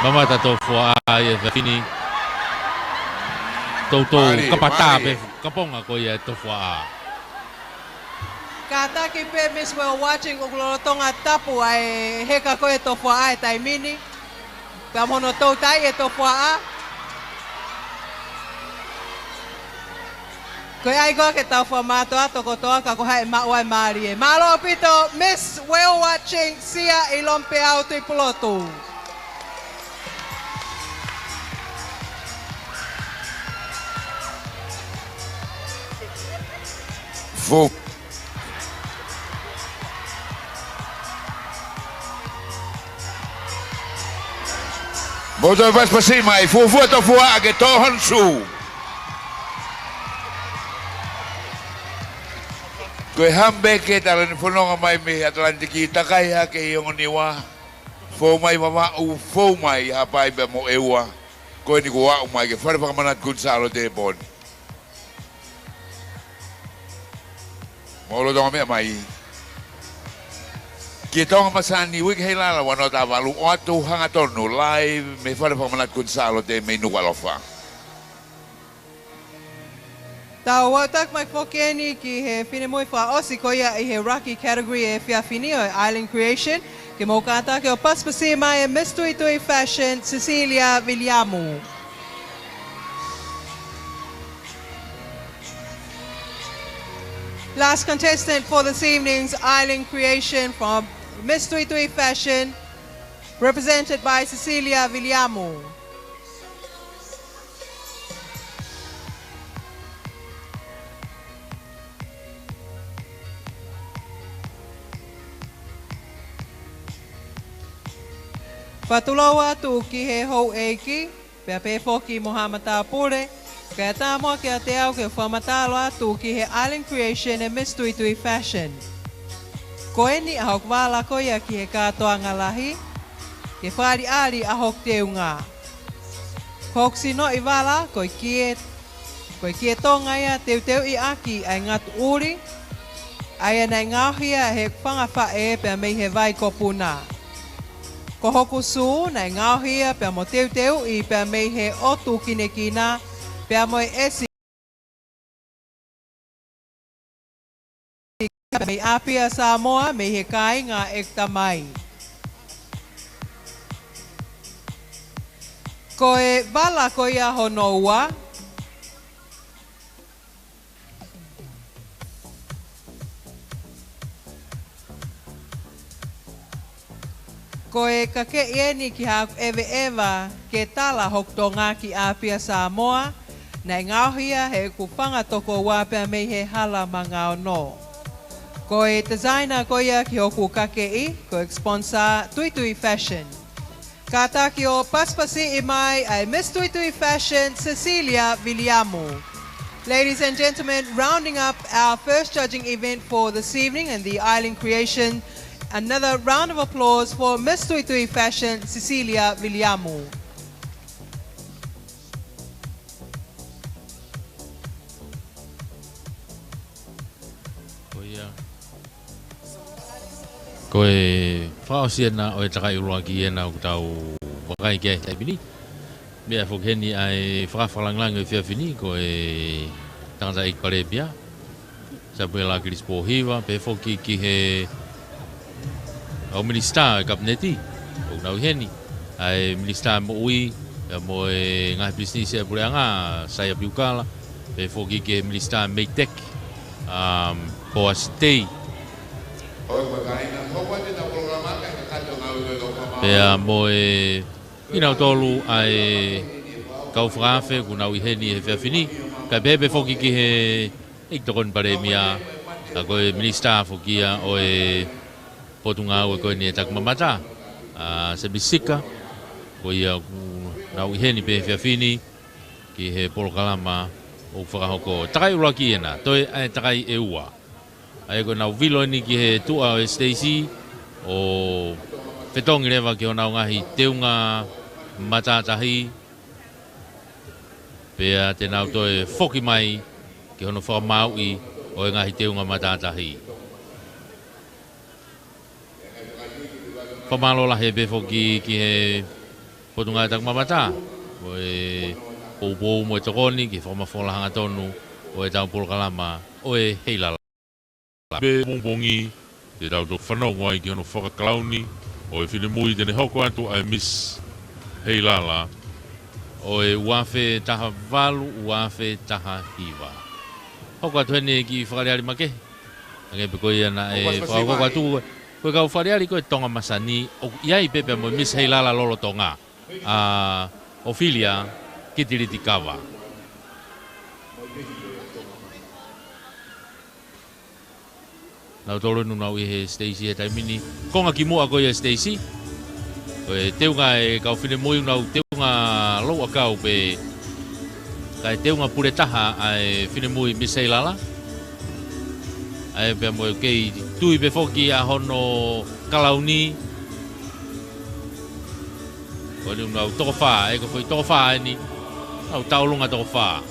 Speaker 3: mamata tofua ai e whini. Tautou kapata pe kaponga ko ia tofua.
Speaker 4: Ka taki pe Miss Well Watching o kulorotonga tapu ai heka koe tofua ai tai mini. Pea mono tau tai e tofua a. Koe ai koe ke tau fua mātua ato kotoa ka ko hae mauai maari e. Malo pito Miss Well Watching sia ilompe au tui pulotu.
Speaker 7: Fu. Boto pas pasi mai fu to fu age tohon su. Koe hambe ke talan fononga mai me Atlantiki takaya ke yung niwa. Fo mai mama u fo mai hapai be mo ewa. Koe ni kuwa umai ke fare pakamanat kun Salote bon. Molo dong me mai. Ki Tonga Masani wik Heilala wano tavalu oatu hangatonu live me fare pakamanat kun Salote me Nuku'alofa.
Speaker 4: Tau watak mai fokeni ki he whinemoi wha osi koia i he raki category e whiawhini o Island Creation. Ke mo kata ke o paspasi mai e Miss Tui Tui Fashion, Cecilia Villiamu. Last contestant for this evening's Island Creation from Miss Tui Tui Fashion, represented by Cecilia Villiamu. Patulawa tu ki he hou eiki, pia pe foki mohamata pure, kaya tamo kia te au ke whamataloa tu ki he Island Creation e Miss Tui Tui Fashion. Ko eni ahok wala koia ki he katoa ngalahi, ke whari ari ahok te unga. Kok sino i wala koe kie tonga ia teu i aki ai ngatu uri, ai anai ngauhia he whangawhae pia mei he vai kopuna. Ko hoku su na ngauhia pia mo teu i pia mei he otu kinekina pia mo esi mei apia Samoa mei he kai ngā ekta mai. Ko e wala ko ia honoua ko e kake ieni ki haku ewe ewa ke tala hok tonga ki apia Samoa, na ngauhia he kupanga toko wapea mei he hala mangao no. Ko e designer ko ia ki hoku kake i, ko e sponsor Tui Tui Fashion. Ka taki o paspasi i mai ai Miss Tui Tui Fashion, Cecilia Villiamu. Ladies and gentlemen, rounding up our first judging event for this evening and the Island Creation, another round of applause for Miss Tui Tui Fashion, Cecilia Villiamu.
Speaker 3: Ko e whaosiena o e takai urua ki ena o tau wakai kia tai pini. Mea whokeni ai whakawhalanglang e whiawhini ko e tangata ik pare pia. Sabu e la kirispo hiwa, pe whoki ki he au minista e kapneti, o nau heni. Ai minista mo ui, mo e ngai business e pure anga, saya piukala. Pe whoki ki he minista meitek, po a stay. Pea mo e inau tolu ai kau whakawhe ku nau i heni he whiawhini. Kai pepe whoki ki he iktokon pare mia, a koe minista whokia o e potunga o koe ni e takmamata. Se bisika, ko ia nau i heni pe whiawhini ki he polokalama o whakahoko. Takai ura ki ena, toi ai takai e ua. Ai ko nau vilo ni ki he tua o Stacy o whetongi rewa ki o nau ngahi teunga matatahi. Pea te nau toi whoki mai ki hono whakamau i o ngahi teunga matatahi. Whamalola he befo ki he potunga tak mamata. O e poupou mo e tokoni ki whamafola hanga tonu o e tau polokalama o e Heilala.
Speaker 8: Be mongpongi te tau tō whanongo ai ki hono whakaklauni o e whinemui tene hoko atu ai Miss Heilala.
Speaker 3: O e uafe taha walu, uafe taha hiwa. Hoko atu hene ki whakareari make. Ange pe koe ana e whakako atu koe kau whareari koe Tonga Masani. O iai pepe mo Miss Heilala lolo Tonga. Ophelia Kitiriti Kawa. Nau tolo nu nau he Stacy he taimini. Konga ki mua koe Stacy. Koe teunga e kau whine moi nau teunga loa kau pe kai teunga pure taha ai whine moi Miss Heilala. Ai pe mo kei tui pe foki a hono kalauni. Koe nu nau toko wha, e ko foi toko wha ni. Nau taulunga toko wha.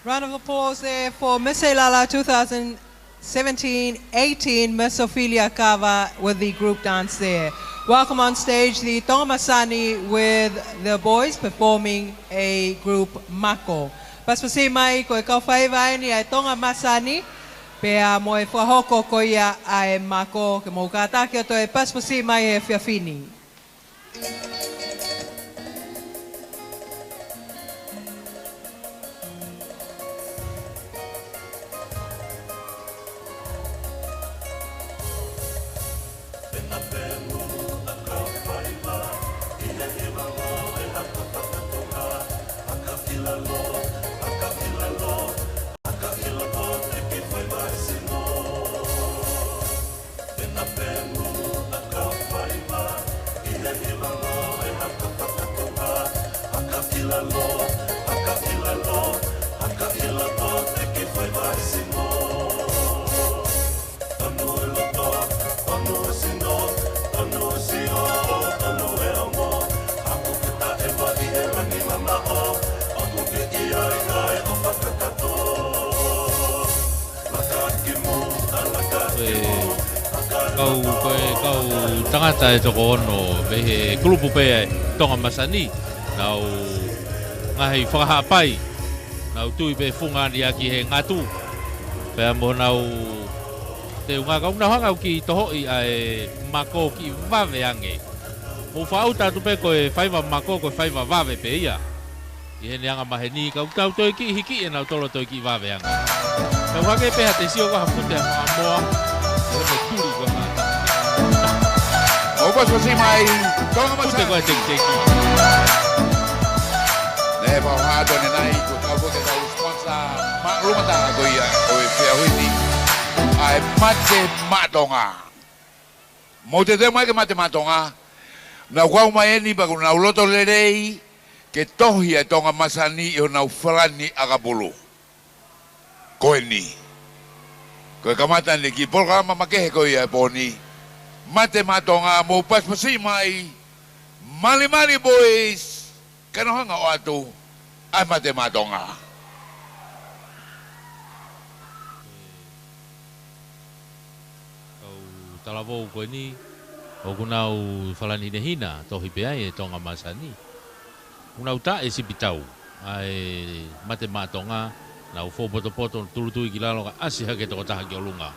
Speaker 4: Round of applause there for Miss Heilala 2017-18, Miss Ophelia Kava with the group dance there. Welcome on stage the Tonga Masani with the boys performing a group mako. Paspasi mai koe kau whaiwai ni ai Tonga Masani, pea mo e whahoko ko ia ai mako, ke mo kātaki ato e paspasi mai e whiawhini. Kau tangata e toko ono vehe grupu pe Tonga Masani nau ngahi whakahapai nau tui pe funga ni aki he ngatu pea mo nau te unga kau nau hangau ki toho i ai mako ki vave ange mo whauta tu pe koe whaiva mako koe whaiva vave pe ia i he neanga mahe ni kau tau toi ki hiki e nau tolo toi ki vave ange kau hake pe ha te sio kaha pute a moa e me turi koe
Speaker 7: pas pasal mai Tonga
Speaker 3: Pute
Speaker 7: Masani.
Speaker 3: koe teki.
Speaker 7: Ne pa ha to ne nai ko ka ko ka sponsor ma rumah tangga ko ya o e ini. Ai mate matonga. Mo te mai ke mate matonga. Na wau mai ni ba na loto lerei ke tohi e Tonga Masani o na ufalani agabulu. Ko ni. Ko kamata ni ki programa makehe ko ya poni. Mate matonga mo pas pasi mai. Mali boys. Kano hanga o atu. Ai mate matonga.
Speaker 3: Kau talavou koe ni, o kunau whalani hina, tohi pea e Tonga Masani. Kunau ta e sipitau, ai mate matonga, nau whopoto turutui ki lalo ka asi hake toko taha ki o lunga.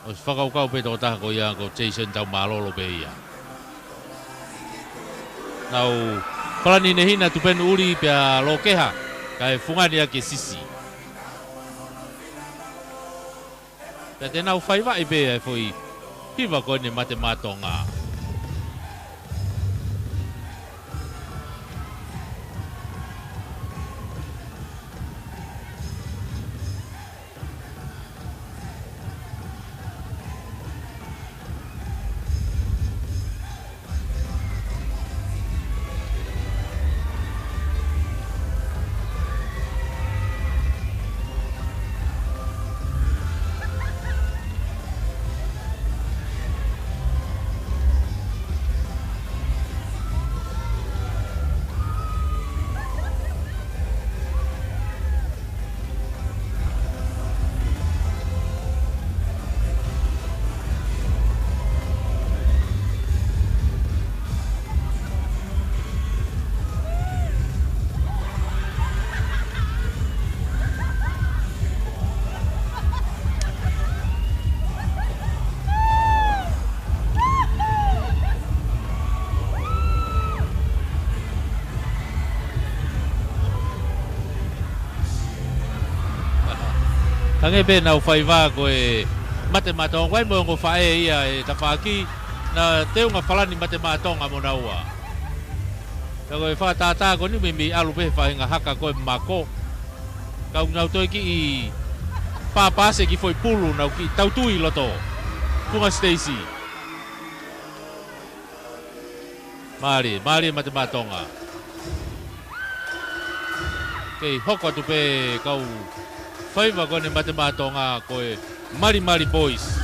Speaker 3: O si whakaukau pe toko taha ko ia ko Jason tau malolo pe ia. Nau whalani hina tupenu uri pea lo keha, kai fungani ake sisi. Pea tenau whaiwa i pe ai foi, hiwa koe ne mate matonga. Kange be nau whaiva koe mate matonga, wai mo ngo whae ia e tawhaki na teunga whalani mate matonga mo naua. Ka koe whātātā ko ni mimi alu pe whainga haka koe mako. Kau nau toi ki i pāpase ki foi pulu nau ki tautui loto. Kunga Stacy. Mari mate matonga. Kei hoko atu pe kau whaiva koe ne mate matonga koe Mari boys.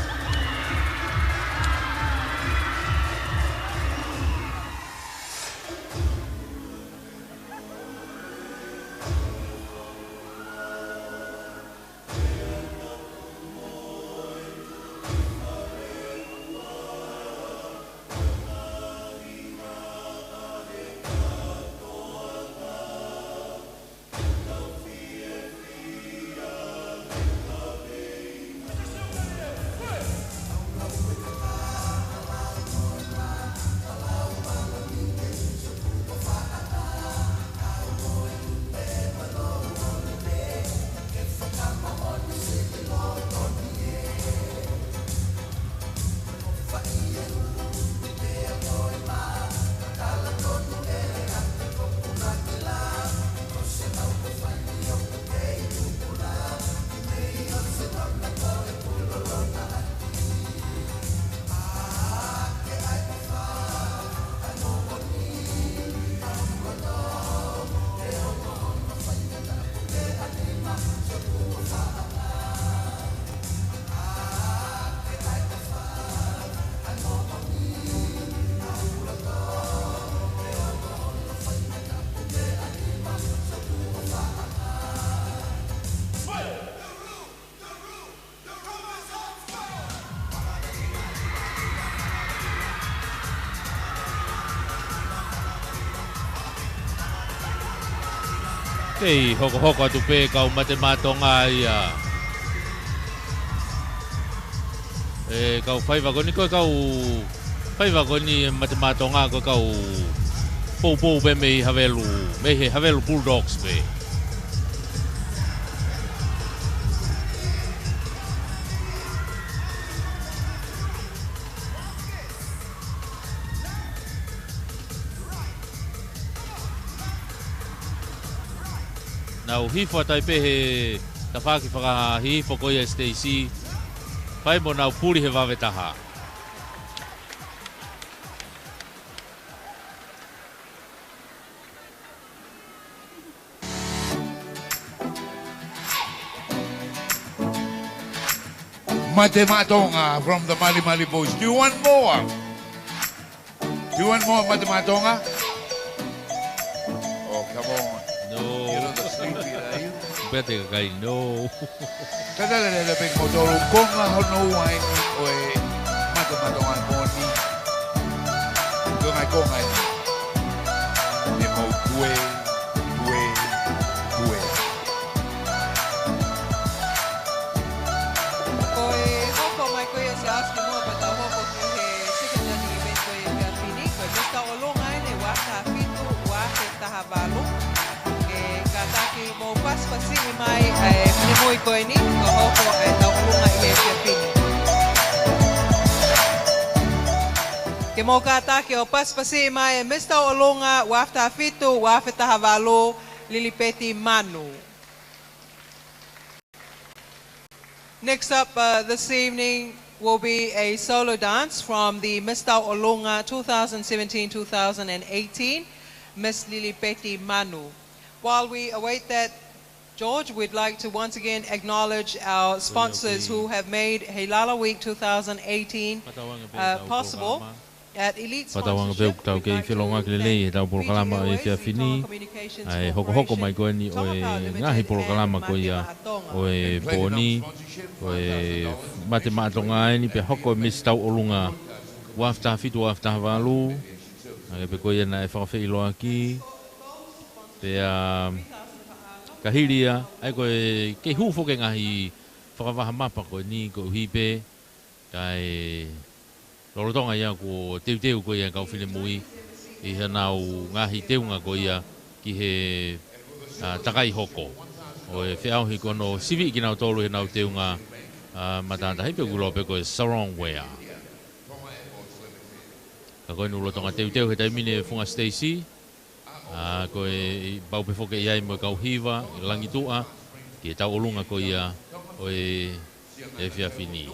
Speaker 3: Kei hoko atu pe kau mate matonga ia. Kau whaiva koni koe kau whaiva koni mate matonga koe kau pou pe mei havelu, mei havelu Bulldogs pe. Nau hifo taipe he tawhaki whaka hifo koia Stacy. Pai mo nau puri he wawe taha.
Speaker 7: Matematonga from the Mali Mali boys. Do you want more? Do you want more Matematonga? Oh, come on.
Speaker 3: No.
Speaker 7: You're not sleepy, are you?
Speaker 3: Better guy, no.
Speaker 7: Kadalala big motor konga hono wine oe Matematonga moni. Konga ni. Ni mo due.
Speaker 4: Pasipasi mai Moimoi ko ini ko taulunga i Fiafini. Ke mo kata ke o pasipasi mai Mr. Olunga wafta fitu wafta havalo lilipeti manu. Next up this evening will be a solo dance from the Mr. Olunga 2017-2018 Miss Lilipeti Manu. While we await that, George, we'd like to once again acknowledge our sponsors who have made Heilala Week 2018 possible. At Elite Sponsorship, we'd like to thank VGOA, Sutong Communications
Speaker 3: Hoko
Speaker 4: Corporation,
Speaker 3: mai koe ni
Speaker 4: Tonga
Speaker 3: oe
Speaker 4: Power Limited,
Speaker 3: ngahi polokalama
Speaker 4: and
Speaker 3: koe ia
Speaker 4: Tonga.
Speaker 3: oe poni oe matematonga ni pe hoko Miss Tau Olunga wafta fitu wafta walu pe koe na e whakawhi iloa ki pe kahiria ai koe ke hufo ke ngahi whakawaha mapa koe ni ko hipe kai lorotonga ia ko teu koe ia kau whine mui i hanau ngahi teunga koe ia ki he takai hoko o e whiauhi kono sivi ki nau tolu he nau teunga matanda heipe gulo pe koe Sarong wea ka koe nulotonga teu he taimine funga Stacy koe baupe foke iai mo kau hiva langitua ki tau olunga koe ia o e Fiafini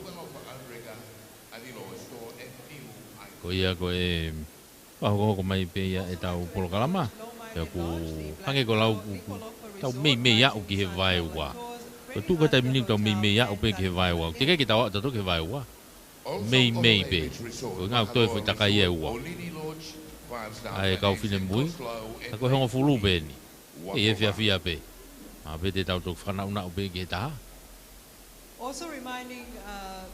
Speaker 3: ko ia ko e hoko mai pe ia e tau polokalama ia ku hange ko lau tau mei ia o ki he vai ua ko tu ko tai mini tau mei ia o pe ki he vai ua te ki tau tau ki he vai ua mei pe ko ngau toi foi takai e ua ai kau fine mui ko hongo fulu pe ni e fia pe a pe te tau tok fana una o pe ki he taha.
Speaker 4: Also reminding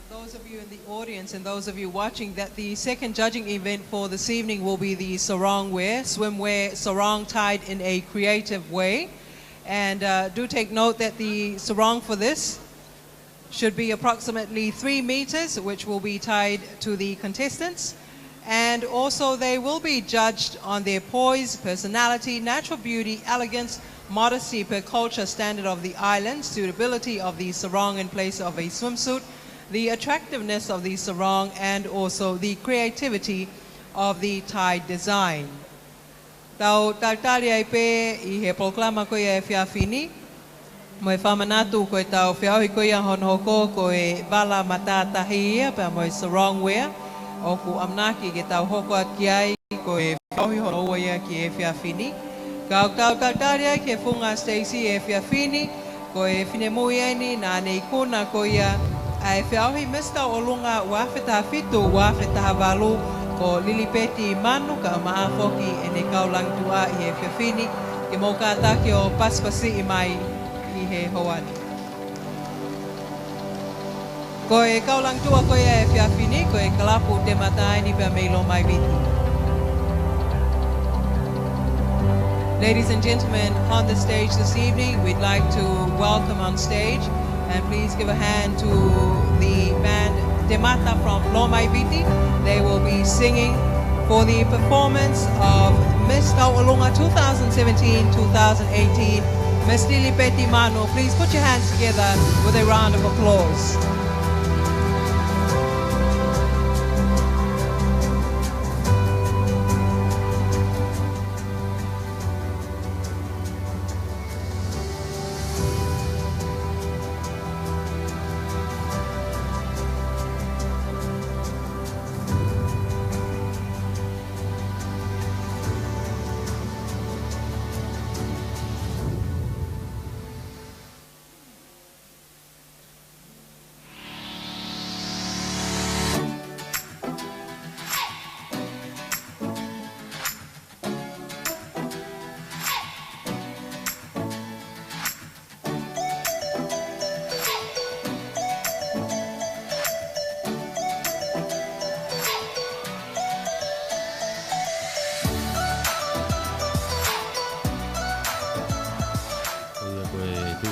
Speaker 4: those of you in the audience and those of you watching that the second judging event for this evening will be the sarong wear, swimwear sarong tied in a creative way. And do take note that the sarong for this should be approximately 3 meters, which will be tied to the contestants. And also they will be judged on their poise, personality, natural beauty, elegance, modesty per culture standard of the island, suitability of the sarong in place of a swimsuit, the attractiveness of the sarong, and also the creativity of the tie design. Tau tautari ai pe I he proklama ko e Fiafini, mo e whamanatu ko e tau whiauhi ko ia honhoko ko e wala matatahi ia pa mo e sarong wear, o ku amnaki ke tau hoko aki ai ko e whiauhi hono ia ki e Fiafini. Kau tautaria ke funga Stacy e Fiafini, ko e whinemui eni nā nei kuna ko ia ai whiauhi Mr. Olunga wawhetaha fitu, wawhetaha walu ko Lilipeti Manu ka maafoki e ne kaulantua I e Fiafini, ke mo kātake o paspasi I mai I he hoani. Ko e kaulantua ko ia e Fiafini, ko e kalapu te mataini pa meilo mai viti. Ladies and gentlemen, on the stage this evening, we'd like to welcome on stage, and please give a hand to the band Demata from Lomai Viti. They will be singing for the performance of Miss Nuku'alofa 2017-2018, Miss Lilipeti Manu. Please put your hands together with a round of applause.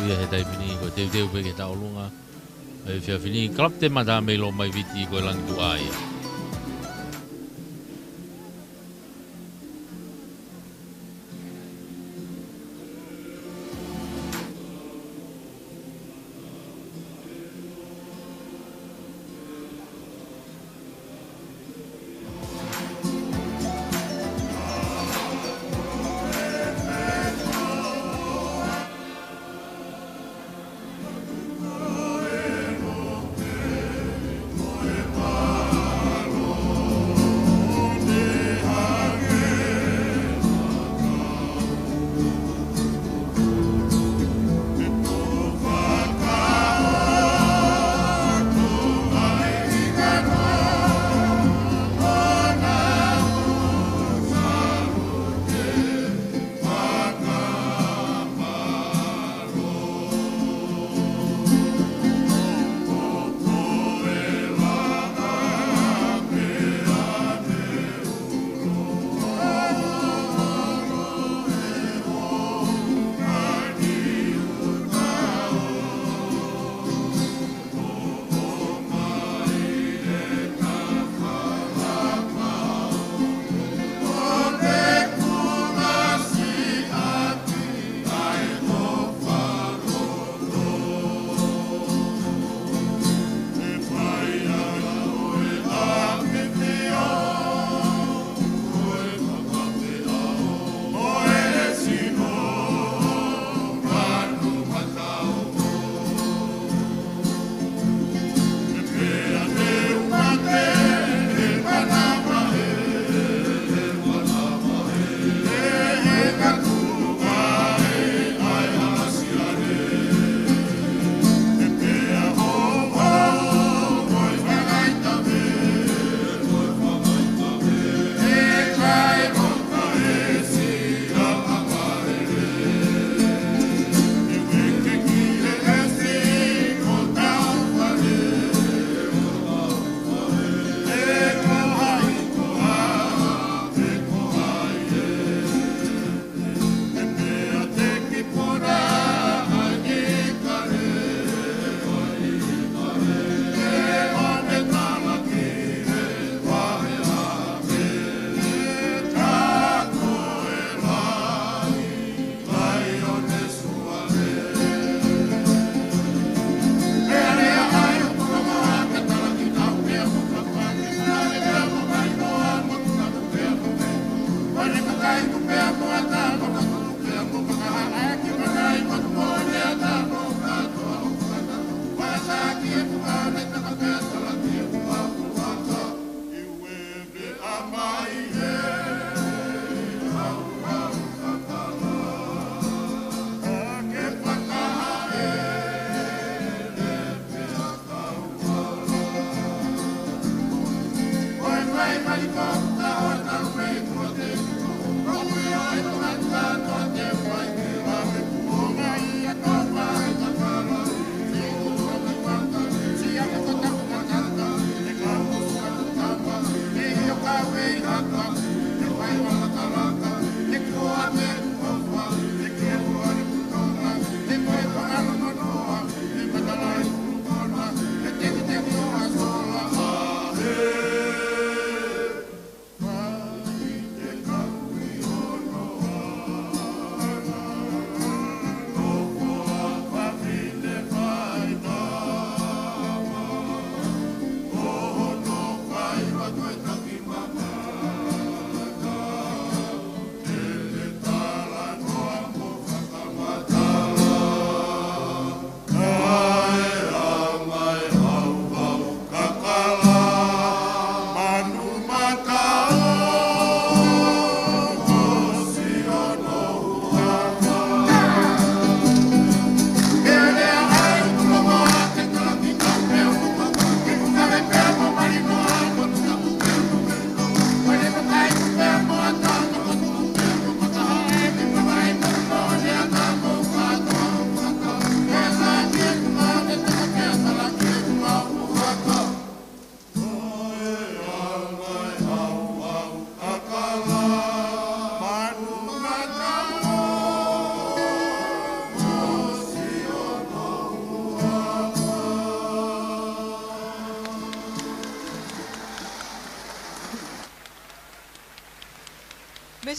Speaker 3: ia he tai pini ko te te pe ke ta olunga e fia fini klap te mata me lo mai viti ko lang tu ai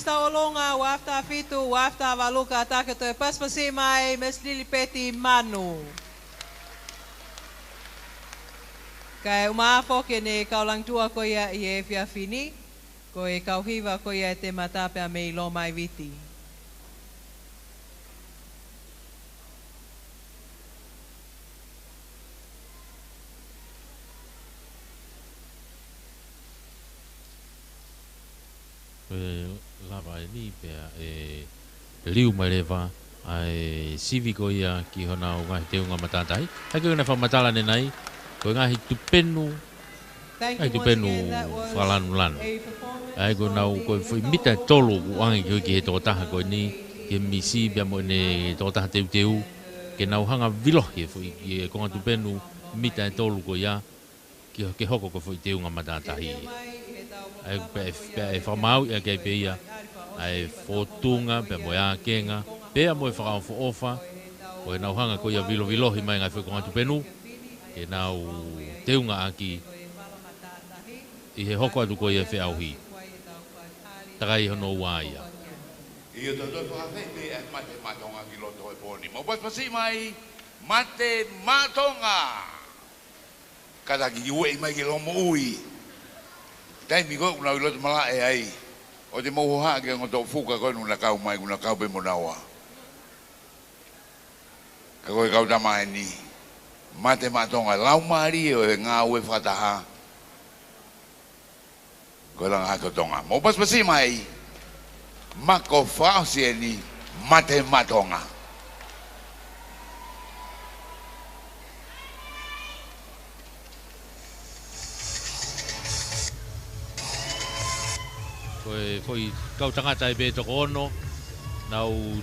Speaker 4: wafta olonga, wafta fitu, wafta valuka, take to paspasi mai, mes lilipeti manu. Kai umafo ke ne kaulang tua ko ia i e fiafini, ko e kauhiva ko ia te matape a mei lo mai viti.
Speaker 3: Lava ni pe liu mai leva ai sivi ko ia ki hona o ngai te unga matatai. Hai ko na whamatala ne nai, ko ngahi tupenu, ai tupenu whalan. Ai ko nau ko fui mita tolu uangi ki he tō taha ko ni, ke misi bia mo ne tō taha teu, ke nau hanga vilohi fui ki konga tupenu mita tolu ko ia, ke hoko ko fui te unga matatai. Ai pe e whamau ia kei pe ia, ai fotunga, pe mo ia kenga, pe a mo e whakao ofa, o e nau hanga ko ia vilohi mai ngai whakonga tupenu, e nau teunga aki, i he hoko atu ko ia whiauhi. Takai hono ua ia.
Speaker 7: Ia toto whakawhi pe e mate matonga ki loto e pōni. Mo pasi mai, mate matonga. Kata ki ue i mai ki lomo ui. Tai mi ko una loto mala e ai. O te moho ha ke ngoto fuka ko nuna kau mai kuna kau pe monawa. Ka koe kau tama e ni. Mate matonga lau mari o e ngā ue whataha. Ko lang hako tonga. Mo pasi mai. Mako whaosi e ni mate matonga.
Speaker 3: Koe kau tangata e be toko ono, nau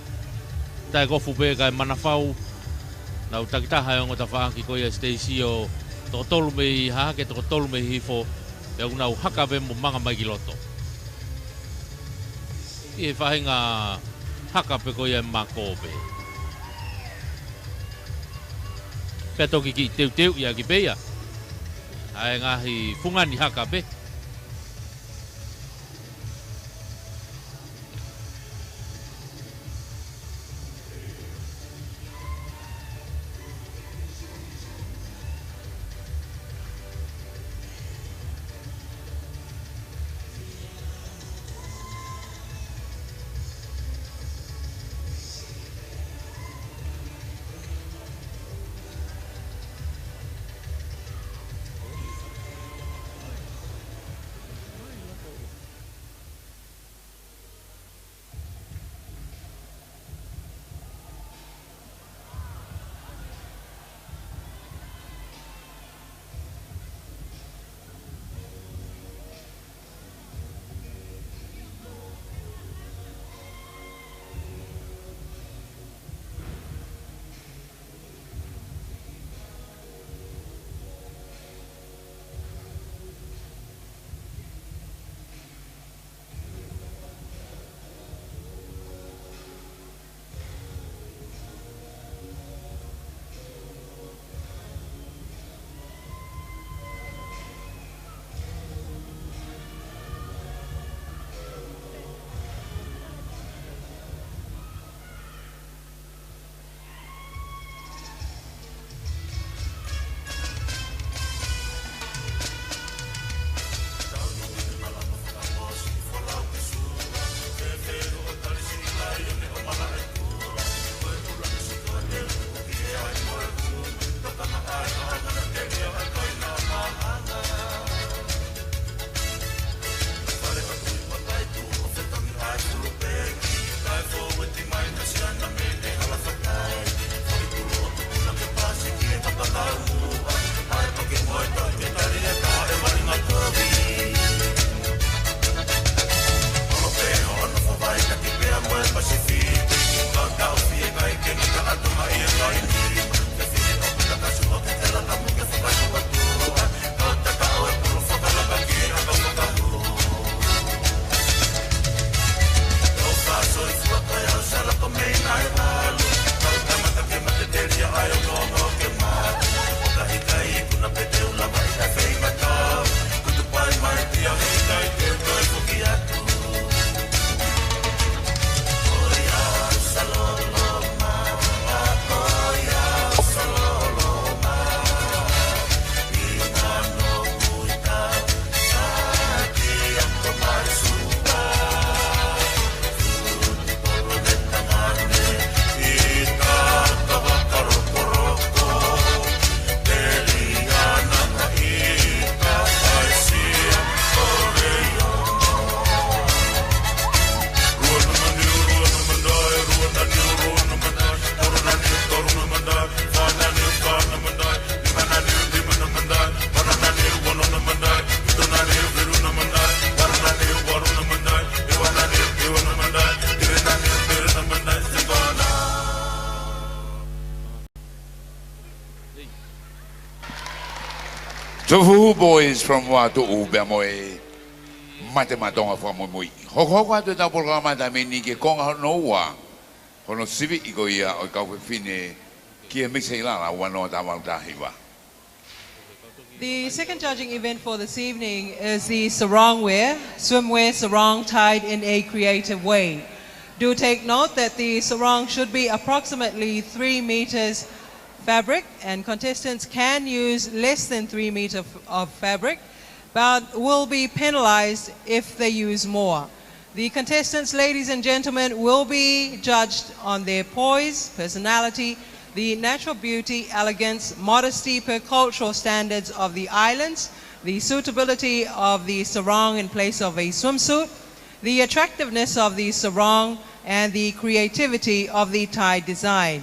Speaker 3: tae kofu be kai manawhau, nau takitaha e ongo ta whaanki koe a Stacey o toko tolu mei hahake, toko tolu mei hifo, e au nau haka be mo manga mai ki loto. I e whahinga haka pe koe e mako be. Pea toki ki teu ia ki beia, ai ngahi fungani haka be.
Speaker 7: Tofu boys from Latu Moimoi. Mate matonga from Moimoi. Hoko to the programa da meni ke konga noa. Hono sivi iko ia o ka fine ki mix Heilala wano ta hiwa.
Speaker 4: The second judging event for this evening is the sarong wear, swimwear sarong tied in a creative way. Do take note that the sarong should be approximately 3 meters fabric, and contestants can use less than 3 meters of fabric, but will be penalized if they use more. The contestants, ladies and gentlemen, will be judged on their poise, personality, the natural beauty, elegance, modesty per cultural standards of the islands, the suitability of the sarong in place of a swimsuit, the attractiveness of the sarong, and the creativity of the tie design.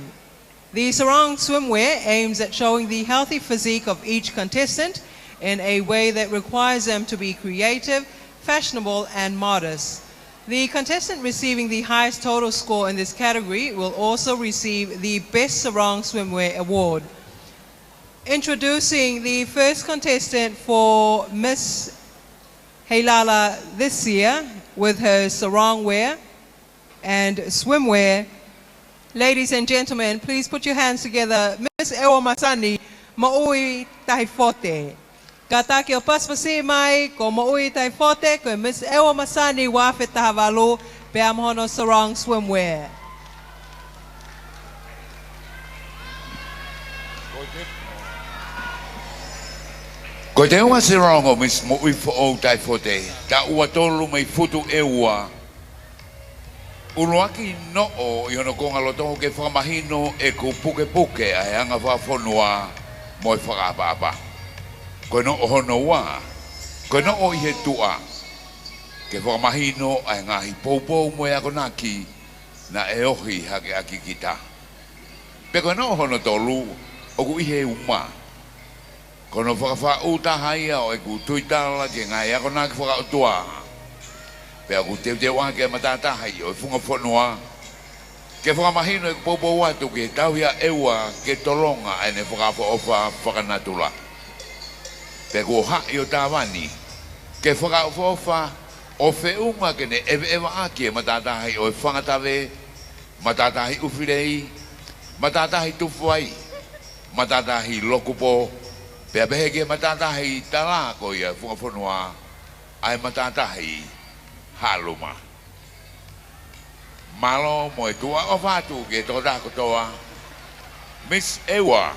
Speaker 4: The sarong swimwear aims at showing the healthy physique of each contestant in a way that requires them to be creative, fashionable, and modest. The contestant receiving the highest total score in this category will also receive the Best Sarong Swimwear Award. Introducing the first contestant for Miss Heilala this year with her sarong wear and swimwear. Ladies and gentlemen, please put your hands together. Miss Masani, maui taifote. Kataki o paspasi mai, ko maui taifote, ko Miss Masani wafe tahavalu, pe amhono sarong swimwear.
Speaker 7: Ko te ua sarong o Miss maui fo taifote, ta ua tolu mai futu eua. Uruaki no o iono konga lotongo ke whakamahino e ku puke puke a anga whafonua mo e whakapapa. Koe no o hono wā, koe no o ihe tua, ke whakamahino a ngahi poupou mo e akonaki na e ohi hake aki kita. Pe koe no o hono tolu o ku ihe uma. Koe no whakawha utahaia o e ku tuitala ke ngai akonaki whakautua. Pe aku te wake matatahi o funga whanua. Ke whakamahino e popo watu ke tauhia ewa ke tolonga ene whakawha whakanatula. Pe ku hai o tāwani. Ke whakawha o whiunga ke ne ewa ake matatahi o whangatawe, matatahi uwhirei, matatahi tuwhai, matatahi lokupo, pe abehe ke matatahi talako ia funga whanua, ai matatahi haluma. Malo mo e tua o whātu ke tō kotoa. Miss Ewa.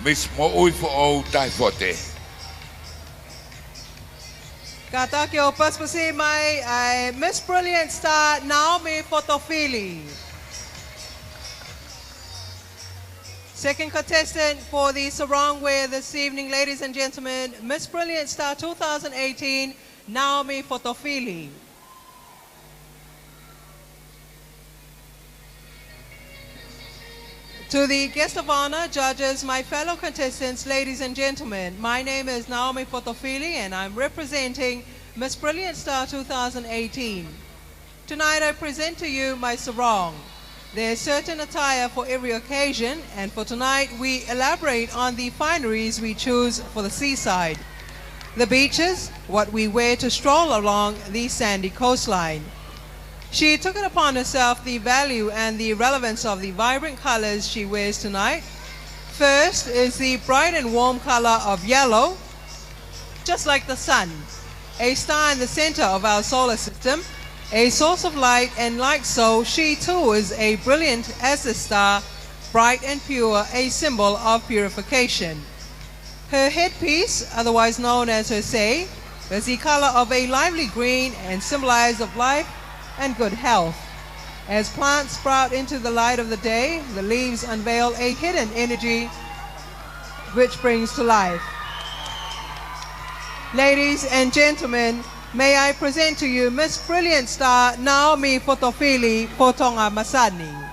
Speaker 7: Miss mo uifo o taifote.
Speaker 4: Kataki o paspasi mai, Miss Brilliant Star Naomi Fotofili. Second contestant for the sarong wear this evening, ladies and gentlemen, Miss Brilliant Star 2018, Naomi Fotofili. To the guest of honor, judges, my fellow contestants, ladies and gentlemen, my name is Naomi Fotofili and I'm representing Miss Brilliant Star 2018. Tonight I present to you my sarong. There's certain attire for every occasion, and for tonight we elaborate on the fineries we choose for the seaside. The beaches, what we wear to stroll along the sandy coastline. She took it upon herself the value and the relevance of the vibrant colors she wears tonight. First is the bright and warm color of yellow, just like the sun, a star in the center of our solar system, a source of light, and like so, she too is a brilliant as the star, bright and pure, a symbol of purification. Her headpiece, otherwise known as her sei, is the color of a lively green and symbolizes of life and good health. As plants sprout into the light of the day, the leaves unveil a hidden energy which brings to life. Ladies and gentlemen, may I present to you Miss Brilliant Star Naomi Fotofili for Tonga Masani.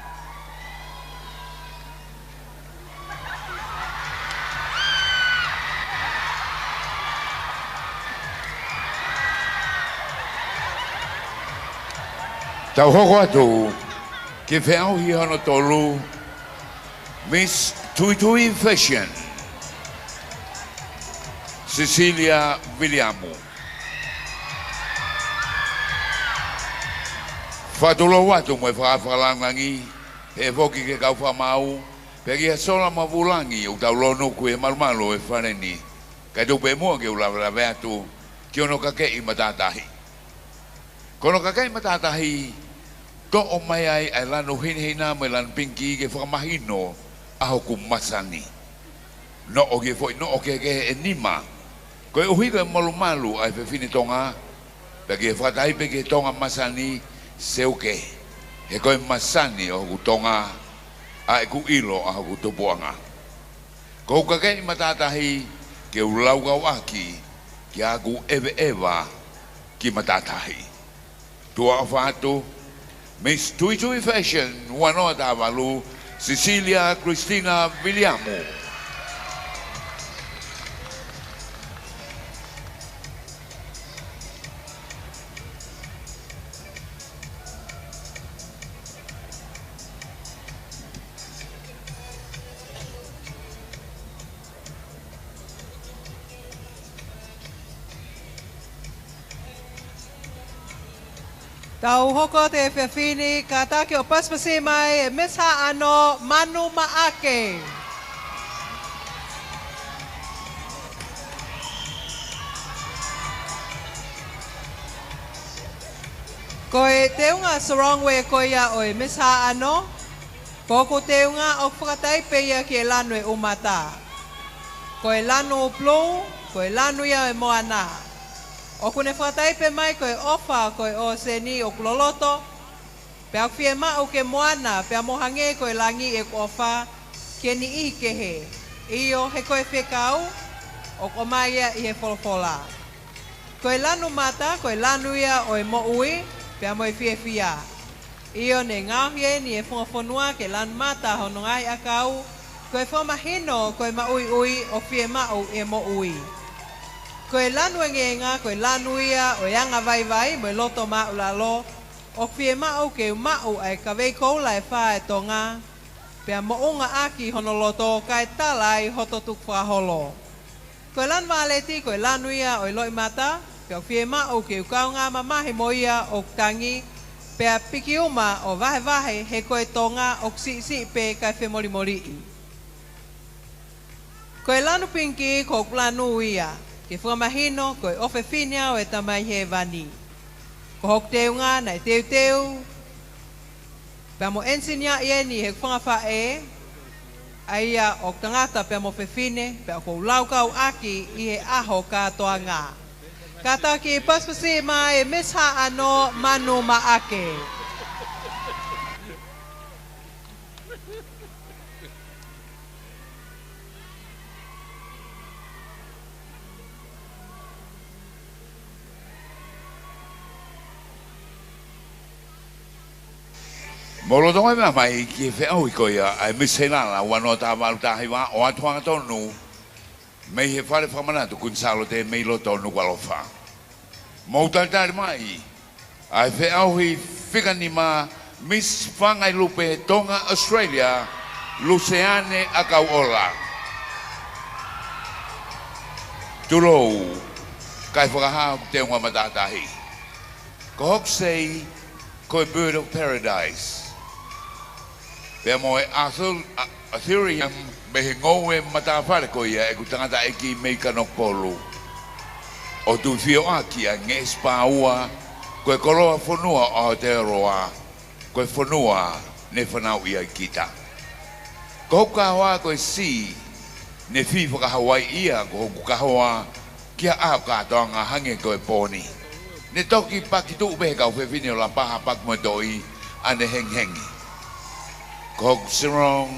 Speaker 7: Tau hoko atu, ke wheau hi hono tolu, Miss Tui Tui Fashion. Cecilia Williamu. Fatulo watu mo whakalangangi, he voki ke kau whamau, pegi a sola mavulangi o tau lono kue malumalo e whaneni, kai tupe mua ke ula veatu, ki ono kake I matatahi. Kono kake I matatahi, to o mai ai ai lano hinhina me lan pinki ke whakamahino, aho ku Masani. No o ke foi, no o ke e nima, koe uhiga e malumalu ai whewhini Tonga, pegi e whatahi pegi Tonga Masani, seuke, he koe Masani o ku Tonga, a e ku ilo a ku tupuanga. Ko kakei matatahi, ke ulaugau aki, ki a ku ewa ki matatahi. Tua o whātu, Miss Tui Tui Fashion, wanoa tāwalu, Cecilia Cristina Williamu.
Speaker 4: Tau hoko te whiawhini, ka tāke o paspasi mai, e mesa ano manu maake. Koe teunga Sarong we koia o e mesa ano, koko teunga o whakatai peia ki e lanu e umata. Koe lanu o plou, koe lanu ia e moana. O kune whatai pe mai koe ofa koe o seni o kuloloto, pe au fie ma o ke moana, pe amohange koe langi e ofa, ke ni I ke he. Iyo he koe whekau, o komaia I he wholofola. Koe lanu mata, koe lanu ia o e mo ui, pe amo e fie fia. Iyo ne ngauhie ni e whongafonua ke lanu mata hono ngai akau, koe whamahino koe ma ui ui o fie ma o e mo ui. Koe lanu e ngenga, koe lanu ia o yanga vai vai, mo loto ma ulalo, o fie mao ke umau ai ka vei koula e wha e Tonga, pia mo unga aki honoloto kai talai hoto tuk whaholo. Koe lanu maaleti, koe lanu ia o loi mata, pia fie mao ke ukaunga mamahe mo ia o tangi, pia piki uma o vahe vahe he koe Tonga o si pe kai whemorimori. Koe lanu pinki ko lanu ia, ke whamahino koe ofe whinia o e tamai he vani. Ko hok teunga nei teu, pia mo ensinia ie ni he whangawha e, aia o tangata pia mo whewhine, pia ko laukau aki I he aho katoa ngā. Kata ki paspasi mai e misha ano manu maake.
Speaker 7: Molo tonga me mai ki fe au ikoia ai Miss Heilala wano ta walu ta hiwa o atuanga tonu me he fare whamanatu kun Salote me loto Nuku'alofa. Mo tantari mai ai fe au hi whikanima Miss Whangai Lupe Tonga Australia Luciane Akauola. Tulou kai whakaha te unga matatahi. Ko hok sei koe Bird of Paradise. Pea mo e Ethereum me he ngoe matawhare ko ia e kutangata e ki mei kanokpolu. O tu fio aki a nge spaua koe koloa whanua o Aotearoa koe whanua ne whanau ia kita. Ko hoka hoa koe si ne fi whakahawai ia ko hoku kahoa kia a katoanga hange koe poni. Ne toki pakitu ubehe kau whewhine o la paha pakmodoi ane henghengi. Ko Sarong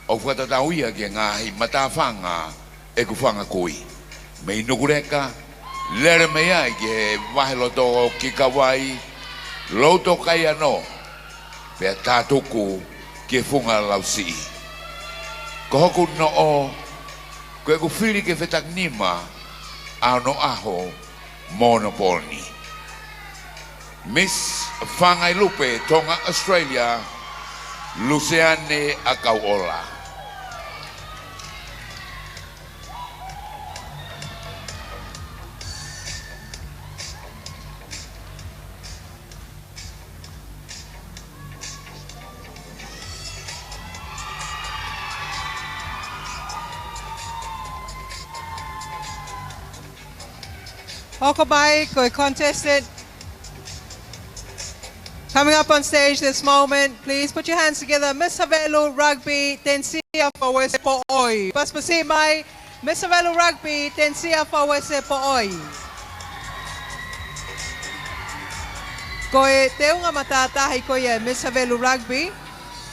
Speaker 7: o whatatauia ki ngahi matawhanga e ku whanga kui. Mei nukureka, lere mei ai ki he waheloto o kikawai, loto kai ano, pia tātuku ki whunga lausi. Ko hoku no o, ko e ku whiri ke whetak nima, ao no aho, monopolni. Miss Whangai Lupe, Tonga, Australia, Luciane Akauola.
Speaker 4: Hokabai, koi contestant. Coming up on stage this moment, please put your hands together. Miss Havelu Rugby, Tensia Fawese Po'oi. Paspasi mai, Miss Havelu Rugby, Tensia Fawese Po'oi. Koe te unga matatahi koe e Miss Havelu Rugby,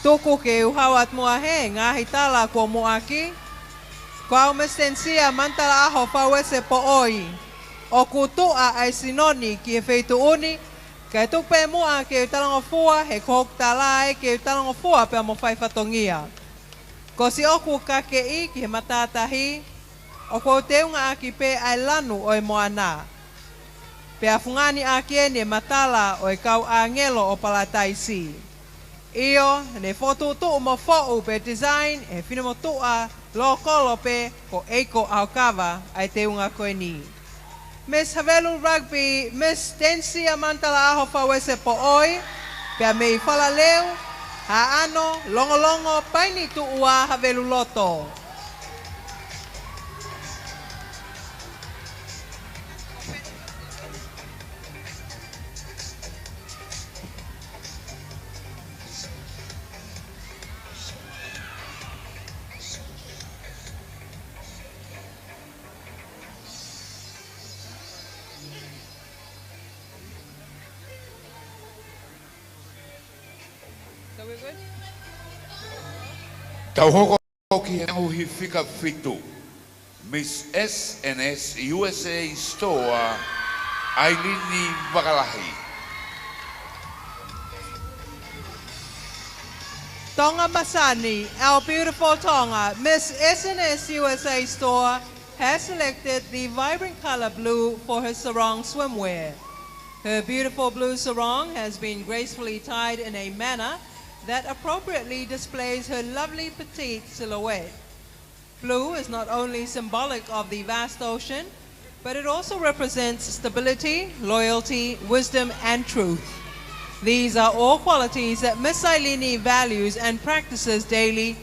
Speaker 4: tuku ke uhawat mua he, ngahi tala ko muaki. Ko au Miss Tensia mantala aho Fawese Po'oi. O kutua ai sinoni ki e feitu uni, kaya tupe mua ke talangofua he kok talai ke talangofua pe mo fai fatongia. Ko si oku kakei ki he matatahi, o ko te unga aki pe ai lanu o e moana. Pe afungani aki ne matala o e kau angelo o palataisi. Iyo ne foto tu mo fo pe design e fina mo tua lo kolo pe ko eiko au kava ai te unga koe ni. Miss Havelu Rugby, Miss Tensia Mantala Aho Fawese Po'oi, pea mei fala leu, haano, longo paini tu ua Havelu Loto.
Speaker 7: Tau hoko ki au hi fika fitu. Miss SNS USA Store Ailini Wakalahi.
Speaker 4: Tonga Masani, our beautiful Tonga, Miss SNS USA Store has selected the vibrant color blue for her sarong swimwear. Her beautiful blue sarong has been gracefully tied in a manner that appropriately displays her lovely petite silhouette. Blue is not only symbolic of the vast ocean, but it also represents stability, loyalty, wisdom, and truth. These are all qualities that Miss Ailini values and practices daily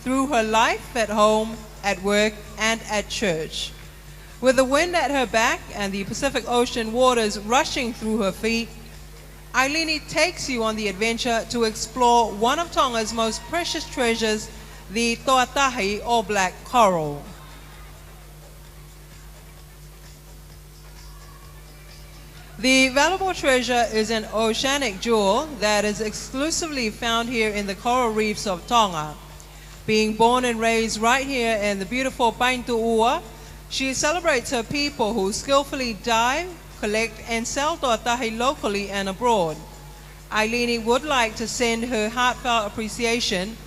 Speaker 4: through her life at home, at work, and at church. With the wind at her back and the Pacific Ocean waters rushing through her feet, Ailini takes you on the adventure to explore one of Tonga's most precious treasures, the toatahi or black coral. The valuable treasure is an oceanic jewel that is exclusively found here in the coral reefs of Tonga. Being born and raised right here in the beautiful Paintu'ua, she celebrates her people who skillfully dive, collect and sell toatahi locally and abroad. Ailini would like to send her heartfelt appreciation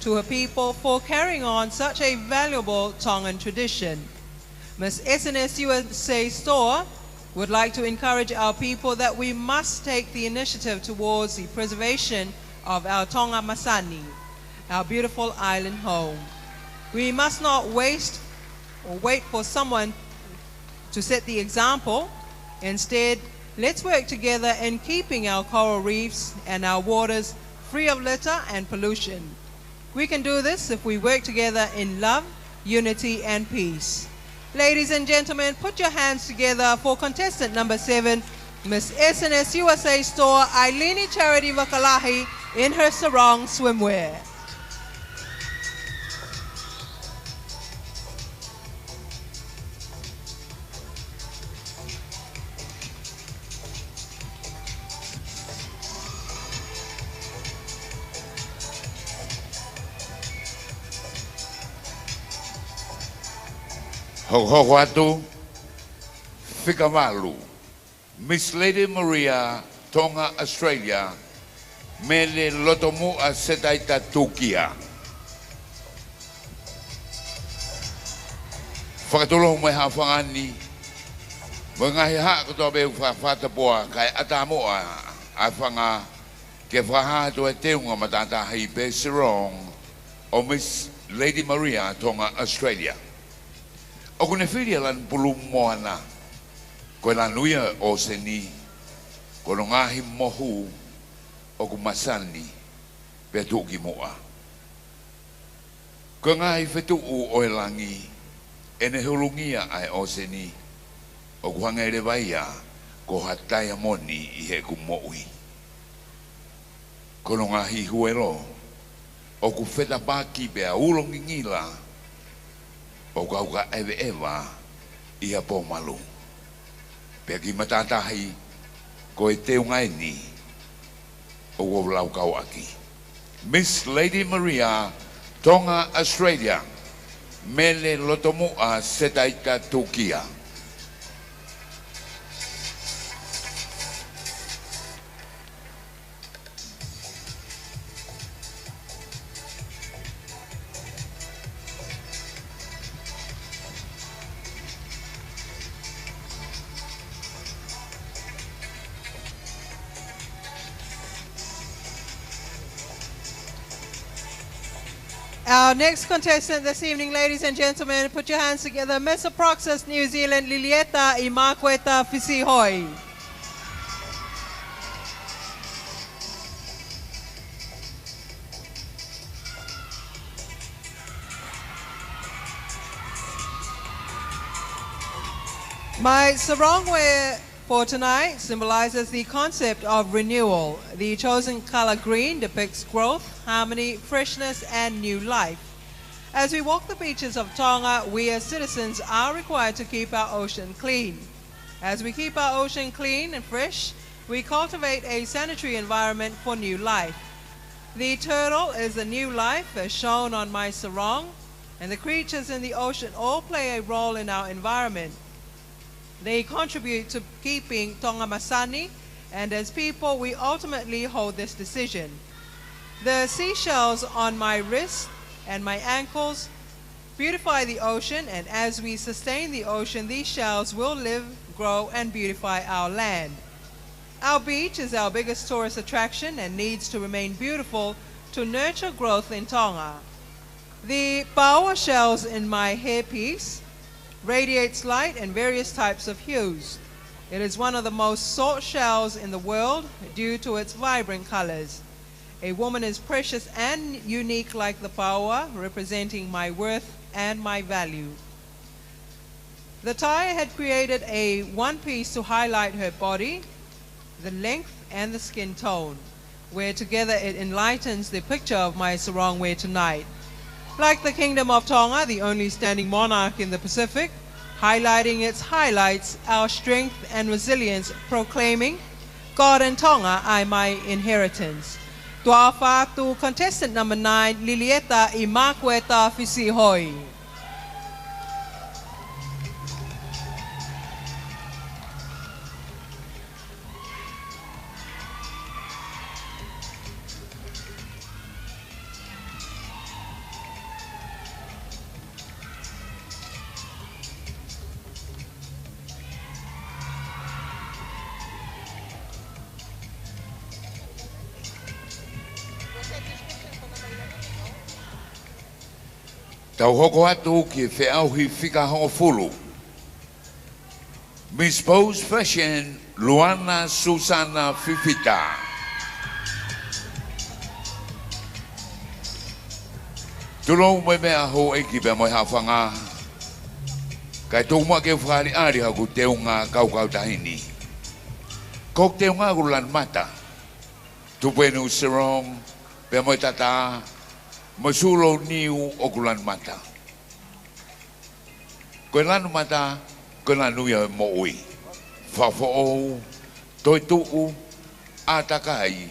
Speaker 4: to her people for carrying on such a valuable Tongan tradition. Miss SNS USA Store would like to encourage our people that we must take the initiative towards the preservation of our Tonga Masani, our beautiful island home. We must not waste or wait for someone to set the example. Instead, let's work together in keeping our coral reefs and our waters free of litter and pollution. We can do this if we work together in love, unity, and peace. Ladies and gentlemen, put your hands together for contestant number 7, Miss SNS USA Store Ailini Charity Wakalahi in her sarong swimwear.
Speaker 7: Ho atu, Whikamalu, Miss Lady Maria, Tonga, Australia, Mele Lotomu a Setaita Tukia. Whakatulong mai hawhangani, Wangahi ha ko be whatapoa kai atamoa a whanga ke whaha to e teunga matata hei pe Sarong o Miss Lady Maria, Tonga, Australia. O kune whiria lan pulu moana, ko la nuia o seni, ko no ngahi mohu o ku Masani pe tuki moa. Ko ngahi whetu o e langi, e ne hulungia ai o seni, o kuhanga ere vaia ko hatai moni I he kumoui. Kono ngahi huero o ku feta paki pe a ulongi ngila o kauka eve eva I a po malu. Pe ki matatahi ko e te ungaini o wawlau kau aki. Miss Lady Maria, Tonga, Australia. Mele lotomua setaita Tukia.
Speaker 4: Our next contestant this evening, ladies and gentlemen, put your hands together. Mesa Proxas, New Zealand, Lilieta Imakweta Fisihoi. My sarong wear for tonight symbolizes the concept of renewal. The chosen color green depicts growth, harmony, freshness, and new life. As we walk the beaches of Tonga, we as citizens are required to keep our ocean clean. As we keep our ocean clean and fresh, we cultivate a sanitary environment for new life. The turtle is a new life as shown on my sarong, and the creatures in the ocean all play a role in our environment. They contribute to keeping Tonga Masani, and as people, we ultimately hold this decision. The seashells on my wrist and my ankles beautify the ocean, and as we sustain the ocean, these shells will live, grow, and beautify our land. Our beach is our biggest tourist attraction and needs to remain beautiful to nurture growth in Tonga. The Paula shells in my hairpiece radiates light and various types of hues. It is one of the most sought shells in the world due to its vibrant colors. A woman is precious and unique like the Paula, representing my worth and my value. The tie had created a one piece to highlight her body, the length and the skin tone, where together it enlightens the picture of my sarong wear tonight. Like the Kingdom of Tonga, the only standing monarch in the Pacific, highlighting its highlights, our strength and resilience, proclaiming, God and Tonga are my inheritance. Tuafa to contestant number 9, Lilieta Imakweta Fisihoi.
Speaker 7: Tau hoko atu ki whiauhi whika hongo fulu. Miss Pose Fashion, Luana Susana Fifita. Tulong mai mea ho eki pe moi hawhanga. Kai tō mua ke whakari ari haku teo ngā kau tahini. Kok teo ngā kulan mata. Tupenu Sarong, pe moi tata, masulo niu o kulan mata. Koe lanu mata, koe lanu ia mo'ui. Whafo'ou, toi tu'u, atakai,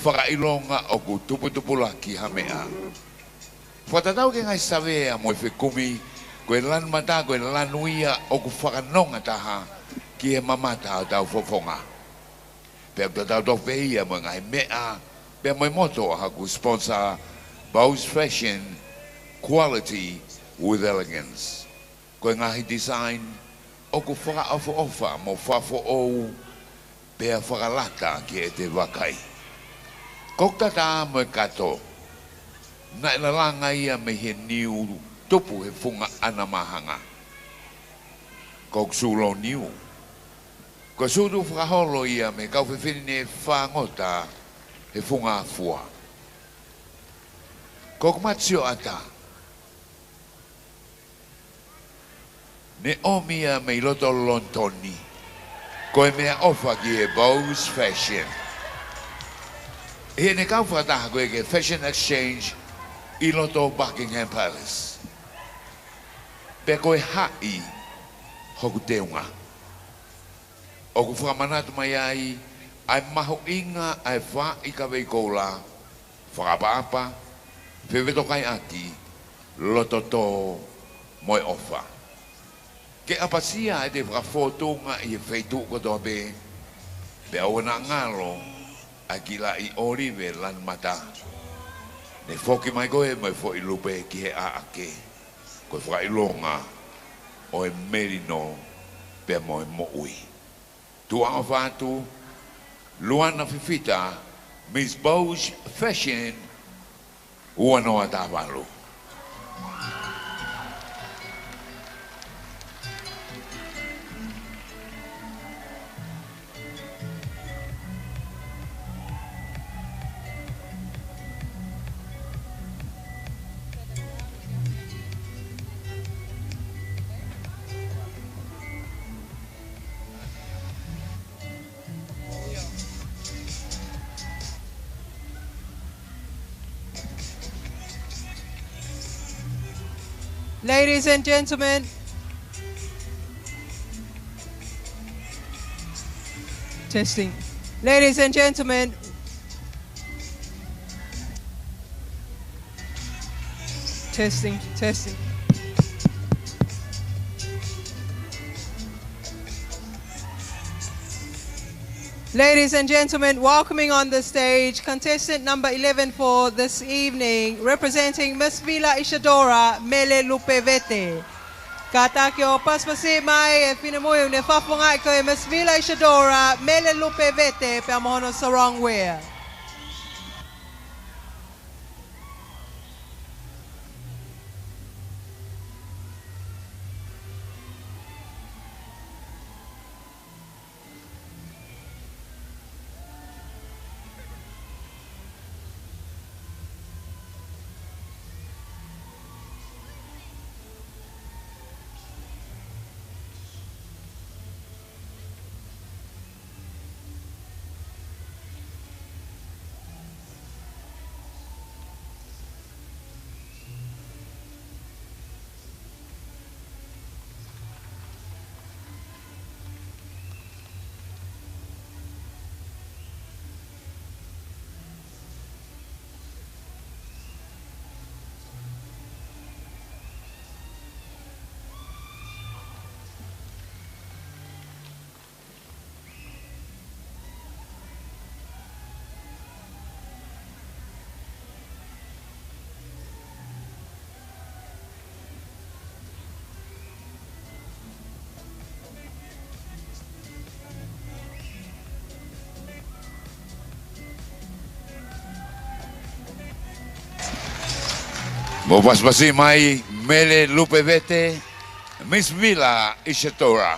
Speaker 7: whakailonga o ku tupu-tupulaki hamea. Whatatau ke ngai savea mo whekumi, koe lanu mata, koe lanu ia o ku whakanonga taha ki he mamata o tau fofonga. Pea tatau tope ia mo ngai mea, pea moi moto haku sponsor Pose Fashion, quality with elegance. Koe ngahi design, o ku whaka-ofa-ofa mo whafo-ou, pea whakalata ki e te wakai. Kok tata mo e kato, na ilalanga ia me he niu tupu he funga ana mahanga. Kok sulo niu. Ko suru whakaholo ia me kau whiwhine whangota he funga afua. Kok matsio ata. Ne omia me loto lontoni. Koe mea ofa ki e Bose Fashion. He ne kau whataha koe ke Fashion Exchange I loto Buckingham Palace. Pe koe hai hoku teunga. Oku whakamanatu mai ai, ai maho inga ai wha I ka wei koula, whakapa-apa, wheweto kai aki, loto tō moi ofa. Ke apasia e te whakafotunga I e wheitu kotoa pe, pe awana ngalo, a kila I oriwe lan mata. Ne whoki mai koe mai fo I lupe ki he a ake, koe whakailonga o e merino pe moe moui. Tua whātu, luana whiwhita, Miss Bose Fashion, ua noa tāwalu.
Speaker 4: Ladies and gentlemen, testing. Ladies and gentlemen, testing. Ladies and gentlemen, welcoming on the stage, contestant number 11 for this evening, representing Miss Vila Isadora Mele Lupevete. Katake o paspasi mai e finamoyo ne whapongai ko e Miss Vila Isadora Mele Lupevete pe amohono Sarong wear.
Speaker 7: Mo paspasi mai Mele Lupevete, Miss Vila Isadora.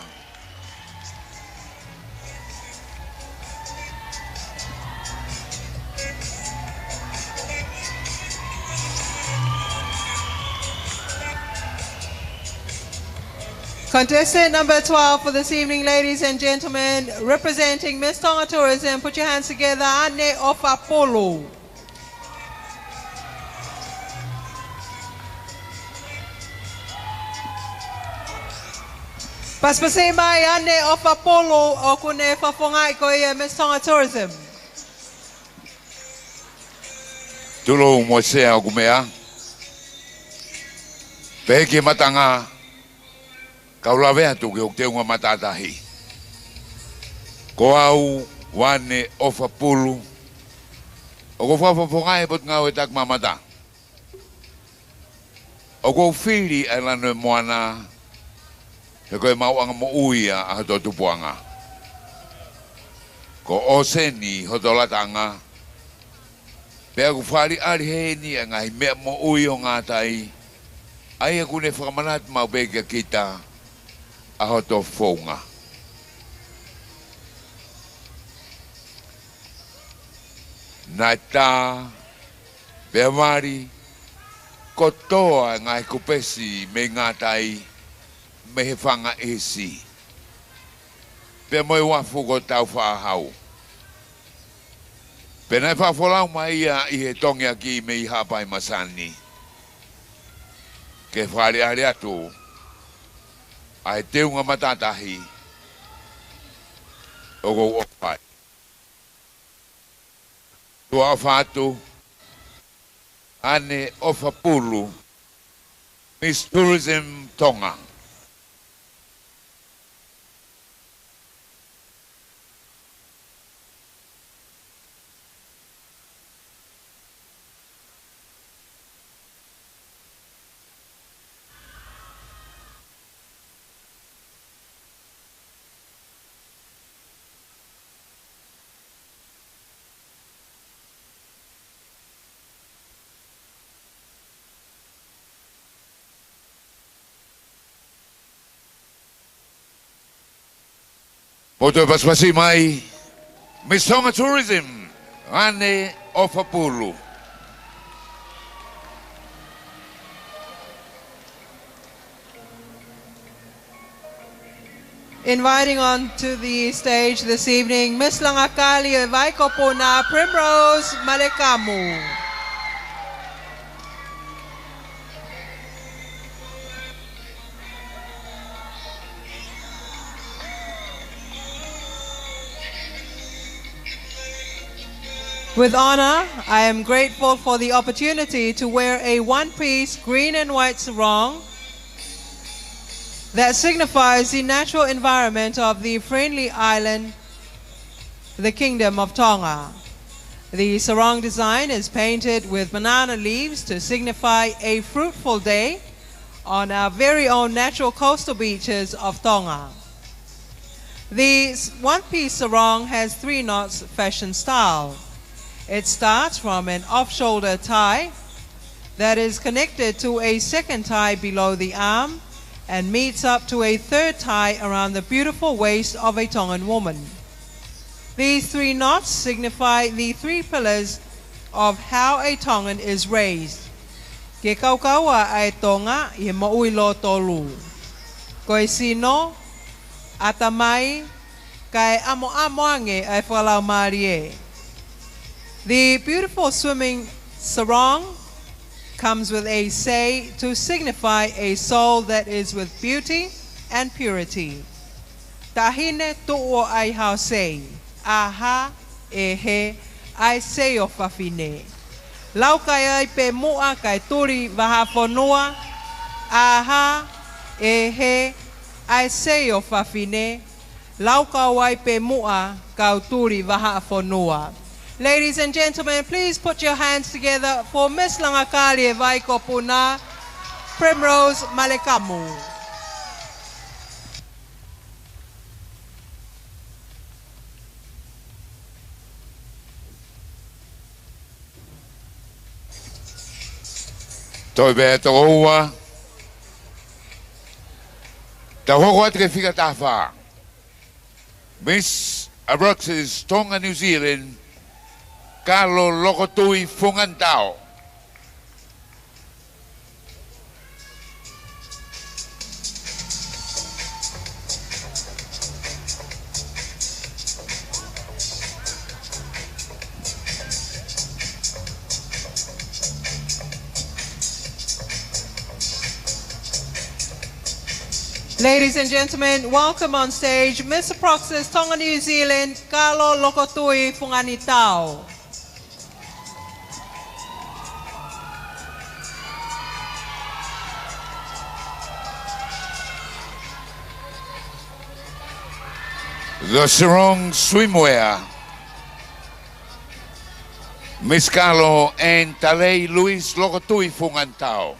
Speaker 4: Contestant number 12 for this evening, ladies and gentlemen, representing Miss Tonga Tourism, put your hands together, Ane of Apollo. Paspasi mai Ane of Apollo o kune whafongai ko ia Miss Tonga Tourism.
Speaker 7: Tulo mo sea o kumea. Peke matanga. Kaulawea tu ke o te unga matatahi. Ko au wane of Apollo. O ko whafongai pot ngau e tak mamata. O ko whiri e lano e moana. He koe mau anga mo uia a hato tupuanga. Ko oseni hoto latanga. Pea ku whari ari heni a ngai mea mo ui o ngātai. Ai a kune whakamanat mau bega kita a hoto whaunga. Nai tā, pea mari, ko toa ngai kupesi me ngātai. me he whanga e si. Pea moe wafu ko tau whaahau. Pea nei whaafolau mai ia I he tongia ki me I hapai Masani. Ke whare are atu. A he teunga matatahi. O go opai. Tua whātu. Ane ofa pulu. Miss Tourism Tonga. Poto paspasi mai Miss Tonga Tourism Ane Ofapulu.
Speaker 4: Inviting on to the stage this evening, Miss Langakali Vaikopuna Primrose Malekamu. With honor, I am grateful for the opportunity to wear a one-piece green and white sarong that signifies the natural environment of the friendly island, the Kingdom of Tonga. The sarong design is painted with banana leaves to signify a fruitful day on our very own natural coastal beaches of Tonga. The one-piece sarong has 3 knots fashion style. It starts from an off-shoulder tie that is connected to a second tie below the arm and meets up to a third tie around the beautiful waist of a Tongan woman. These 3 knots signify the 3 pillars of how a Tongan is raised. Ke kaukaua ai Tonga I mo'ui lo tolu. Koe sino, atamai, kai amo amoange ai whalau marie. The beautiful swimming sarong comes with a say to signify a soul that is with beauty and purity. Tahine tu'o ai hao sei, aha e he ai sei o whawhine. Lau kai ai pe mua kai turi waha whanua, aha e he ai sei o whawhine. Lau kau ai pe mua kau turi waha whanua. Ladies and gentlemen, please put your hands together for Miss Langakali Vaikopuna, Primrose Malekamu.
Speaker 7: Toi be to oa. Ta hoko atre fika tafa. Miss Abrox's Tonga, New Zealand, Carlo Lokotui Fungantao.
Speaker 4: Ladies and gentlemen, welcome on stage Miss Proxys Tonga, New Zealand, Carlo Lokotui Funganitao.
Speaker 7: The Sarong swimwear. Miss Carlo and Talei Luis Lokotui Fungantao.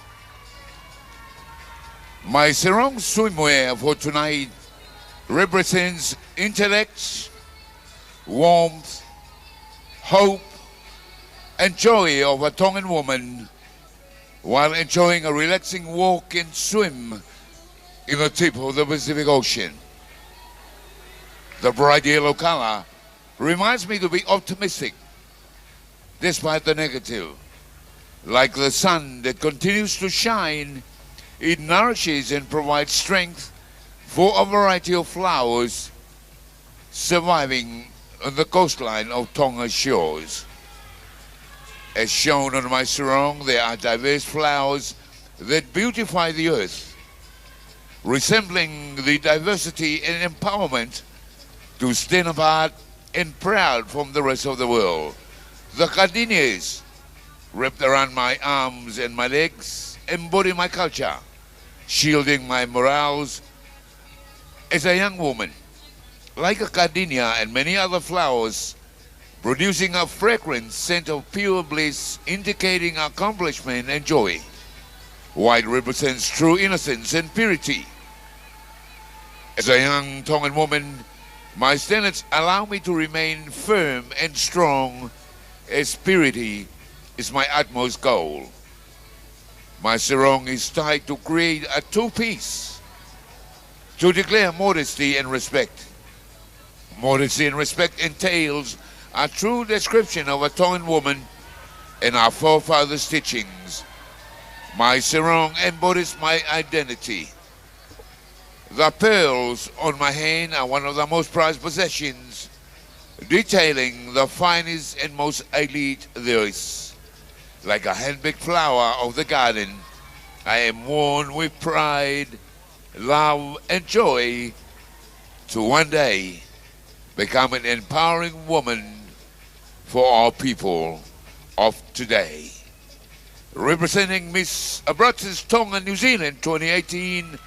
Speaker 7: My Sarong swimwear for tonight represents intellect, warmth, hope, and joy of a Tongan woman while enjoying a relaxing walk and swim in the tip of the Pacific Ocean. The bright yellow color reminds me to be optimistic despite the negative. Like the sun that continues to shine, it nourishes and provides strength for a variety of flowers surviving on the coastline of Tonga shores. As shown on my sarong, there are diverse flowers that beautify the earth, resembling the diversity and empowerment to stand apart and proud from the rest of the world. The gardenias, wrapped around my arms and my legs, embody my culture, shielding my morals as a young woman. Like a gardenia and many other flowers, producing a fragrant scent of pure bliss, indicating accomplishment and joy. White represents true innocence and purity. As a young Tongan woman, my standards allow me to remain firm and strong, as purity is my utmost goal. My sarong is tied to create a two-piece, to declare modesty and respect. Modesty and respect entails a true description of a Tongan woman and our forefathers' teachings. My sarong embodies my identity. The pearls on my hand are one of the most prized possessions, detailing the finest and most elite there is. Like a hand-picked flower of the garden, I am worn with pride, love, and joy to one day become an empowering woman for our people of today. Representing Miss Abraxas Tonga, New Zealand 2018,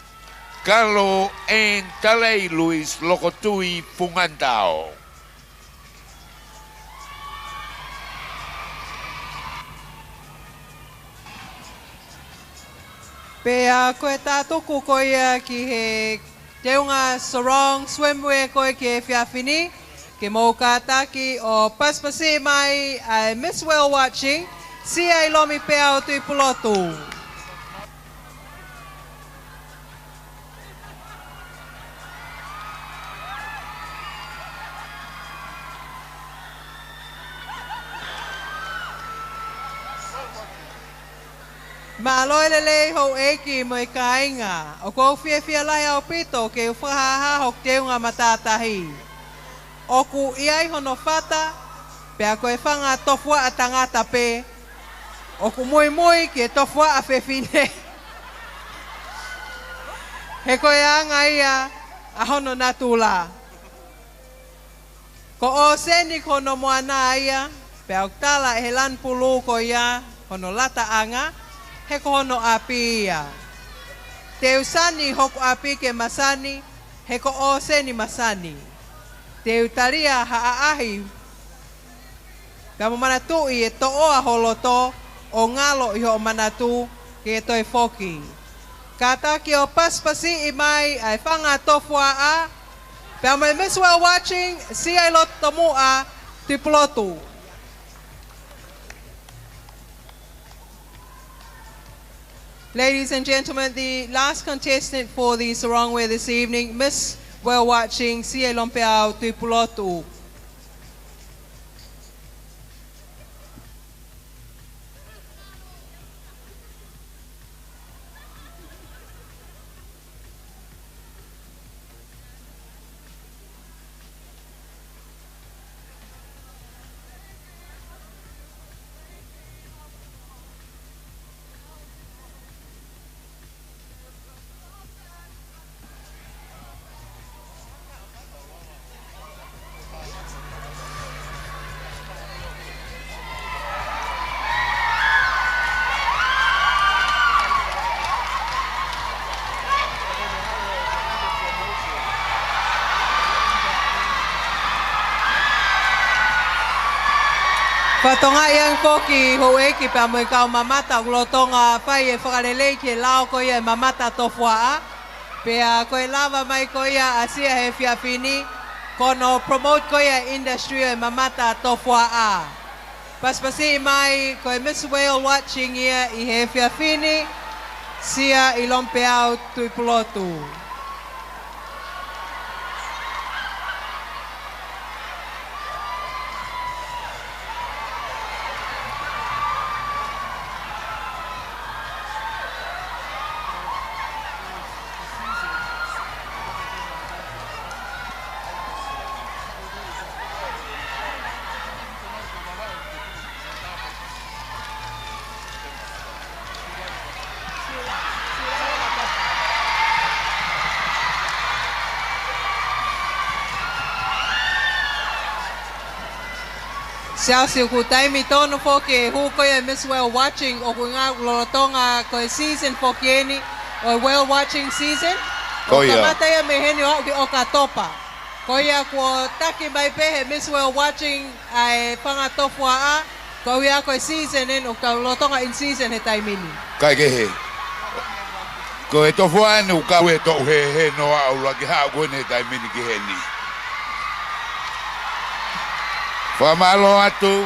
Speaker 7: Carlo and Talei Luis Lokotui Fungantao.
Speaker 4: Pea koe tātuku koe ki he teunga sarong swimwear koe ki he whiawhini. Ke mō kātaki o paspasi mai ai Miss Well Watching, si ai lomi pea o tui pulotu. Ma loile le ho eki mo I kainga, o kou whiawhia lai au pito ke u whahaha hok teunga matatahi. O ku iai hono whata, pea koe whanga tofua a tangata pe, o ku moimoi ke tofua a whewhine. He koe anga ia a hono natula. Ko o seni kono moana ia, pea uktala he lan pulu ko ia, hono lata anga, he ko hono api ia. Te usani hoku api ke Masani, he ko o seni Masani. Te utaria haahi, ka mo manatu I e to'oa holoto o ngalo I ho manatu ke toi foki. Kata ki o paspasi I mai ai whanga tofua a, pea mai Miss Well Watching, si ai loto mua tipulotu. Ladies and gentlemen, the last contestant for the sarong wear this evening, Miss Well Watching, si ai lompeau tipulotu. Whatonga iang poki ho eki pa mo kau mamata ulotonga pai e whakarelei ke lao ko ia mamata tofua a. Pea koe lava mai ko ia asia he whiawhini kono promote ko ia industry e mamata tofua a. Paspasi mai koe Miss Well Watching ia I he whiawhini sia I lompeau tui pulotu. Siasi ku taimi tono foke huko ya miss well watching o ku nga lolotonga ko season foke ni o well watching season. Ko kamata ya meheni o katopa. Ko ya ko taki mai pe miss well watching ai pangatofwa a ko ya ko season en o ka lolotonga in season he taimi ni.
Speaker 7: Kai ke he. Ko e tofwa ni ka we to he no a ula ki ha go ne taimi ni ki he ni. Famalo atu.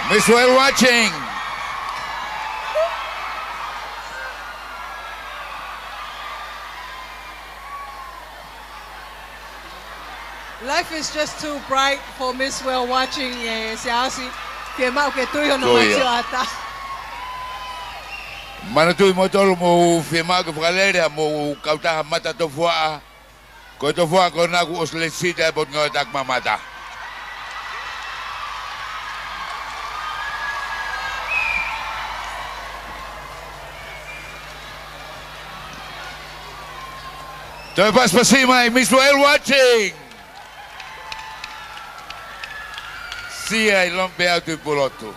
Speaker 7: Miss well watching.
Speaker 4: Life is just too bright for Miss Well watching siasi. Ke mau ke tuyo no macho ata.
Speaker 7: Mana tu mo tolo mo fema ke fralera mo kauta mata to fua. Ko to fua ko na ku oslesita bot ngotak mamata. Te pas pasima Miss Well watching. Sia ilompe auto poloto.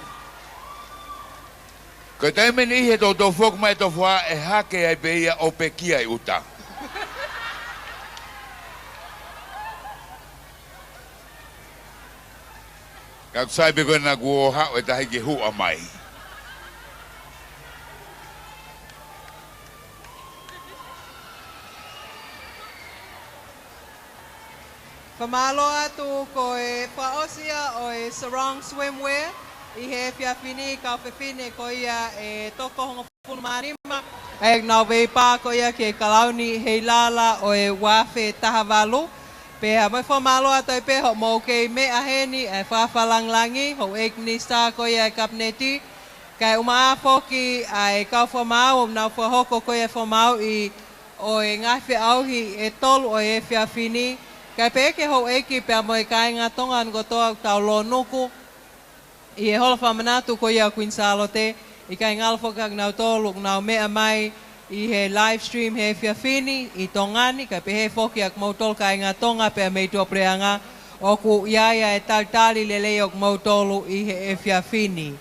Speaker 7: Ko te meni he to fok mai to fua e hake ai beia o pekia i uta. Kau sai be ko na go ha o ta ke hu amai.
Speaker 4: Pamalo atu ko e paosia o e Sarong swimwear i he fiafini ka fefine ko ia e toko honga fumarima e nau veipa ko ia ke kalauni Heilala o e wafe tahavalu pe ha mai pamalo atu e pe ho mo ke me aheni e fafalanglangi ho e knista ko ia e kapneti kai uma foki ai ka famau na hoko ko ia famau i o e ngafe auhi e tolu o e fiafini. Kai peke ho eki pe mo kai nga Tonga ngo to taulo nuku i e hola famanatu ko ia Queen Salote i kai ngalfo kag na tolu na me mai i he live stream he fiafini i Tongani kai pe he foki ak mo tol kai nga Tonga pe me to preanga o ku ia e taltali lele ok mo tolu i he fiafini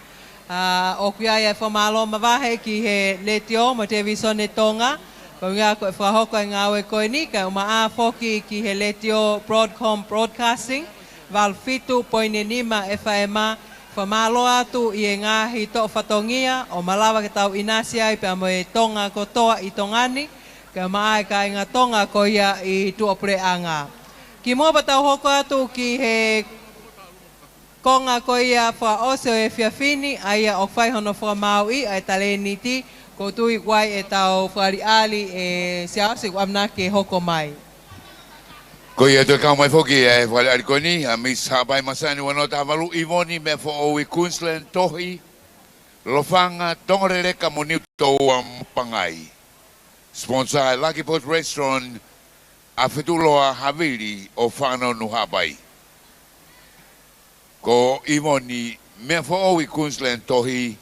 Speaker 4: o ku ia e famalo mavahe ki he letio mo television e Tonga. Ko nga ko fa hoko ngawe ko ni ka uma a foki ki heletio broadcasting val fitu poinenima FMA fa malo atu i nga hito fatongia o malawa ke tau inasia i pe mo e Tonga ko toa i Tongani ka mai ka nga Tonga ko ia i tu opreanga ki mo batau hoko atu ki he konga ko ia fa ose e fiafini aia o fai hono fa mau i ai taleniti ko tui wai e tau whari ali e siasi amna ke hoko mai.
Speaker 7: Ko ia te kau mai foki e whari ali koni, a Miss Habai Masani wanota havalu Ivoni me fo owi Queensland tohi, lofanga tongorereka mo niu tau pangai. Sponsor Lucky Pot Restaurant, a fetuloa havili o whanau nu Habai. Ko Ivoni me fo owi Queensland tohi,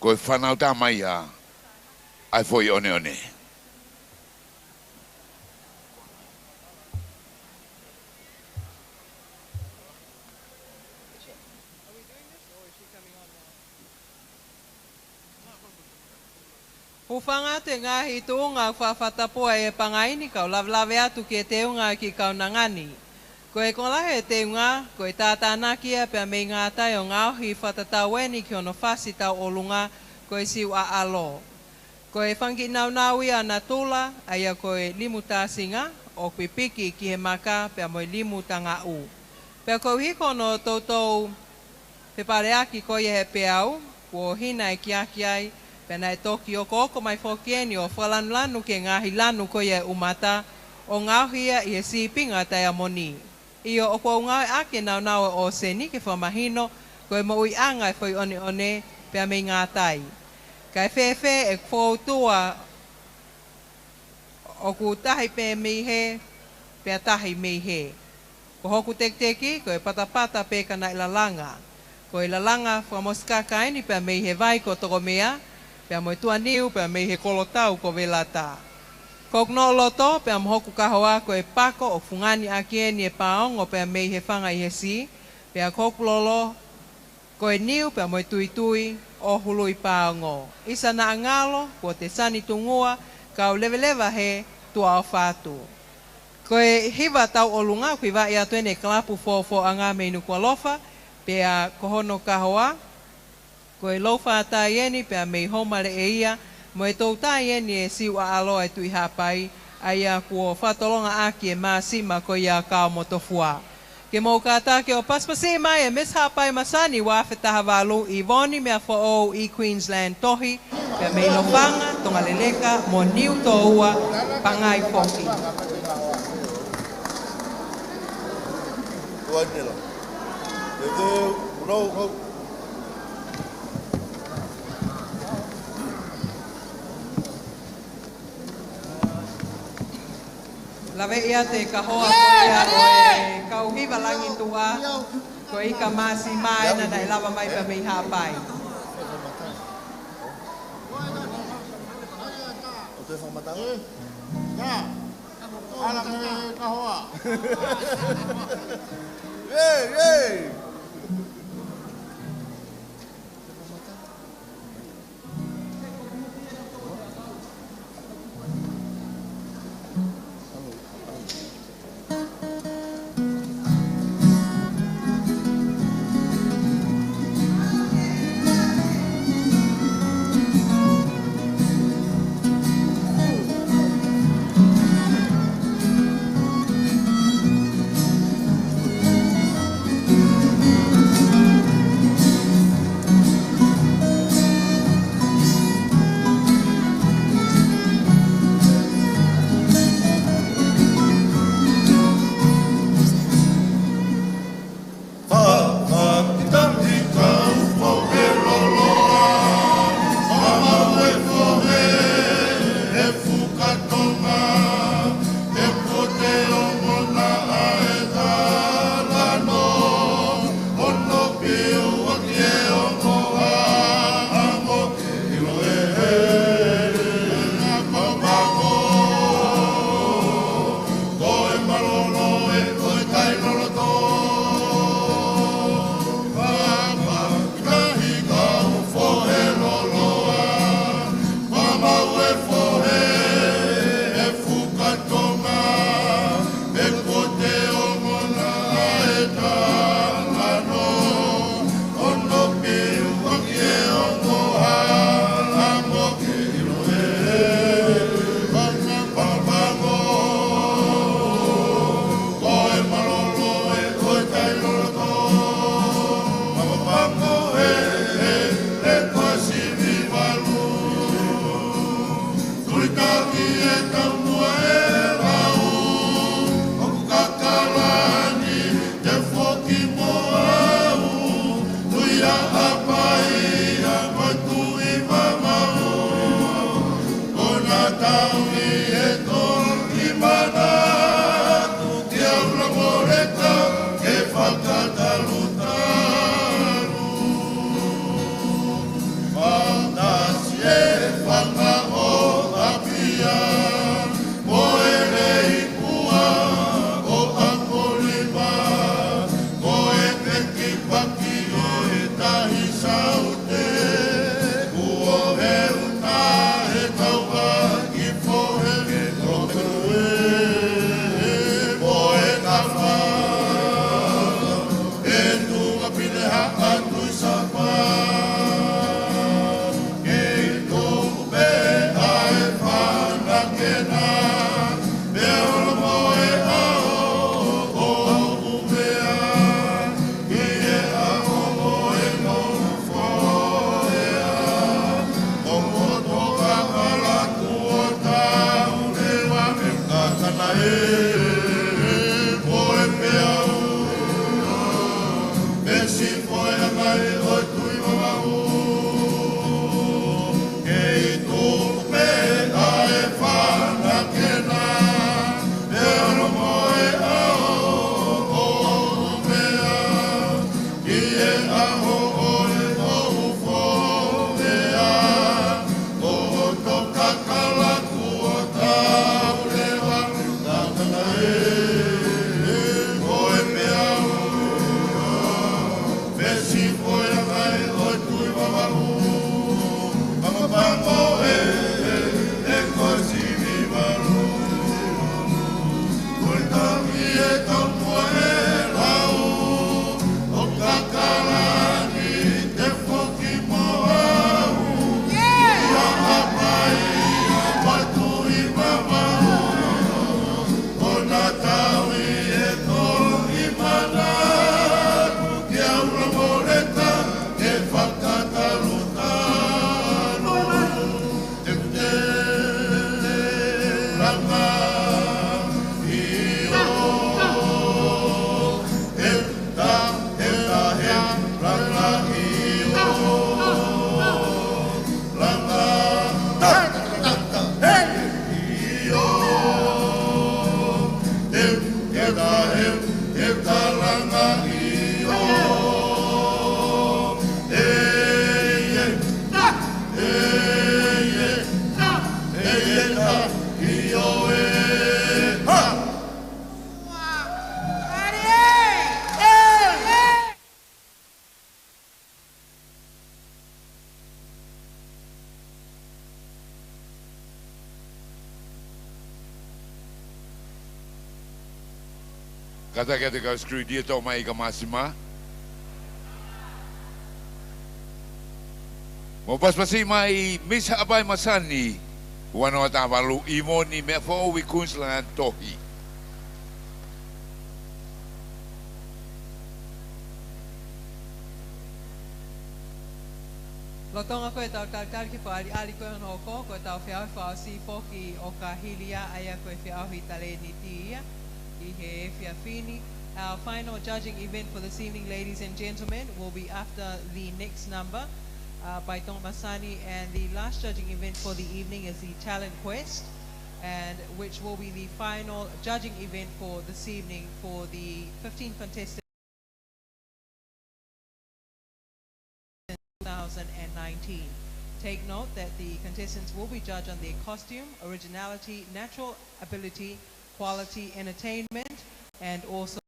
Speaker 7: ko e whanau tamaia, ai foi one one.
Speaker 4: Hufanga te ngahi tuunga whawhatapua e pangaini kau lavlave atu ke te unga ki kau nangani. Ko e kolahe te unga, ko e tātānakia pia mei ngā tai o ngauhi whatataweni ki ono whasi tau olunga ko e siu a alo. Ko e whangi naunaui ana tula, aia ko e limu tāsinga, o kui piki ki he maka, pia mo e limu tanga u. Pia ko hiko no tautou pe pareaki ko e he peau, ko hina e kiaki ai, pia na e toki o ko mai whokieni o whalanu lanu ke ngahi lanu ko e umata, o ngauhia i he sipinga tai amoni. Io o ko ngau ake naunau o seni ke whamahino, ko e mo ui anga e whai one one, pia mei ngā tai. Kai whewhe e koutua o ku tahi pe mihe, pia tahi mihe. Ko hoku tekteki, ko e patapata pe kana i lalanga. Ko i lalanga whamoska kaini pia mihe vai ko toko mea, pia mo i tua niu, pia mihe kolotau ko velata. Kokno loto pe am hoku kahoa ko e pako o fungani akie ni e paong o pe a mei he whanga i he si. Pe a koku lolo ko e niu pe a moe tui tui o hulu i paongo. Isa na angalo ko te sani tungua ka o leveleva he tua o fatu. Ko e hiva tau o lunga kui wa i atu ene klapu fo anga me Nuku'alofa pe a kohono kahoa. Ko e lofa ata ieni pe a mei homare e ia. Mo e tau tai e ni e siwa aloa e tui hapai, a ia kua whatolonga aki e māsima ko ia kao motofua. Ke mou kātake o paspase mai e mis hapai Masani wa whetaha walu i voni mea fo i Queensland tohi, pia mei no whanga, tonga leleka, mo niu toua, pangai foki. Lawe ia te kahoa ko ia o e kauhiwa langi tua, ko ika masi mai na na ilawa mai pa mei hapai.
Speaker 2: O te whamatau? Ka! Ala me kahoa! Ei, ei!
Speaker 7: Kata kata kau screw dia tau mai ke masima. Mo pas pasi mai misa abai Masani. Wano ta balu imoni me fo wi kunslan tohi.
Speaker 4: Lotonga koe tau tal ki whaari ali koe no ko tau whiau si poki o ka hilia aia koe whiau hi tale ni tia I he whiawhini. Our final judging event for this evening, ladies and gentlemen, will be after the next number by Tonga Masani, and the last judging event for the evening is the Talent Quest, and which will be the final judging event for this evening for the 15 contestants 2019. Take note that the contestants will be judged on their costume, originality, natural ability, quality, entertainment, and also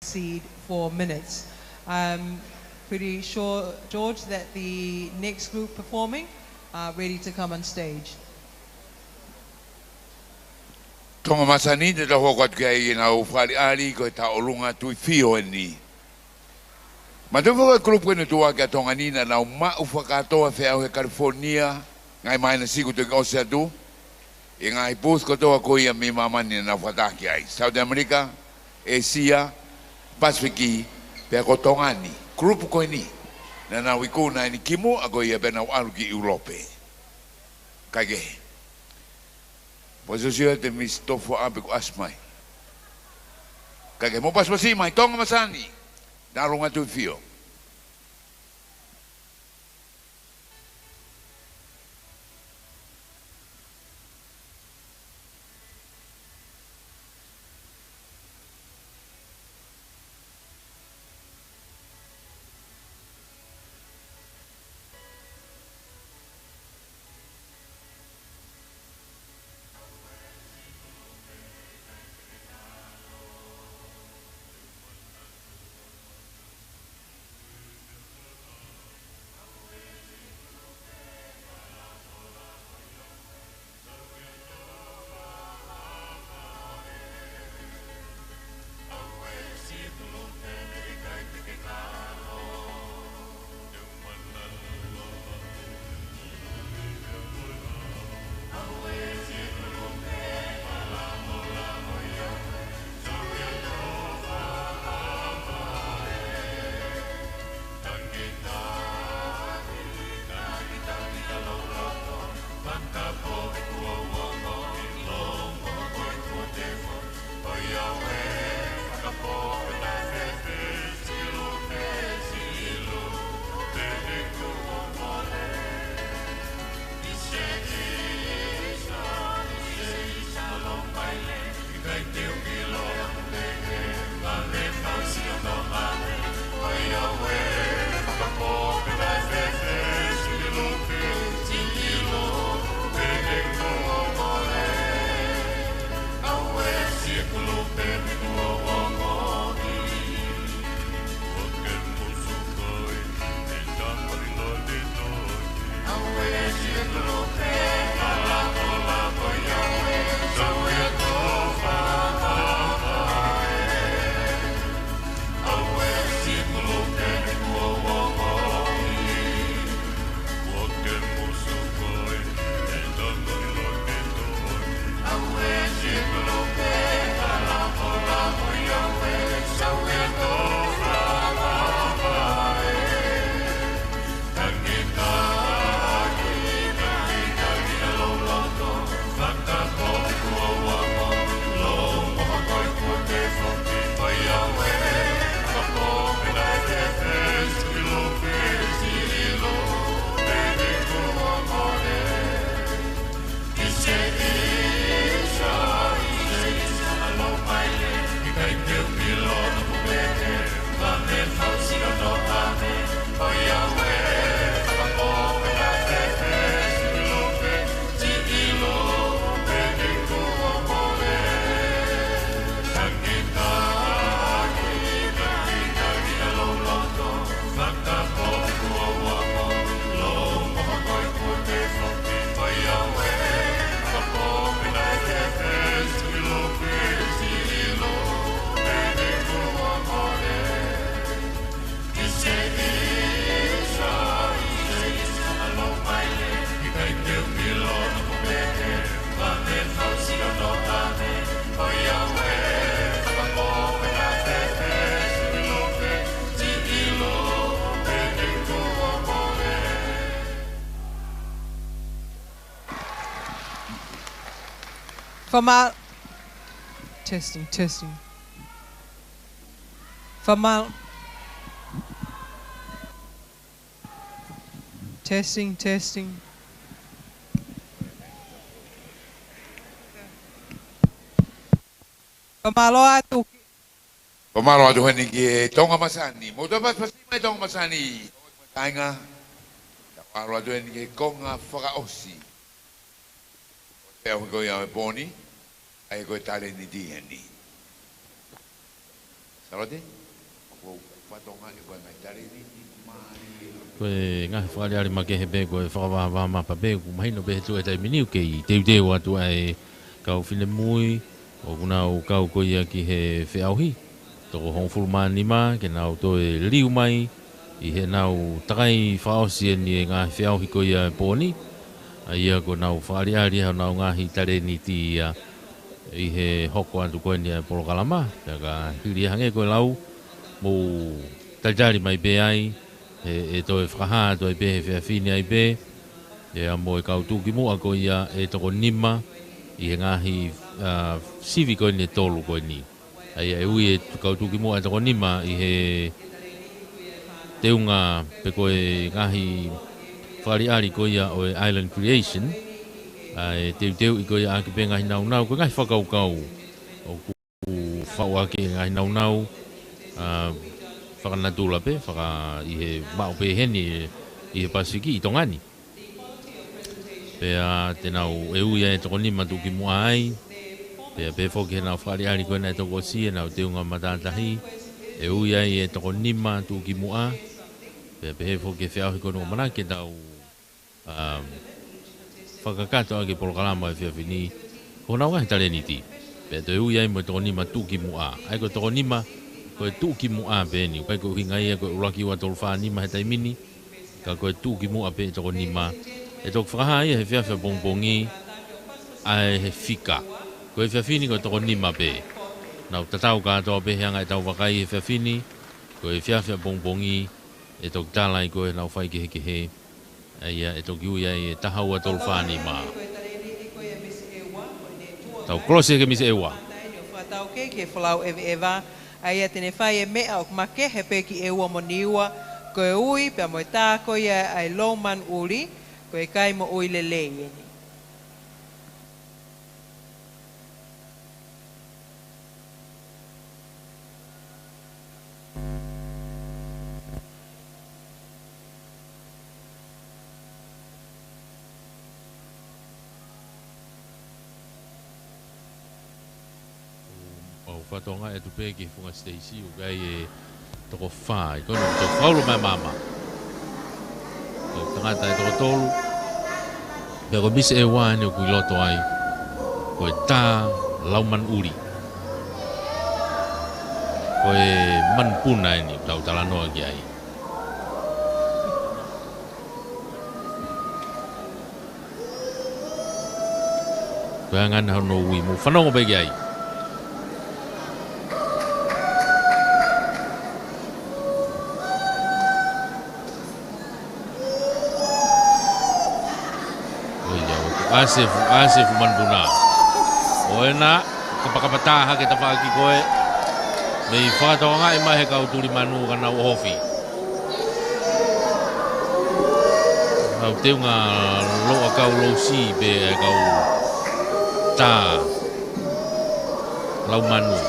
Speaker 4: seed for minutes. I'm pretty sure, George, that the next group performing are ready to come on stage.
Speaker 7: Tonga Masani te taho kwat kai na o whare ari ko ta olunga tui whio ni. Ma te whaka grupu enu tua kia Tonga nina na o ma u whakatoa whiau he California ngai mai na siku te ngose atu. I ngai pūs kotoa ko ia mi mamani na whataki ai. South America, Asia, Pasifiki, pia ko Tongani. Grupu ko ni. Na na wikuna ni kimu a ko ia pena o alu ki Europe. Kage. Posisio te mistofo abe ko asmai. Kage mo pasipasi mai Tonga Masani. Narunga tu fio.
Speaker 4: Famal. Testing, testing. Famal. Testing, testing. Famalo atu.
Speaker 7: Pamalo atu hani ki Tonga Masani. Mo to pas mai Tonga Masani. Tainga. Pamalo atu hani ki konga whakaosi. Peo ko ia poni. Ai ko tale ni di hani. Salote? Ko patonga i ko mai tale ni di mai.
Speaker 3: Koe ngahi whakareare ma kehe be koe whakawaha ma pa be ku mahino be tu e tai miniu kei teu teu atu ai kau whine mui o kuna o kau ko ia ki he whiauhi toko hong fulmani ma ke nau to e liu mai i he nau takai whaosi e ni e ngahi whiauhi ko ia pōni a ia ko nau whakareare hau nau ngahi tare ni ti ia i he hoko atu koe ni a polokalama ka hiri hange koe lau mo tajari mai be ai e to e whakaha to e be he whiawhini ai be e a mo e kau tūki mua ko ia e toko nima i he ngahi sivi koe ni e tolu koe ni ai e ui e kau tūki mua e toko nima i he teunga pe koe ngahi whariari ko ia o e Island Creation e teu i ko ia ake pe ngahi nau nau ko ngahi whakaukau o ku whau ake ngahi nau nau whakanatula pe, i he mao pe heni i he Pasifiki i Tongani. Pea te nau e ui e toko nima tuki mua ai, pea pe whoki he nau whariari koe nai toko si e nau teunga matatahi, e ui ai e toko nima tuki mua, pea pe he whoki e whiauhi koe nunga manake tau whakakato ake polokalama e whiawhini, ko nau ngahi tare ni ti. Pea te ui ai mo toko nima tuki mua, ai ko toko nima koe tuki mua pe ni, kai ko hinga ia koe uraki ua tolu wha nima he taimini, ka koe tuki mua pe toko nima. E toko whakaha ia he whiawhia bongbongi, ai he whika. Koe whiawhini koe toko nima pe. Nau tatau katoa pe heanga e tau wakai he whiawhini, koe whiawhia bongbongi, e toko talai koe nau whai ke he. Ia e toko ui ai e taha ua tolu wha nima. Tau klose ke misi ewa.
Speaker 4: Tau ke whalau ewa. Ai tene whai e mea o make he peki e ua moniua ko e ui pia mo tā ko ia ai loman uri ko e kai mo ui le leini.
Speaker 3: Whatonga e tupe ki funga Stacy o gai e toko whai, kono toko whaulu mai mama. Toko tangata e toko tolu, pia ko misi e wāne o kui loto ai, ko e tā lauman uri. Ko e manpuna e ni, tau talanoa ki ai. Ko e angana hau no ui, mo whanongo pe ki ai. Asif manbuna. Oena kapakapataha kita pagi koe. Mei whatonga e mahe kau turi manu kana ohofi. Kau teunga loa kau lousi be e kau tā lau manu.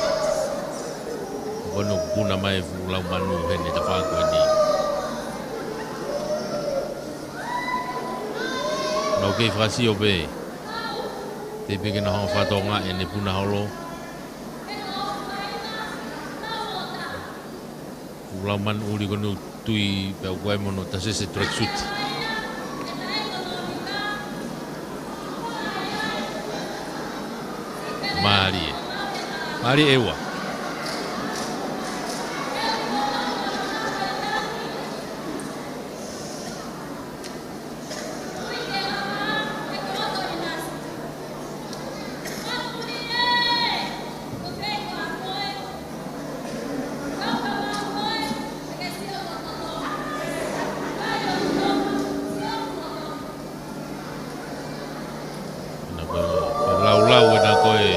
Speaker 3: Kono puna mai lau manu hene ta whakoe ni. Nau kei whakasio be, te peke na hong whatonga e ne puna holo. Ulauman uri kono tui peo koe mono ta sese tracksuit. Mari ewa. Lau e na koe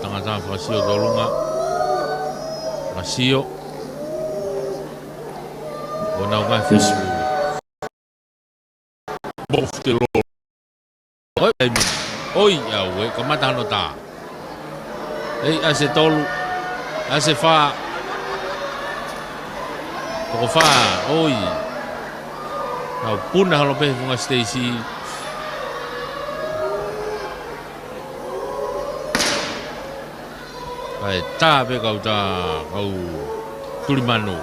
Speaker 3: tangata whakasio dolunga. Whakasio. O nau ngai whesu.
Speaker 8: Bof te lo.
Speaker 3: Oi, baby. Oi, au, kamata hano tā. Ei, ase tolu. Ase wha. Toko wha, oi. Nau puna halo pehe funga Stacy. Kai tā pe kau tā, kau tulimano.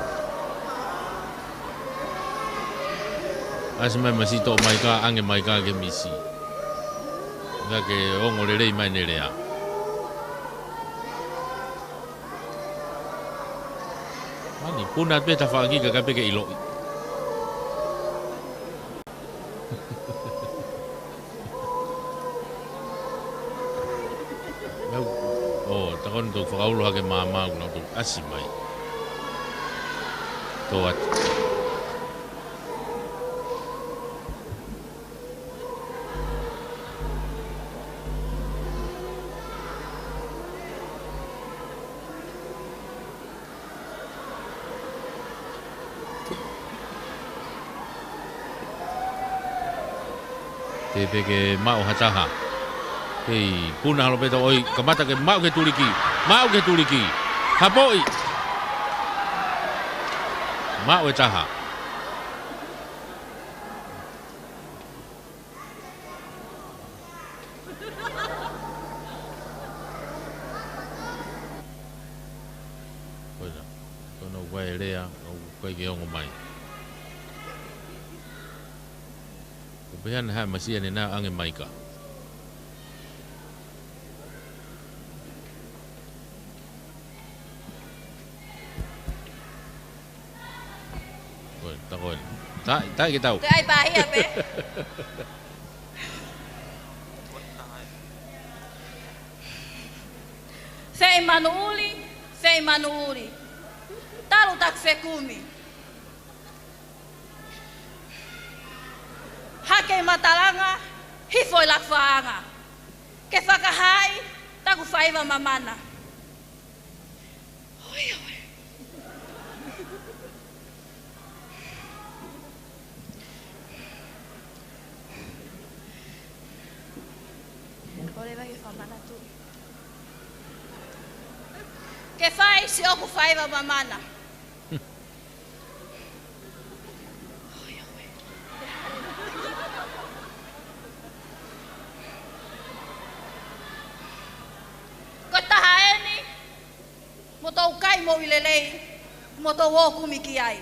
Speaker 3: Ase mai masito mai ka, ange mai ka ke misi. Nga ke ongo le rei mai ne rea. Mani, puna pe ta whaaki ka pe ke iloi. Takon tu whakaulo hake māmā kuna tu asi mai. Tō atu. Te peke mao hataha. Hei, puna halo peta oi, kamata ke mau ke tuliki. Mau ke tuliki. Hapoi. Mau e taha. Koina, kono wai rea, o koe ke ongo mai. Upehan ha masia ni na ange maika. Takon. Tak kita tahu.
Speaker 9: Ai bahia pe. Sei manuuli. Talu takse kumi. Hake matalanga, hifoi lakfaanga. Ke whakahai, taku whaiva mamana. Oi. Que faz se eu faz a mamana? Kota haeni, moto kai mo ilelei, moto wo kumiki ai.